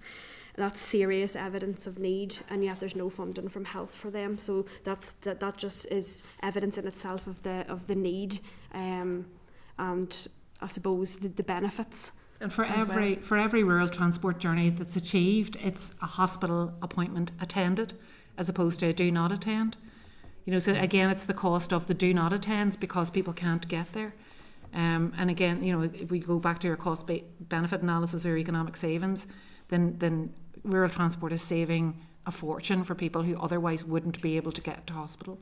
That's serious evidence of need, and yet there's no funding from health for them. So that just is evidence in itself of the need, and I suppose the benefits. And for every rural transport journey that's achieved, it's a hospital appointment attended as opposed to a do not attend. So again, it's the cost of the do not attends because people can't get there. And again, if we go back to your cost benefit analysis or economic savings, then rural transport is saving a fortune for people who otherwise wouldn't be able to get to hospital.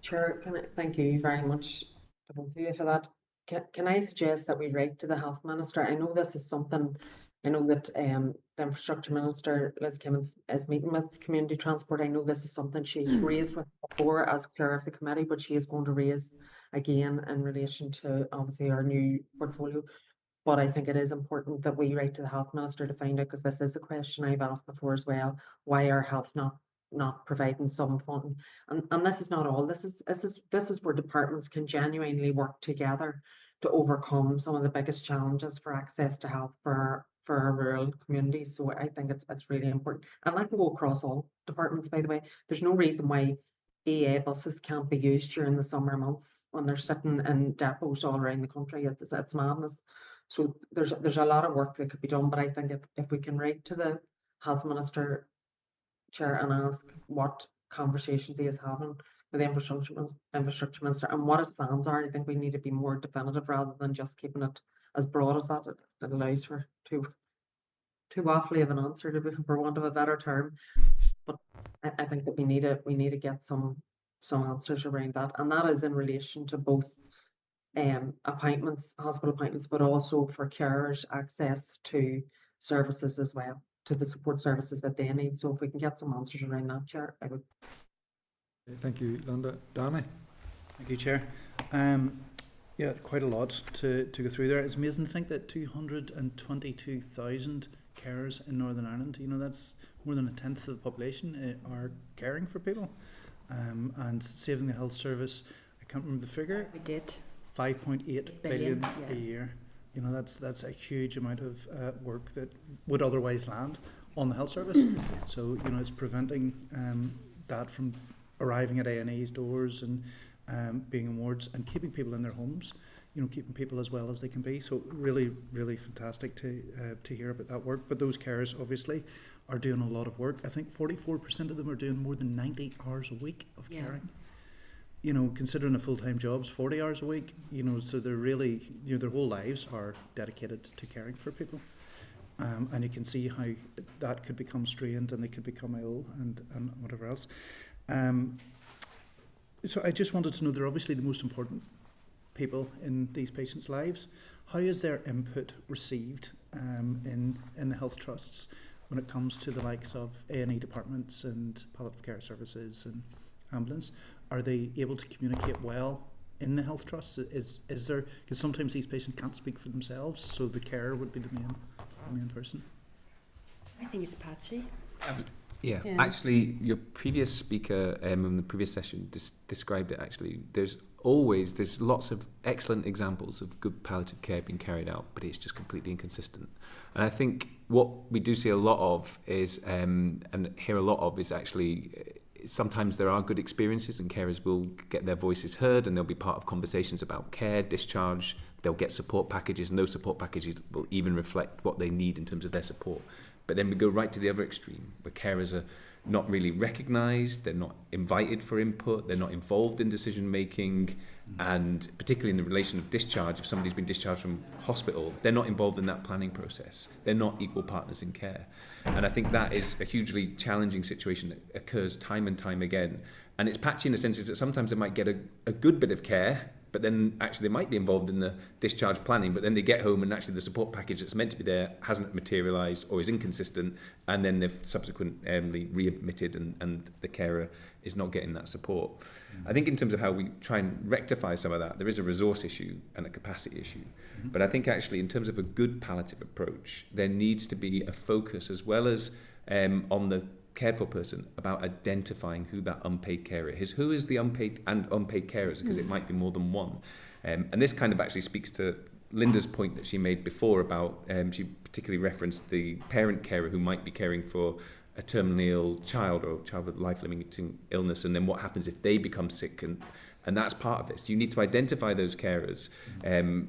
Sure, thank you very much to both of you for that. Can I suggest that we write to the Health Minister? I know this is something, I know that the Infrastructure Minister, Liz Kim, is meeting with community transport. I know this is something she's raised with before as chair of the committee, but she is going to raise again in relation to obviously our new portfolio. But I think it is important that we write to the Health Minister to find out, because this is a question I've asked before as well, why are health not providing some funding? And this is not all. This is where departments can genuinely work together to overcome some of the biggest challenges for access to health for our rural communities. So I think it's really important, and that can go across all departments. By the way, there's no reason why EA buses can't be used during the summer months when they're sitting in depots all around the country. It's madness. So there's a lot of work that could be done, but I think if we can write to the Health Minister, Chair, and ask what conversations he is having with the infrastructure minister and what his plans are, I think we need to be more definitive rather than just keeping it as broad as that. It allows for too waffly of an answer, for want of a better term. But I think that we need to get some answers around that, and that is in relation to both appointments, hospital appointments, but also for carers access to services as well, to the support services that they need. So if we can get some answers around that, Chair, I would. Thank you, Linda. Danny. Thank you, Chair. Yeah, quite a lot to go through there. It's amazing to think that 222,000 carers in Northern Ireland, that's more than a tenth of the population, are caring for people. And Saving the Health Service, I can't remember the figure. We did. 5.8 billion a year. That's a huge amount of work that would otherwise land on the health service. So, it's preventing that from arriving at A&E's doors and being in wards, and keeping people in their homes, keeping people as well as they can be. So really, really fantastic to hear about that work. But those carers obviously are doing a lot of work. I think 44% of them are doing more than 90 hours a week of caring. Considering a full-time job's 40 hours a week, so they're really, their whole lives are dedicated to caring for people. And you can see how that could become strained, and they could become ill and whatever else. So I just wanted to know, they're obviously the most important people in these patients' lives. How is their input received in the health trusts when it comes to the likes of A&E departments and palliative care services and ambulance? Are they able to communicate well in the health trusts? Is there, because sometimes these patients can't speak for themselves, so the carer would be the main person. I think it's patchy. Yeah, actually, your previous speaker in the previous session described it. Actually, there's lots of excellent examples of good palliative care being carried out, but it's just completely inconsistent. And I think what we do see a lot of is, and hear a lot of, is actually sometimes there are good experiences and carers will get their voices heard, and they'll be part of conversations about care, discharge. They'll get support packages, and those support packages will even reflect what they need in terms of their support. But then we go right to the other extreme, where carers are not really recognised, they're not invited for input, they're not involved in decision making, and particularly in the relation of discharge, if somebody's been discharged from hospital, they're not involved in that planning process. They're not equal partners in care. And I think that is a hugely challenging situation that occurs time and time again. And it's patchy in the sense that sometimes they might get a good bit of care, but then actually they might be involved in the discharge planning, but then they get home and actually the support package that's meant to be there hasn't materialised or is inconsistent, and then they've subsequently readmitted and the carer is not getting that support. I think in terms of how we try and rectify some of that, there is a resource issue and a capacity issue. But I think actually in terms of a good palliative approach, there needs to be a focus as well as on the cared for person about identifying who that unpaid carer is. Who is the unpaid carers? Because it might be more than one. And this kind of actually speaks to Linda's point that she made before about, she particularly referenced the parent carer who might be caring for a terminally ill child or a child with life-limiting illness, and then what happens if they become sick, and that's part of this. You need to identify those carers, and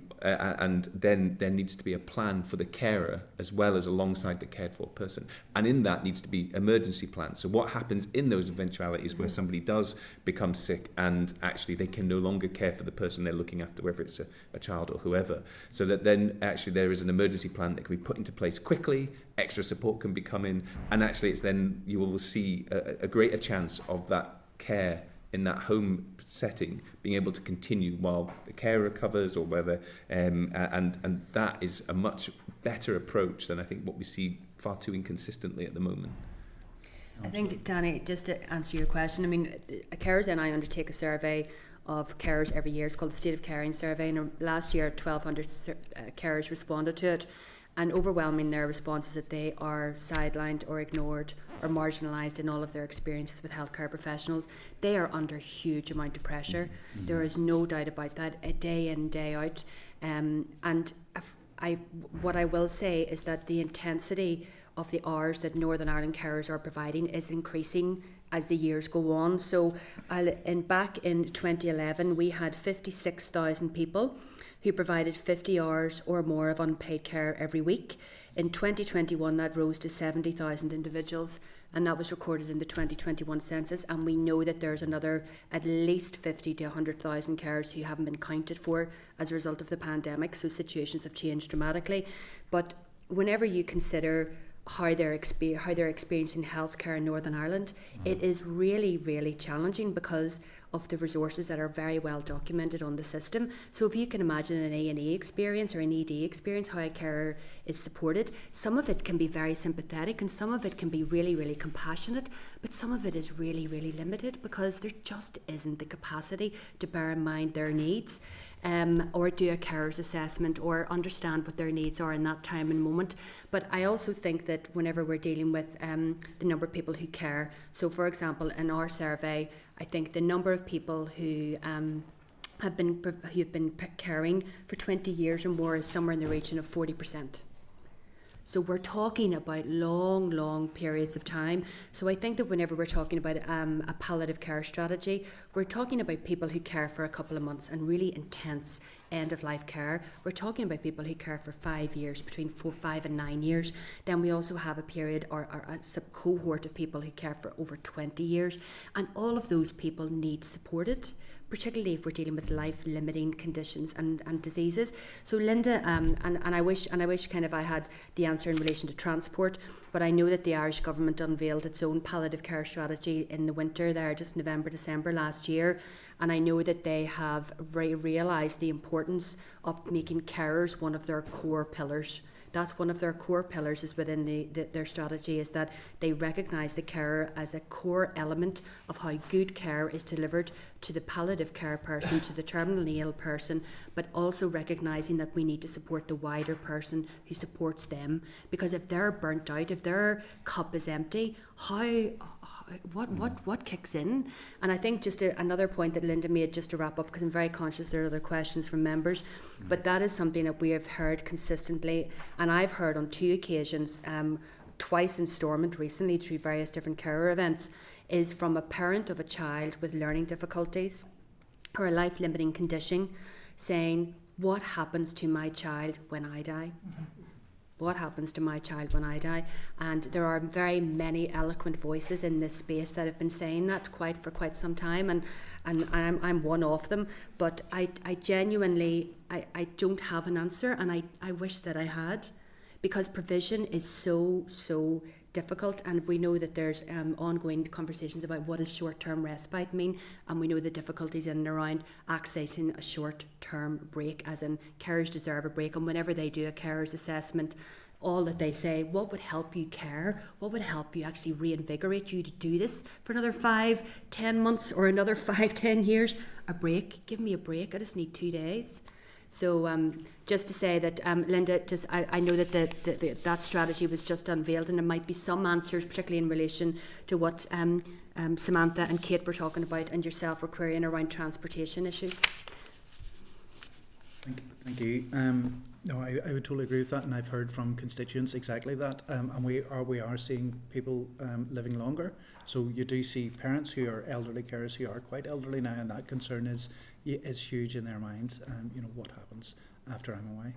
then there needs to be a plan for the carer as well as alongside the cared for person. And in that needs to be emergency plans. So what happens in those eventualities where somebody does become sick and actually they can no longer care for the person they're looking after, whether it's a child or whoever. So that then actually there is an emergency plan that can be put into place quickly, extra support can be come in, and actually it's then you will see a greater chance of that care in that home setting being able to continue while the care recovers, or whether and that is a much better approach than I think what we see far too inconsistently at the moment. I think, Danny, just to answer your question, I mean, Carers and I undertake a survey of carers every year. It's called the State of Caring Survey, and last year 1,200 carers responded to it. And overwhelming their responses that they are sidelined or ignored or marginalised in all of their experiences with healthcare professionals. They are under huge amount of pressure. There is no doubt about that, day in, day out. And what I will say is that the intensity of the hours that Northern Ireland carers are providing is increasing as the years go on. So back in 2011, we had 56,000 people who provided 50 hours or more of unpaid care every week. In 2021, that rose to 70,000 individuals, and that was recorded in the 2021 census. And we know that there's another at least 50 to 100,000 carers who haven't been counted for as a result of the pandemic. So situations have changed dramatically. But whenever you consider how they're experiencing healthcare in Northern Ireland, it is really, really challenging, because of the resources that are very well documented on the system. So if you can imagine an A&E experience or an ED experience, how a carer is supported, some of it can be very sympathetic and some of it can be really, really compassionate, but some of it is really, really limited because there just isn't the capacity to bear in mind their needs. Or do a carer's assessment or understand what their needs are in that time and moment. But I also think that whenever we're dealing with the number of people who care, so for example in our survey, I think the number of people who have been caring for 20 years or more is somewhere in the region of 40%. So we're talking about long periods of time. So I think that whenever we're talking about a palliative care strategy, we're talking about people who care for a couple of months and really intense end-of-life care. We're talking about people who care for 5 years, between 5 and 9 years. Then we also have a period or a sub-cohort of people who care for over 20 years. And all of those people need supported, particularly if we're dealing with life-limiting conditions and diseases. So Linda, and I wish kind of I had the answer in relation to transport, but I know that the Irish government unveiled its own palliative care strategy in the winter there, just November, December last year, and I know that they have realised the importance of making carers one of their core pillars. That's one of their core pillars is within their strategy, is that they recognise the carer as a core element of how good care is delivered to the palliative care person, to the terminally ill person, but also recognising that we need to support the wider person who supports them. Because if they're burnt out, if their cup is empty, what kicks in? And I think just another point that Linda made, just to wrap up, because I'm very conscious there are other questions from members, but that is something that we have heard consistently, and I've heard on 2 occasions, twice in Stormont recently through various different carer events, is from a parent of a child with learning difficulties or a life-limiting condition saying, what happens to my child when I die? What happens to my child when I die? And there are very many eloquent voices in this space that have been saying that for quite some time, and I'm one of them. But I genuinely don't have an answer, and I wish that I had, because provision is so difficult, and we know that there's ongoing conversations about what does short-term respite mean, and we know the difficulties in and around accessing a short-term break, as in carers deserve a break, and whenever they do a carer's assessment, all that they say, what would help you care? What would help you actually reinvigorate you to do this for another 5-10 months or another 5-10 years? A break. Give me a break. I just need 2 days. So just to say that, Linda, I know that that strategy was just unveiled, and there might be some answers, particularly in relation to what Samantha and Kate were talking about, and yourself were querying around transportation issues. Thank you. No, I would totally agree with that, and I've heard from constituents exactly that. And we are seeing people living longer. So you do see parents who are elderly carers who are quite elderly now, and that concern is huge in their minds. What happens after I'm away?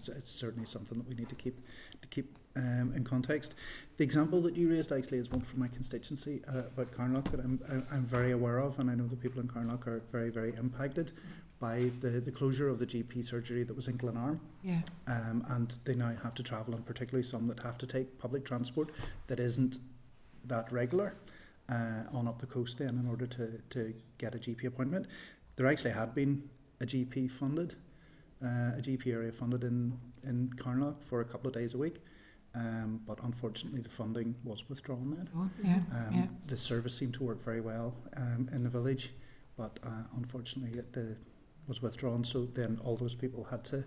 It's certainly something that we need to keep in context. The example that you raised actually is one from my constituency about Carnlough that I'm very aware of, and I know the people in Carnlough are very, very impacted by the closure of the GP surgery that was in Glenarm. Yeah. And they now have to travel, and particularly some that have to take public transport that isn't that regular on up the coast then in order to get a GP appointment. There actually had been a GP area funded in Carnlough for a couple of days a week. But unfortunately the funding was withdrawn then. The service seemed to work very well in the village, but unfortunately it was withdrawn, so then all those people had to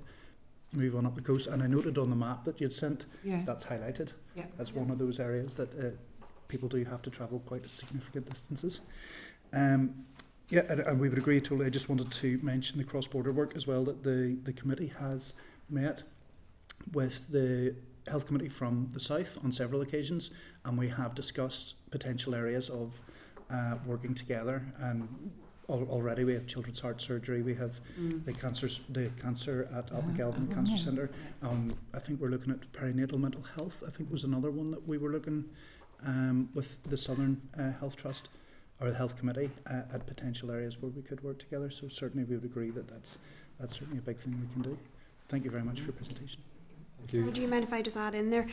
move on up the coast. And I noted on the map that you'd sent, that's highlighted as one of those areas that people do have to travel quite significant distances. And we would agree totally. I just wanted to mention the cross-border work as well, that the committee has met with the Health Committee from the South on several occasions, and we have discussed potential areas of working together. Already we have children's heart surgery, we have the cancer at Alpha Cancer Centre. I think we're looking at perinatal mental health. I think was another one that we were looking with the Southern Health Trust or the Health Committee at potential areas where we could work together. So certainly we would agree that that's certainly a big thing we can do. Thank you very much for your presentation. Would you mind if I just add in there?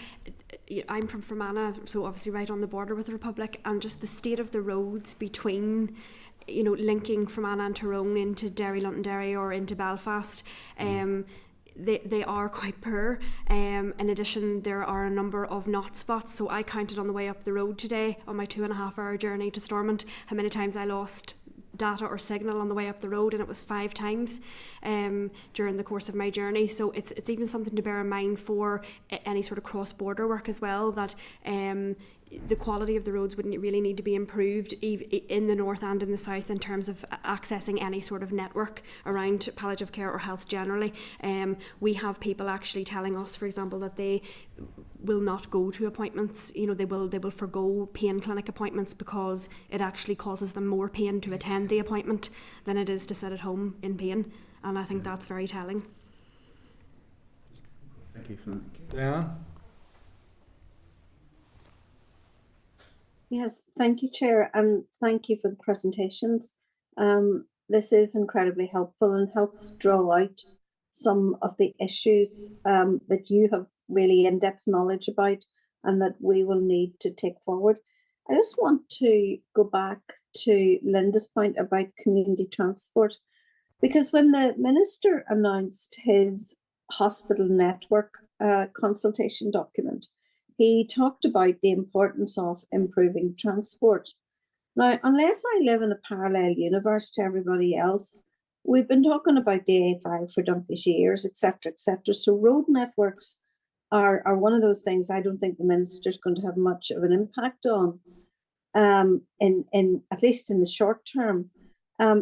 I'm from Fermanagh, so obviously right on the border with the Republic, and just the state of the roads between, you know, linking Fermanagh and Tyrone into Derry, Londonderry or into Belfast, they are quite poor. In addition, there are a number of knot spots. So I counted on the way up the road today on my 2.5-hour journey to Stormont how many times I lost data or signal on the way up the road, and it was 5 times during the course of my journey. So it's even something to bear in mind for any sort of cross-border work as well, that the quality of the roads wouldn't really need to be improved in the north and in the south in terms of accessing any sort of network around palliative care or health generally. We have people actually telling us, for example, that they will not go to appointments. You know, they will forgo pain clinic appointments because it actually causes them more pain to attend the appointment than it is to sit at home in pain, and I think that's very telling. Thank you for that. Yeah. Yes, thank you, Chair, and thank you for the presentations. This is incredibly helpful and helps draw out some of the issues that you have really in-depth knowledge about and that we will need to take forward. I just want to go back to Linda's point about community transport, because when the Minister announced his hospital network consultation document, he talked about the importance of improving transport. Now, unless I live in a parallel universe to everybody else, we've been talking about the A5 for donkey's years, etc., etc. So road networks are one of those things I don't think the Minister's going to have much of an impact on, in at least in the short term.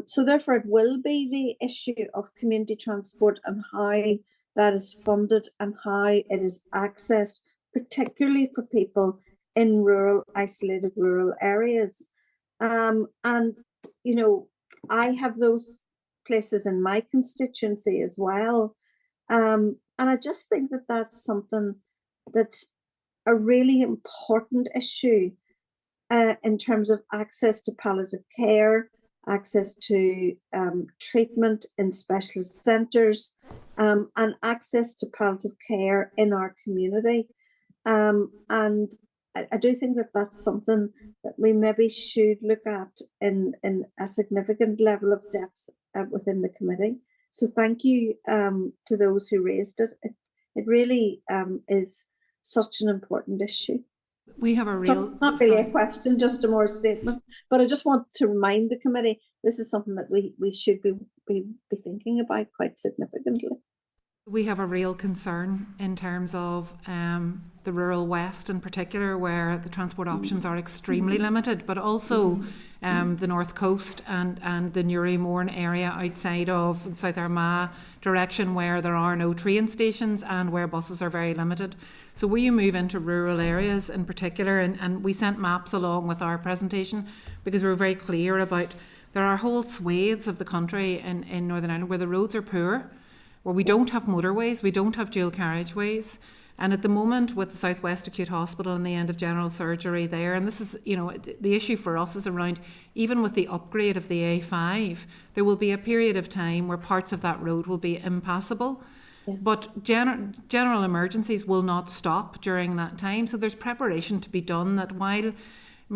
So therefore, it will be the issue of community transport and how that is funded and how it is accessed, particularly for people in rural, isolated rural areas. And, you know, I have those places in my constituency as well. And I just think that that's something that's a really important issue in terms of access to palliative care, access to treatment in specialist centres, and access to palliative care in our community. And I do think that that's something that we maybe should look at in a significant level of depth within the committee. So thank you to those who raised it. It really is such an important issue. We have a real... So not really a question, just a more statement. But I just want to remind the committee this is something that we should be thinking about quite significantly. We have a real concern in terms of the rural west in particular, where the transport options are extremely limited, but also the north coast and the Newry Mourne area outside of South Armagh direction, where there are no train stations and where buses are very limited. So will you move into rural areas in particular? And we sent maps along with our presentation because we were very clear about there are whole swathes of the country in Northern Ireland where the roads are poor, where we don't have motorways, we don't have dual carriageways. And at the moment with the South West Acute Hospital and the end of general surgery there, and this is, you know, the issue for us is around, even with the upgrade of the A5, there will be a period of time where parts of that road will be impassable. Yeah. But general emergencies will not stop during that time. So there's preparation to be done that while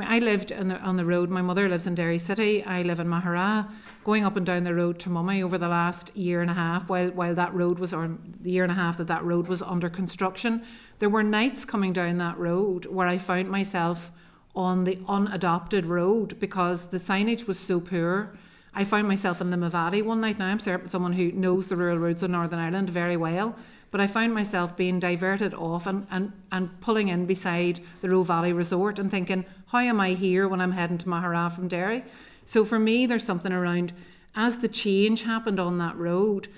I lived on the road. My mother lives in Derry City. I live in Maghera. Going up and down the road to Mummy over the last year and a half, while that road was, or the year and a half that road was under construction, there were nights coming down that road where I found myself on the unadopted road because the signage was so poor. I found myself in Limavady one night. Now I'm someone who knows the rural roads of Northern Ireland very well, but I found myself being diverted off and pulling in beside the Roe Valley Resort and thinking, how am I here when I'm heading to Maghera from Derry? So for me, there's something around, as the change happened on that road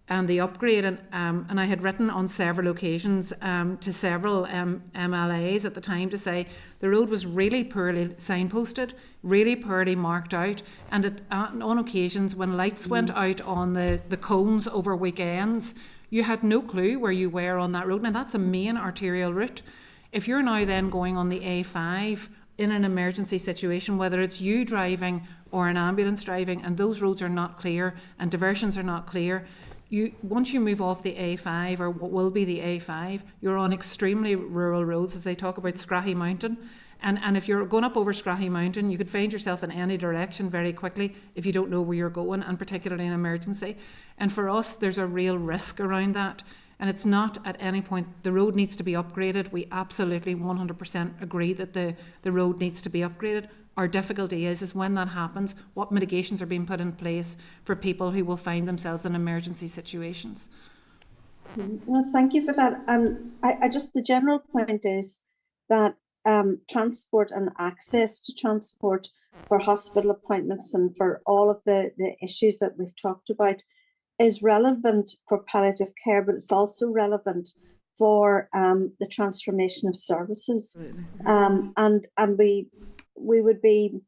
and the upgrade, and I had written on several occasions to several MLAs at the time to say the road was really poorly signposted, really poorly marked out, and on occasions when lights went out on the cones over weekends, you had no clue where you were on that road. Now that's a main arterial route. If you're now then going on the A5 in an emergency situation, whether it's you driving or an ambulance driving, and those roads are not clear and diversions are not clear, once you move off the A5 or what will be the A5, you're on extremely rural roads, as they talk about Scrahy Mountain. And if you're going up over Scrahy Mountain, you could find yourself in any direction very quickly if you don't know where you're going, and particularly in emergency. And for us, there's a real risk around that. And it's not at any point, the road needs to be upgraded. We absolutely 100% agree that the road needs to be upgraded. Our difficulty is when that happens, what mitigations are being put in place for people who will find themselves in emergency situations. Well, thank you for that. And I just, the general point is that transport and access to transport for hospital appointments and for all of the issues that we've talked about is relevant for palliative care, but it's also relevant for the transformation of services. And we would be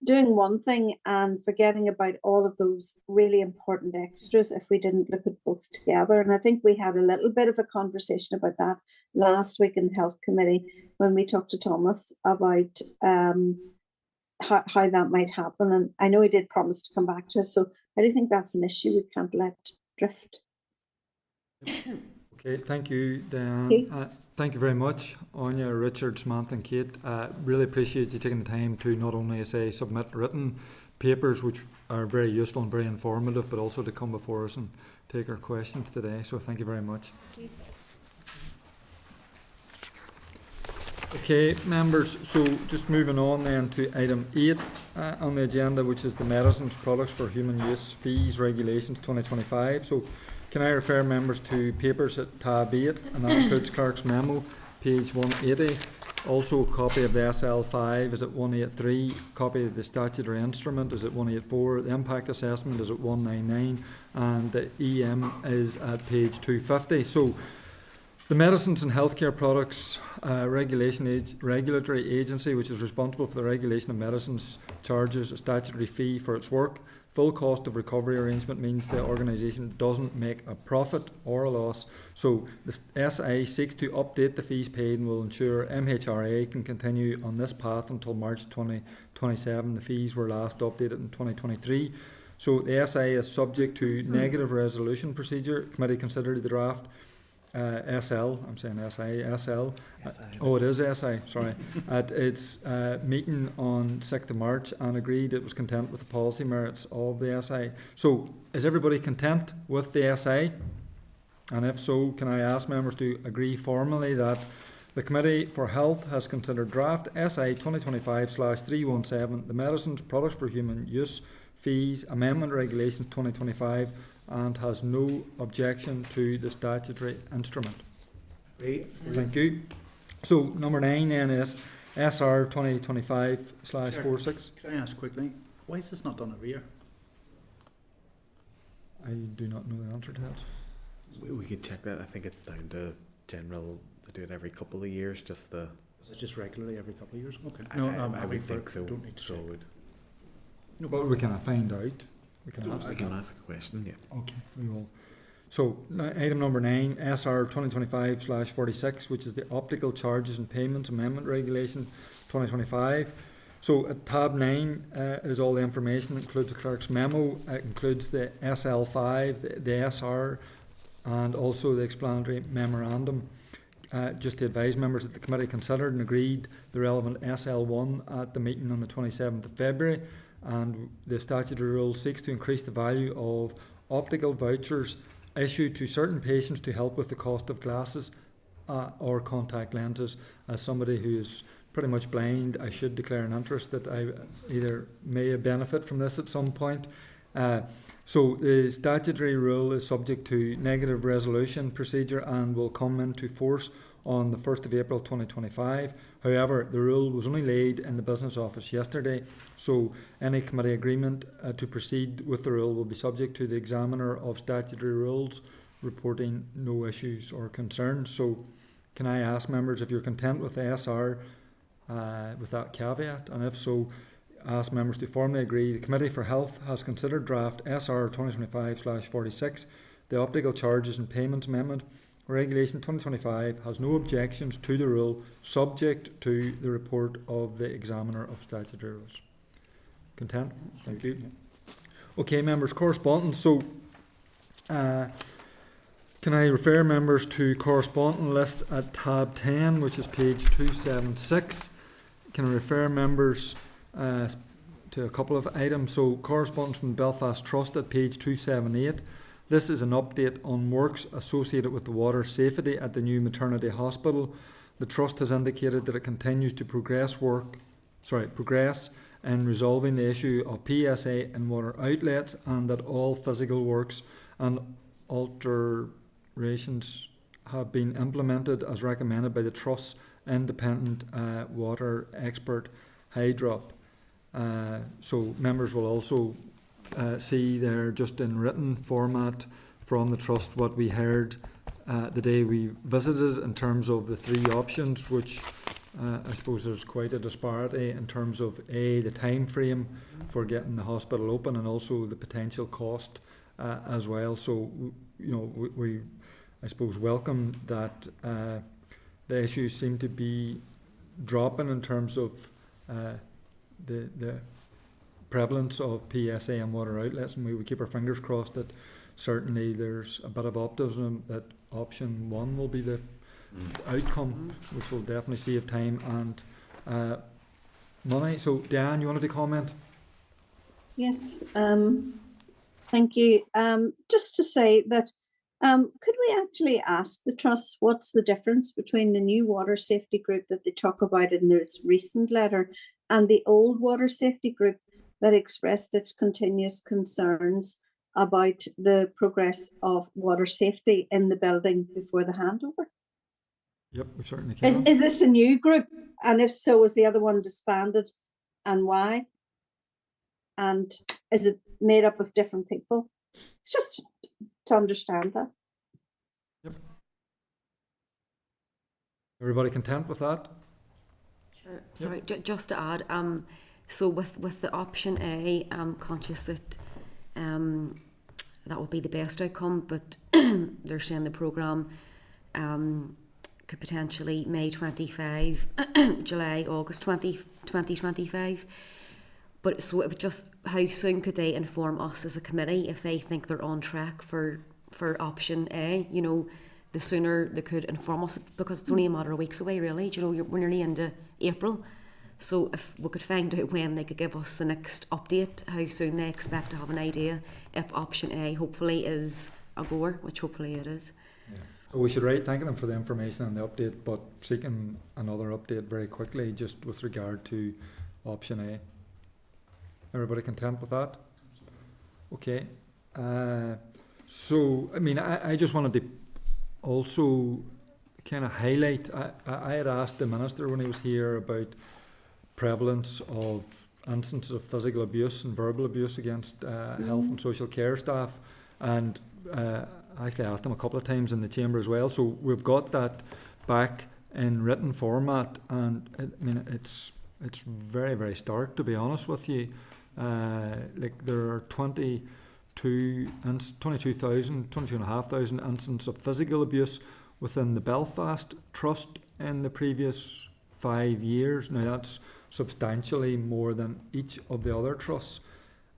doing one thing and forgetting about all of those really important extras if we didn't look at both together. And I think we had a little bit of a conversation about that last week in the Health Committee when we talked to Thomas about how that might happen. And I know he did promise to come back to us, so I do think that's an issue we can't let drift. Okay, thank you, Diane. Okay. Thank you very much, Anya, Richard, Samantha and Kate. Really appreciate you taking the time to not only, as I say, submit written papers, which are very useful and very informative, but also to come before us and take our questions today. So thank you very much. Thank you. Okay, members, so just moving on then to item 8 on the agenda, which is the Medicines Products for Human Use Fees Regulations 2025. So can I refer members to papers at tab 8, and that includes Clerk's memo, page 180. Also a copy of the SL5 is at 183, copy of the statutory instrument is at 184, the impact assessment is at 199, and the EM is at page 250. So the Medicines and Healthcare Products Regulatory Agency, which is responsible for the regulation of medicines, charges a statutory fee for its work. Full cost of recovery arrangement means the organisation doesn't make a profit or a loss. So the SI seeks to update the fees paid and will ensure MHRA can continue on this path until March 2027. The fees were last updated in 2023. So the SI is subject to negative resolution procedure. Committee considered the draft. SL, I'm saying SL. Oh, it is SI, sorry. At its meeting on 6th of March and agreed it was content with the policy merits of the SI. So, is everybody content with the SI? And if so, can I ask members to agree formally that the Committee for Health has considered draft SI 2025/317, the Medicines Products for Human Use Fees Amendment Regulations 2025, and has no objection to the statutory instrument. Great. Thank you. So number 9 then is SR 2025/46. Can I ask quickly, why is this not done every year? I do not know the answer to that. We could check that. I think it's down to general. They do it every couple of years. Just the. Is it just regularly every couple of years? Okay. I would think so. Don't need to so check. No, but we can find out. We can I ask. can ask a question. Yeah. Okay, we will. So item number 9, SR 2025/46, which is the Optical Charges and Payments Amendment Regulation 2025. So at tab 9 is all the information. It includes the clerk's memo. It includes the SL5, the SR, and also the explanatory memorandum. Just to advise members that the committee considered and agreed the relevant SL1 at the meeting on the 27th of February, and the statutory rule seeks to increase the value of optical vouchers issued to certain patients to help with the cost of glasses or contact lenses. As somebody who is pretty much blind, I should declare an interest that I either may benefit from this at some point. So the statutory rule is subject to negative resolution procedure and will come into force on the 1st of April 2025. However, the rule was only laid in the Business Office yesterday, so any committee agreement to proceed with the rule will be subject to the Examiner of Statutory Rules reporting no issues or concerns. So can I ask members if you're content with the SR with that caveat, and if so, ask members to formally agree the Committee for Health has considered draft SR 2025/46, the Optical Charges and Payments Amendment Regulation 2025, has no objections to the rule, subject to the report of the Examiner of Statutory Rules. Content? Thank you. Okay, members, correspondence. So Can I refer members to correspondence list at tab 10, which is page 276? Can I refer members to a couple of items? So correspondence from the Belfast Trust at page 278. This is an update on works associated with the water safety at the new maternity hospital. The Trust has indicated that it continues to progress in resolving the issue of PSA in water outlets, and that all physical works and alterations have been implemented as recommended by the Trust's independent water expert, Hydrop. So members will also see there, just in written format from the Trust, what we heard the day we visited in terms of the three options, which I suppose there's quite a disparity in terms of the time frame for getting the hospital open, and also the potential cost as well. So we I suppose welcome that the issues seem to be dropping in terms of the prevalence of PSA and water outlets, and we would keep our fingers crossed that certainly there's a bit of optimism that option one will be the outcome, which will definitely save time and money. So Diane, you wanted to comment? Yes, thank you. Just to say that could we actually ask the Trust what's the difference between the new water safety group that they talk about in this recent letter and the old water safety group that expressed its continuous concerns about the progress of water safety in the building before the handover? Yep, we certainly can. Is this a new group? And if so, is the other one disbanded, and why? And is it made up of different people? It's just to understand that. Yep. Everybody content with that? Sure. Sorry, just to add, so with the option A, I'm conscious that that would be the best outcome, but they're saying the programme could potentially May 25, July, August 2025. But so it would just, how soon could they inform us as a committee if they think they're on track for option A? You know, the sooner they could inform us, because it's only a matter of weeks away, really. You know, we're nearly into April. So if we could find out when they could give us the next update, how soon they expect to have an idea if option A hopefully is a goer, which hopefully it is. Yeah. So we should write thanking them for the information and the update, but seeking another update very quickly just with regard to option A. Everybody content with that? Okay. So, I mean, I just wanted to also kind of highlight, I had asked the Minister when he was here about prevalence of instances of physical abuse and verbal abuse against health and social care staff, and I actually asked him a couple of times in the chamber as well. So we've got that back in written format, and I mean it's very, very stark, to be honest with you. Like there are 22,500 instances of physical abuse within the Belfast Trust in the previous 5 years. Now that's substantially more than each of the other trusts.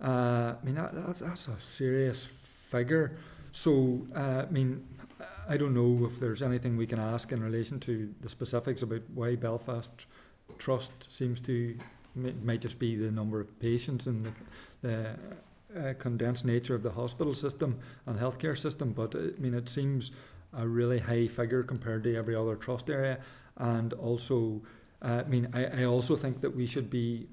I mean that's a serious figure. So I mean, I don't know if there's anything we can ask in relation to the specifics about why Belfast Trust seems to, might just be the number of patients and the condensed nature of the hospital system and healthcare system, but I mean it seems a really high figure compared to every other trust area. And also I mean I also think that we should be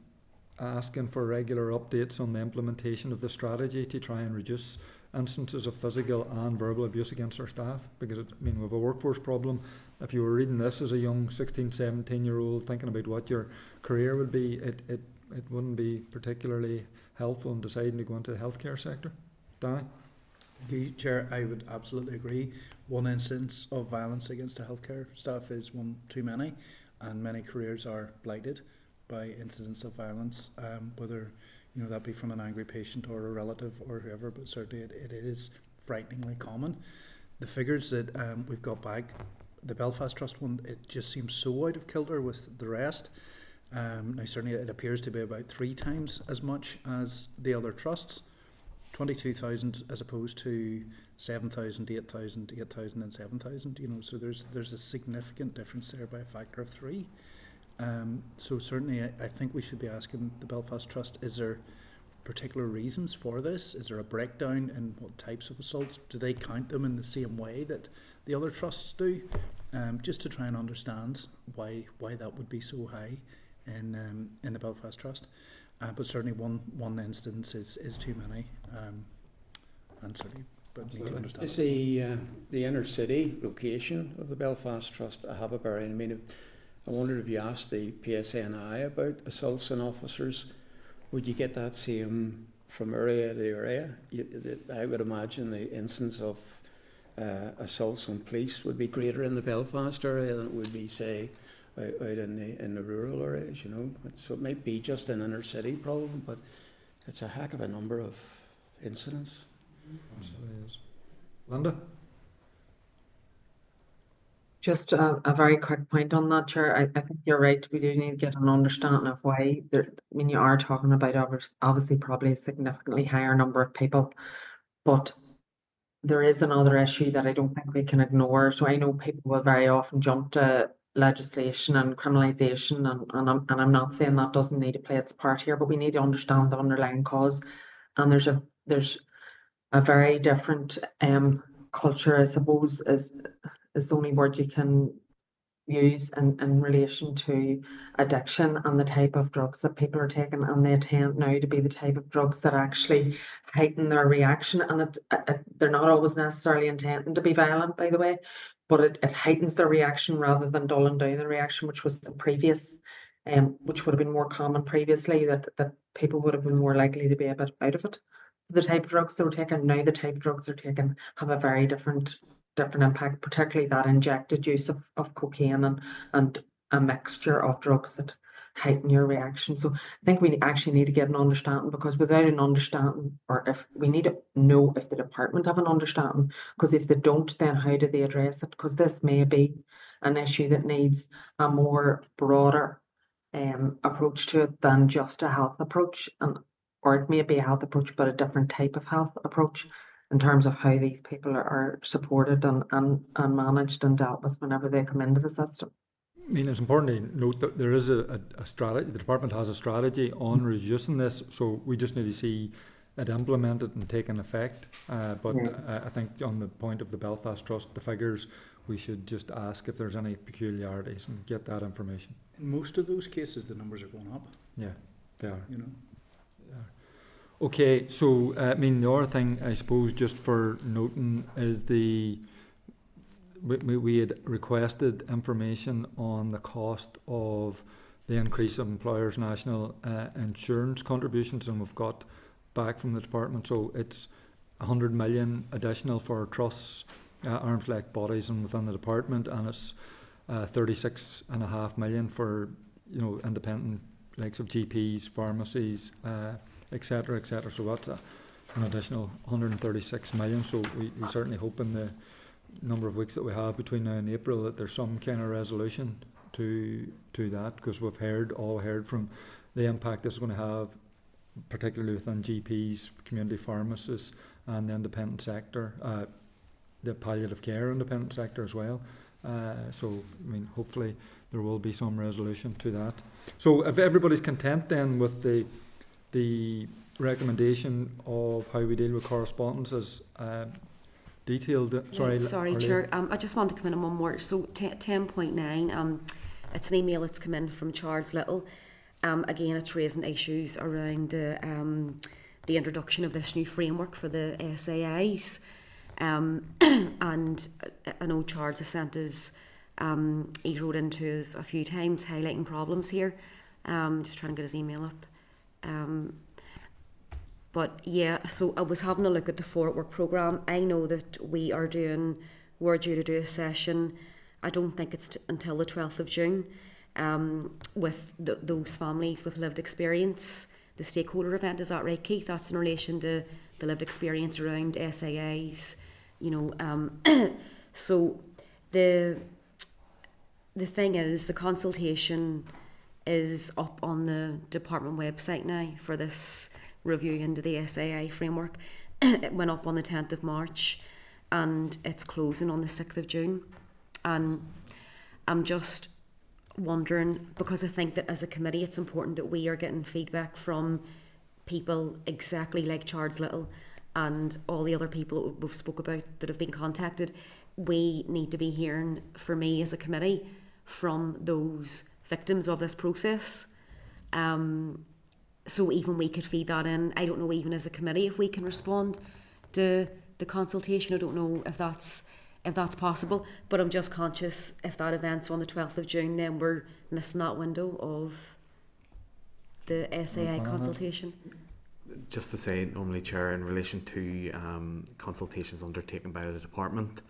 asking for regular updates on the implementation of the strategy to try and reduce instances of physical and verbal abuse against our staff, because I mean we have a workforce problem. If you were reading this as a young 16-17-year-old thinking about what your career would be, it wouldn't be particularly helpful in deciding to go into the healthcare sector. Danny? Thank you, Chair. I would absolutely agree. One instance of violence against a healthcare staff is one too many, and many careers are blighted by incidents of violence, whether that be from an angry patient or a relative or whoever, but certainly it is frighteningly common. The figures that we've got back, the Belfast Trust one, it just seems so out of kilter with the rest. Now certainly it appears to be about 3 times as much as the other trusts, 22,000 as opposed to 7,000, 8,000, 8,000 and 7,000, you know, so there's a significant difference there by a factor of 3. So certainly I think we should be asking the Belfast Trust, is there particular reasons for this? Is there a breakdown in what types of assaults? Do they count them in the same way that the other trusts do? Just to try and understand why that would be so high in the Belfast Trust. But certainly one instance is too many. And certainly, but need to understand. Is the inner city location of the Belfast Trust a habit bearing? I mean, I wondered if you asked the PSNI about assaults on officers, would you get that same from area to area? I would imagine the instance of assaults on police would be greater in the Belfast area than it would be, say, out in the rural areas, you know. So it might be just an inner city problem, but it's a heck of a number of incidents. Absolutely is. Linda? Just a very quick point on that, Chair. I think you're right. We do need to get an understanding of why. I mean, you are talking about obviously probably a significantly higher number of people, but there is another issue that I don't think we can ignore. So I know people will very often jump to legislation and criminalisation, and I'm not saying that doesn't need to play its part here, but we need to understand the underlying cause. And there's a very different culture, I suppose, is the only word you can use in relation to addiction and the type of drugs that people are taking, and they tend now to be the type of drugs that actually heighten their reaction, and they're not always necessarily intending to be violent, by the way, but it heightens their reaction rather than dulling down the reaction, which was the previous, which would have been more common previously, that people would have been more likely to be a bit out of it. The type of drugs they were taking, now the type of drugs they're taking have a very different impact, particularly that injected use of cocaine and a mixture of drugs that heighten your reaction. So I think we actually need to get an understanding, because without an understanding, or if we need to know if the department have an understanding, because if they don't, then how do they address it? Because this may be an issue that needs a more broader approach to it than just a health approach, or it may be a health approach but a different type of health approach, in terms of how these people are supported and managed and dealt with whenever they come into the system. I mean, it's important to note that there is a strategy. The department has a strategy on reducing this, so we just need to see it implemented and taken effect. I think on the point of the Belfast Trust, the figures, we should just ask if there's any peculiarities and get that information. In most of those cases, the numbers are going up. Yeah, they are. You know. Okay, so I mean, the other thing I suppose just for noting is we had requested information on the cost of the increase of employers' national insurance contributions, and we've got back from the department. So it's 100 million additional for trusts, arm's length bodies, and within the department, and it's 36.5 million for independent likes of GPs, pharmacies. Etc. etc. So that's an additional 136 million. So we certainly hope in the number of weeks that we have between now and April that there's some kind of resolution to that, because we've all heard from the impact this is going to have, particularly within GPs, community pharmacists, and the independent sector, the palliative care independent sector as well. So I mean, hopefully there will be some resolution to that. So if everybody's content then with the recommendation of how we deal with correspondence as detailed. Sorry, Chair. I just want to come in on one more. So 10.9, it's an email that's come in from Charles Little. Again, it's raising issues around the introduction of this new framework for the SAIs. And I know Charles has sent us, he wrote into us a few times highlighting problems here. Just trying to get his email up. But yeah, so I was having a look at the Forward Work programme. I know that we're due to do a session, I don't think it's until the 12th of June, with those families with lived experience, the stakeholder event. Is that right, Keith? That's in relation to the lived experience around SAIs, so the thing is, the consultation is up on the department website now for this review into the SAI framework. It went up on the 10th of March. and it's closing on the 6th of June. And I'm just wondering, because I think that as a committee it's important that we are getting feedback from people exactly like Charles Little and all the other people that we've spoke about that have been contacted. We need to be hearing, for me as a committee, from those victims of this process. So even we could feed that in. I don't know, even as a committee, if we can respond to the consultation. I don't know if that's possible, but I'm just conscious if that event's on the 12th of June, then we're missing that window of the SAI consultation. Just to say, normally, Chair, in relation to consultations undertaken by the department,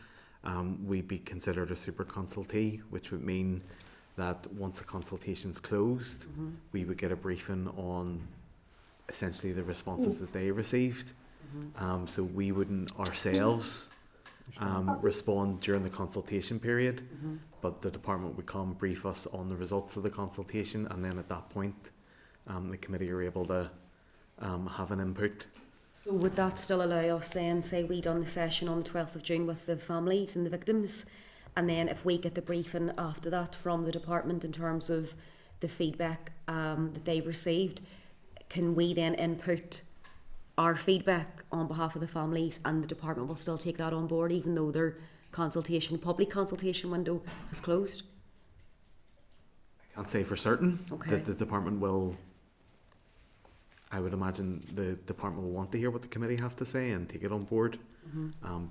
we'd be considered a super consultee, which would mean that once the consultation's closed, we would get a briefing on essentially the responses that they received. So we wouldn't ourselves respond during the consultation period, but the department would come brief us on the results of the consultation, and then at that point the committee are able to have an input. So would that still allow us then, say we done the session on the 12th of June with the families and the victims, and then if we get the briefing after that from the department in terms of the feedback that they've received, can we then input our feedback on behalf of the families, and the department will still take that on board even though their public consultation window is closed? I can't say for certain Okay. that the department will. I would imagine the department will want to hear what the committee have to say and take it on board.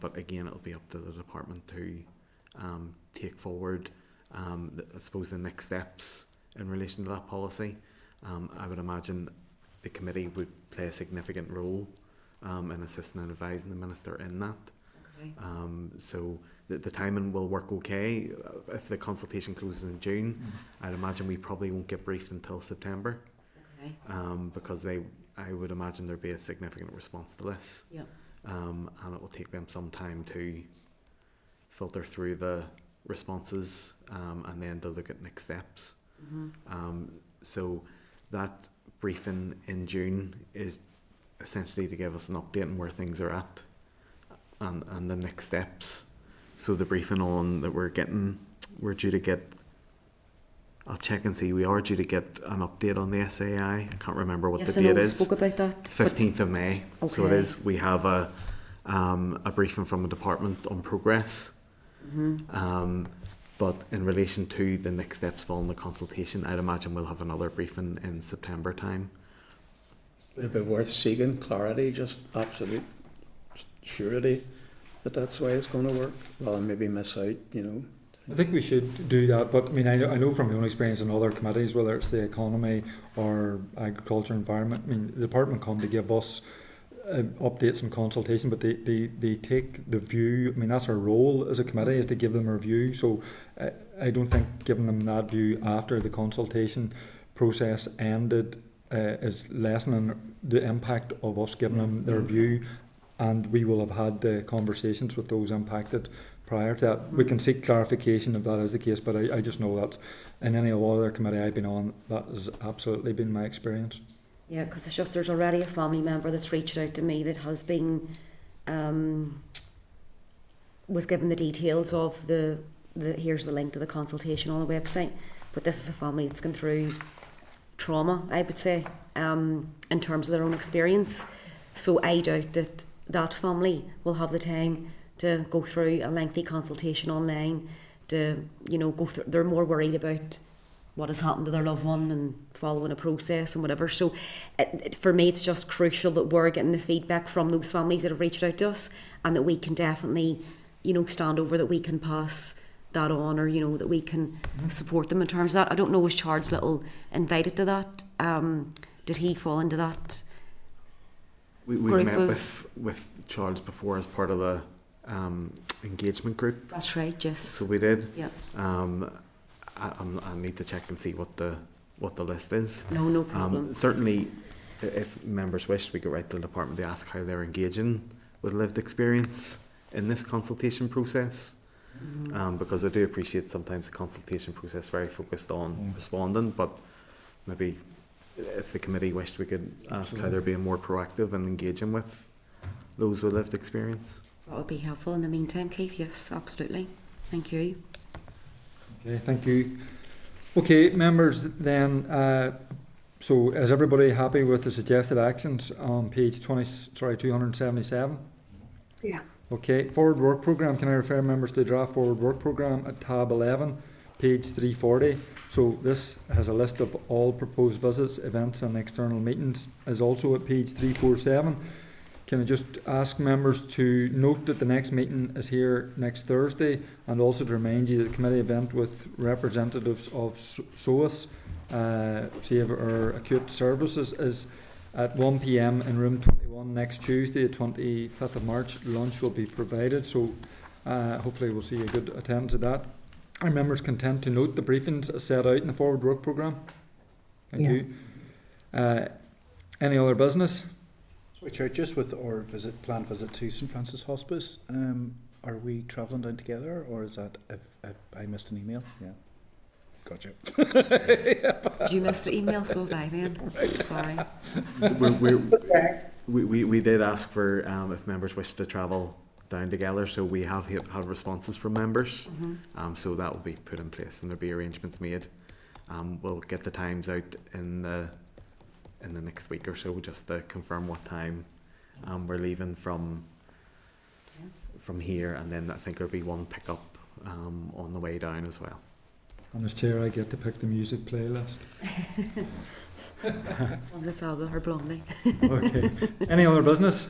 But again, it'll be up to the department to take forward, I suppose, the next steps in relation to that policy. I would imagine the committee would play a significant role in assisting and advising the minister in that. Okay. So the timing will work okay. If the consultation closes in June, I'd imagine we probably won't get briefed until September. Okay. Because I would imagine there'd be a significant response to this. Yeah. And it will take them some time to filter through the responses and then to look at next steps. So that briefing in June is essentially to give us an update on where things are at and the next steps. So the briefing on that we're due to get, I'll check and see, we are due to get an update on the SAI. I can't remember what Yes, the I know date we is. spoke about that. 15th of May. So it Okay. is. We have a briefing from the department on progress. But in relation to the next steps following the consultation, I'd imagine we'll have another briefing in September time. Would it be worth seeking clarity, just absolute surety that that's the way it's going to work, rather than maybe miss out, I think we should do that, but I mean, I know from my own experience in other committees, whether it's the economy or agriculture, environment, I mean, the department come to give us updates and consultation, but they take the view. I mean, that's our role as a committee, is to give them a view. So I don't think giving them that view after the consultation process ended is lessening the impact of us giving them their view, and we will have had the conversations with those impacted prior to that. We can seek clarification if that is the case, but I just know that in any other committee I've been on, that has absolutely been my experience. Yeah, because it's just there's already a family member that's reached out to me that has been was given the details of the here's the link to the consultation on the website, but this is a family that's gone through trauma, I would say, in terms of their own experience. So I doubt that that family will have the time to go through a lengthy consultation online, to go through. They're more worried about what has happened to their loved one and following a process and whatever. So for me, it's just crucial that we're getting the feedback from those families that have reached out to us, and that we can definitely stand over, that we can pass that on, or that we can support them in terms of that. I don't know, was Charles Little invited to that? Did he fall into that? We met with Charles before as part of the engagement group. That's right, yes. So we did. Yeah. I need to check and see what the list is. No problem. Certainly, if members wish, we could write to the department to ask how they're engaging with lived experience in this consultation process. Because I do appreciate sometimes the consultation process very focused on responding, but maybe if the committee wished, we could ask how they're being more proactive and engaging with those with lived experience. That would be helpful in the meantime, Keith. Yes, absolutely. Thank you. Okay, thank you. Okay, members, then, so is everybody happy with the suggested actions on page 277? Yeah. Okay, forward work programme. Can I refer members to the draft forward work programme at tab 11, page 340? So this has a list of all proposed visits, events and external meetings, is also at page 347. Can I just ask members to note that the next meeting is here next Thursday, and also to remind you that the committee event with representatives of SOAS, Save Our Acute Services, is at 1 p.m. in room 21 next Tuesday, the 25th of March. Lunch will be provided, so hopefully we'll see a good attendance at that. Are members content to note the briefings set out in the forward work programme? Thank you. Any other business? Sorry, Chair, just with our planned visit to St Francis Hospice, are we travelling down together, or is that if I missed an email? Yeah. Gotcha. Did you miss the email? So have I then. Sorry. We did ask for if members wish to travel down together, so we have had responses from members. So that will be put in place and there'll be arrangements made. We'll get the times out in the next week or so, just to confirm what time we're leaving from here, and then I think there'll be one pickup on the way down as well. And as chair, I get to pick the music playlist. Let's have her Blondie. Okay. Any other business?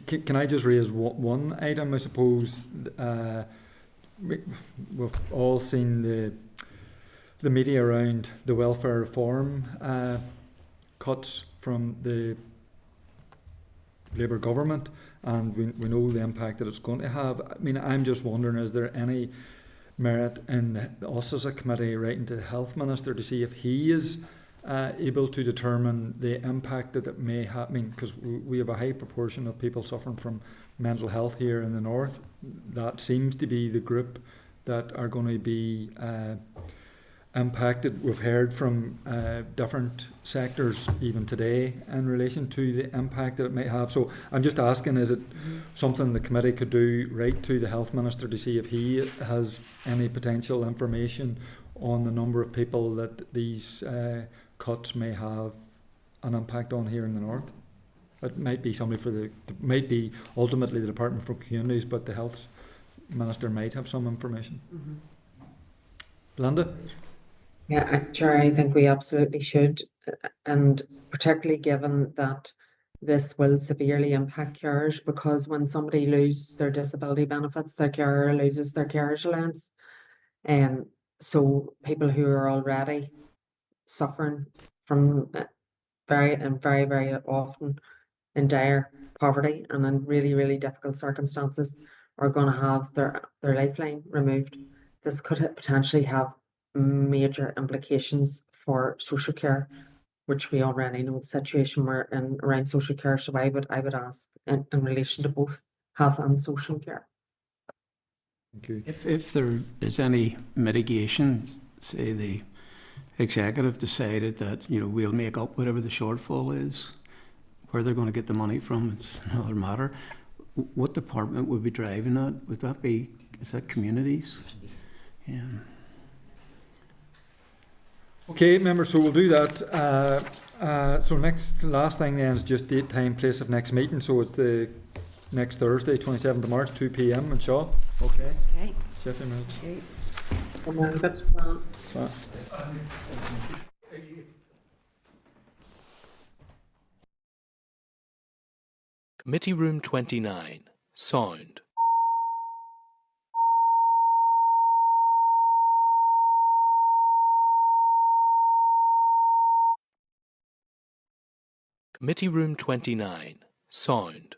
Can I just raise one item? I suppose we've all seen the media around the welfare reform cuts from the Labour government, and we know the impact that it's going to have. I mean, I'm just wondering, is there any merit in us as a committee writing to the Health Minister to see if he is able to determine the impact that it may have? I mean, because we have a high proportion of people suffering from mental health here in the north. That seems to be the group that are going to be impacted. We've heard from different sectors even today in relation to the impact that it might have. So I'm just asking, is it something the committee could do, right to the Health Minister, to see if he has any potential information on the number of people that these cuts may have an impact on here in the north? It might be somebody might be ultimately the Department for Communities, but the Health Minister might have some information. Linda? Yeah, Chair, I think we absolutely should, and particularly given that this will severely impact carers, because when somebody loses their disability benefits, their carer loses their carer's allowance. So people who are already suffering from very, very often in dire poverty and in really, really difficult circumstances are going to have their lifeline removed. This could potentially have major implications for social care, which we already know the situation we're in around social care. So I would ask in relation to both health and social care. Thank you. If there is any mitigation, say the executive decided that we'll make up whatever the shortfall is, where they're going to get the money from, it's another matter. What department would be driving that? Would that be, is that communities? Yeah. Okay, members, so we'll do that. So last thing then is just date, time, place of next meeting. So it's the next Thursday, 27th of March, 2 p.m. in Shaw. Okay. Okay. Chef, minutes. So. Committee Room 29. Sound. Committee Room 29. Sound.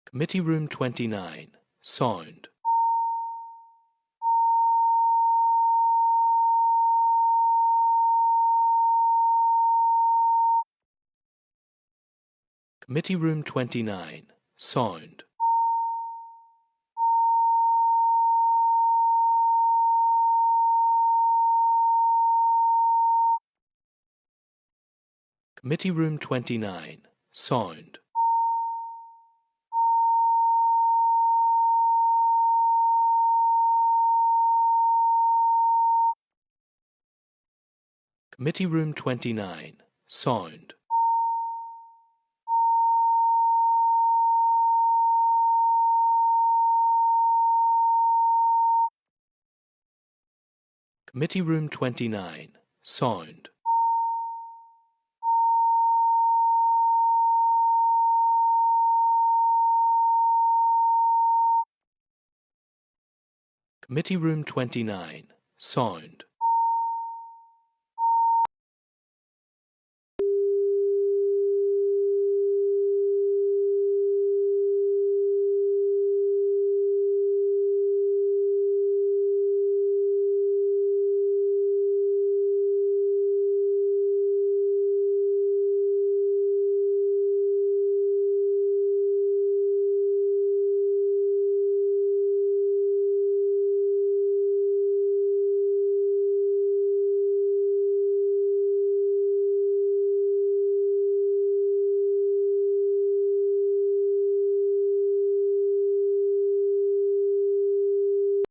Committee Room 29. Sound. Committee Room 29. Sound. Committee Room 29, sound. Committee Room 29, sound. Committee Room 29, sound. Committee Room 29, sound.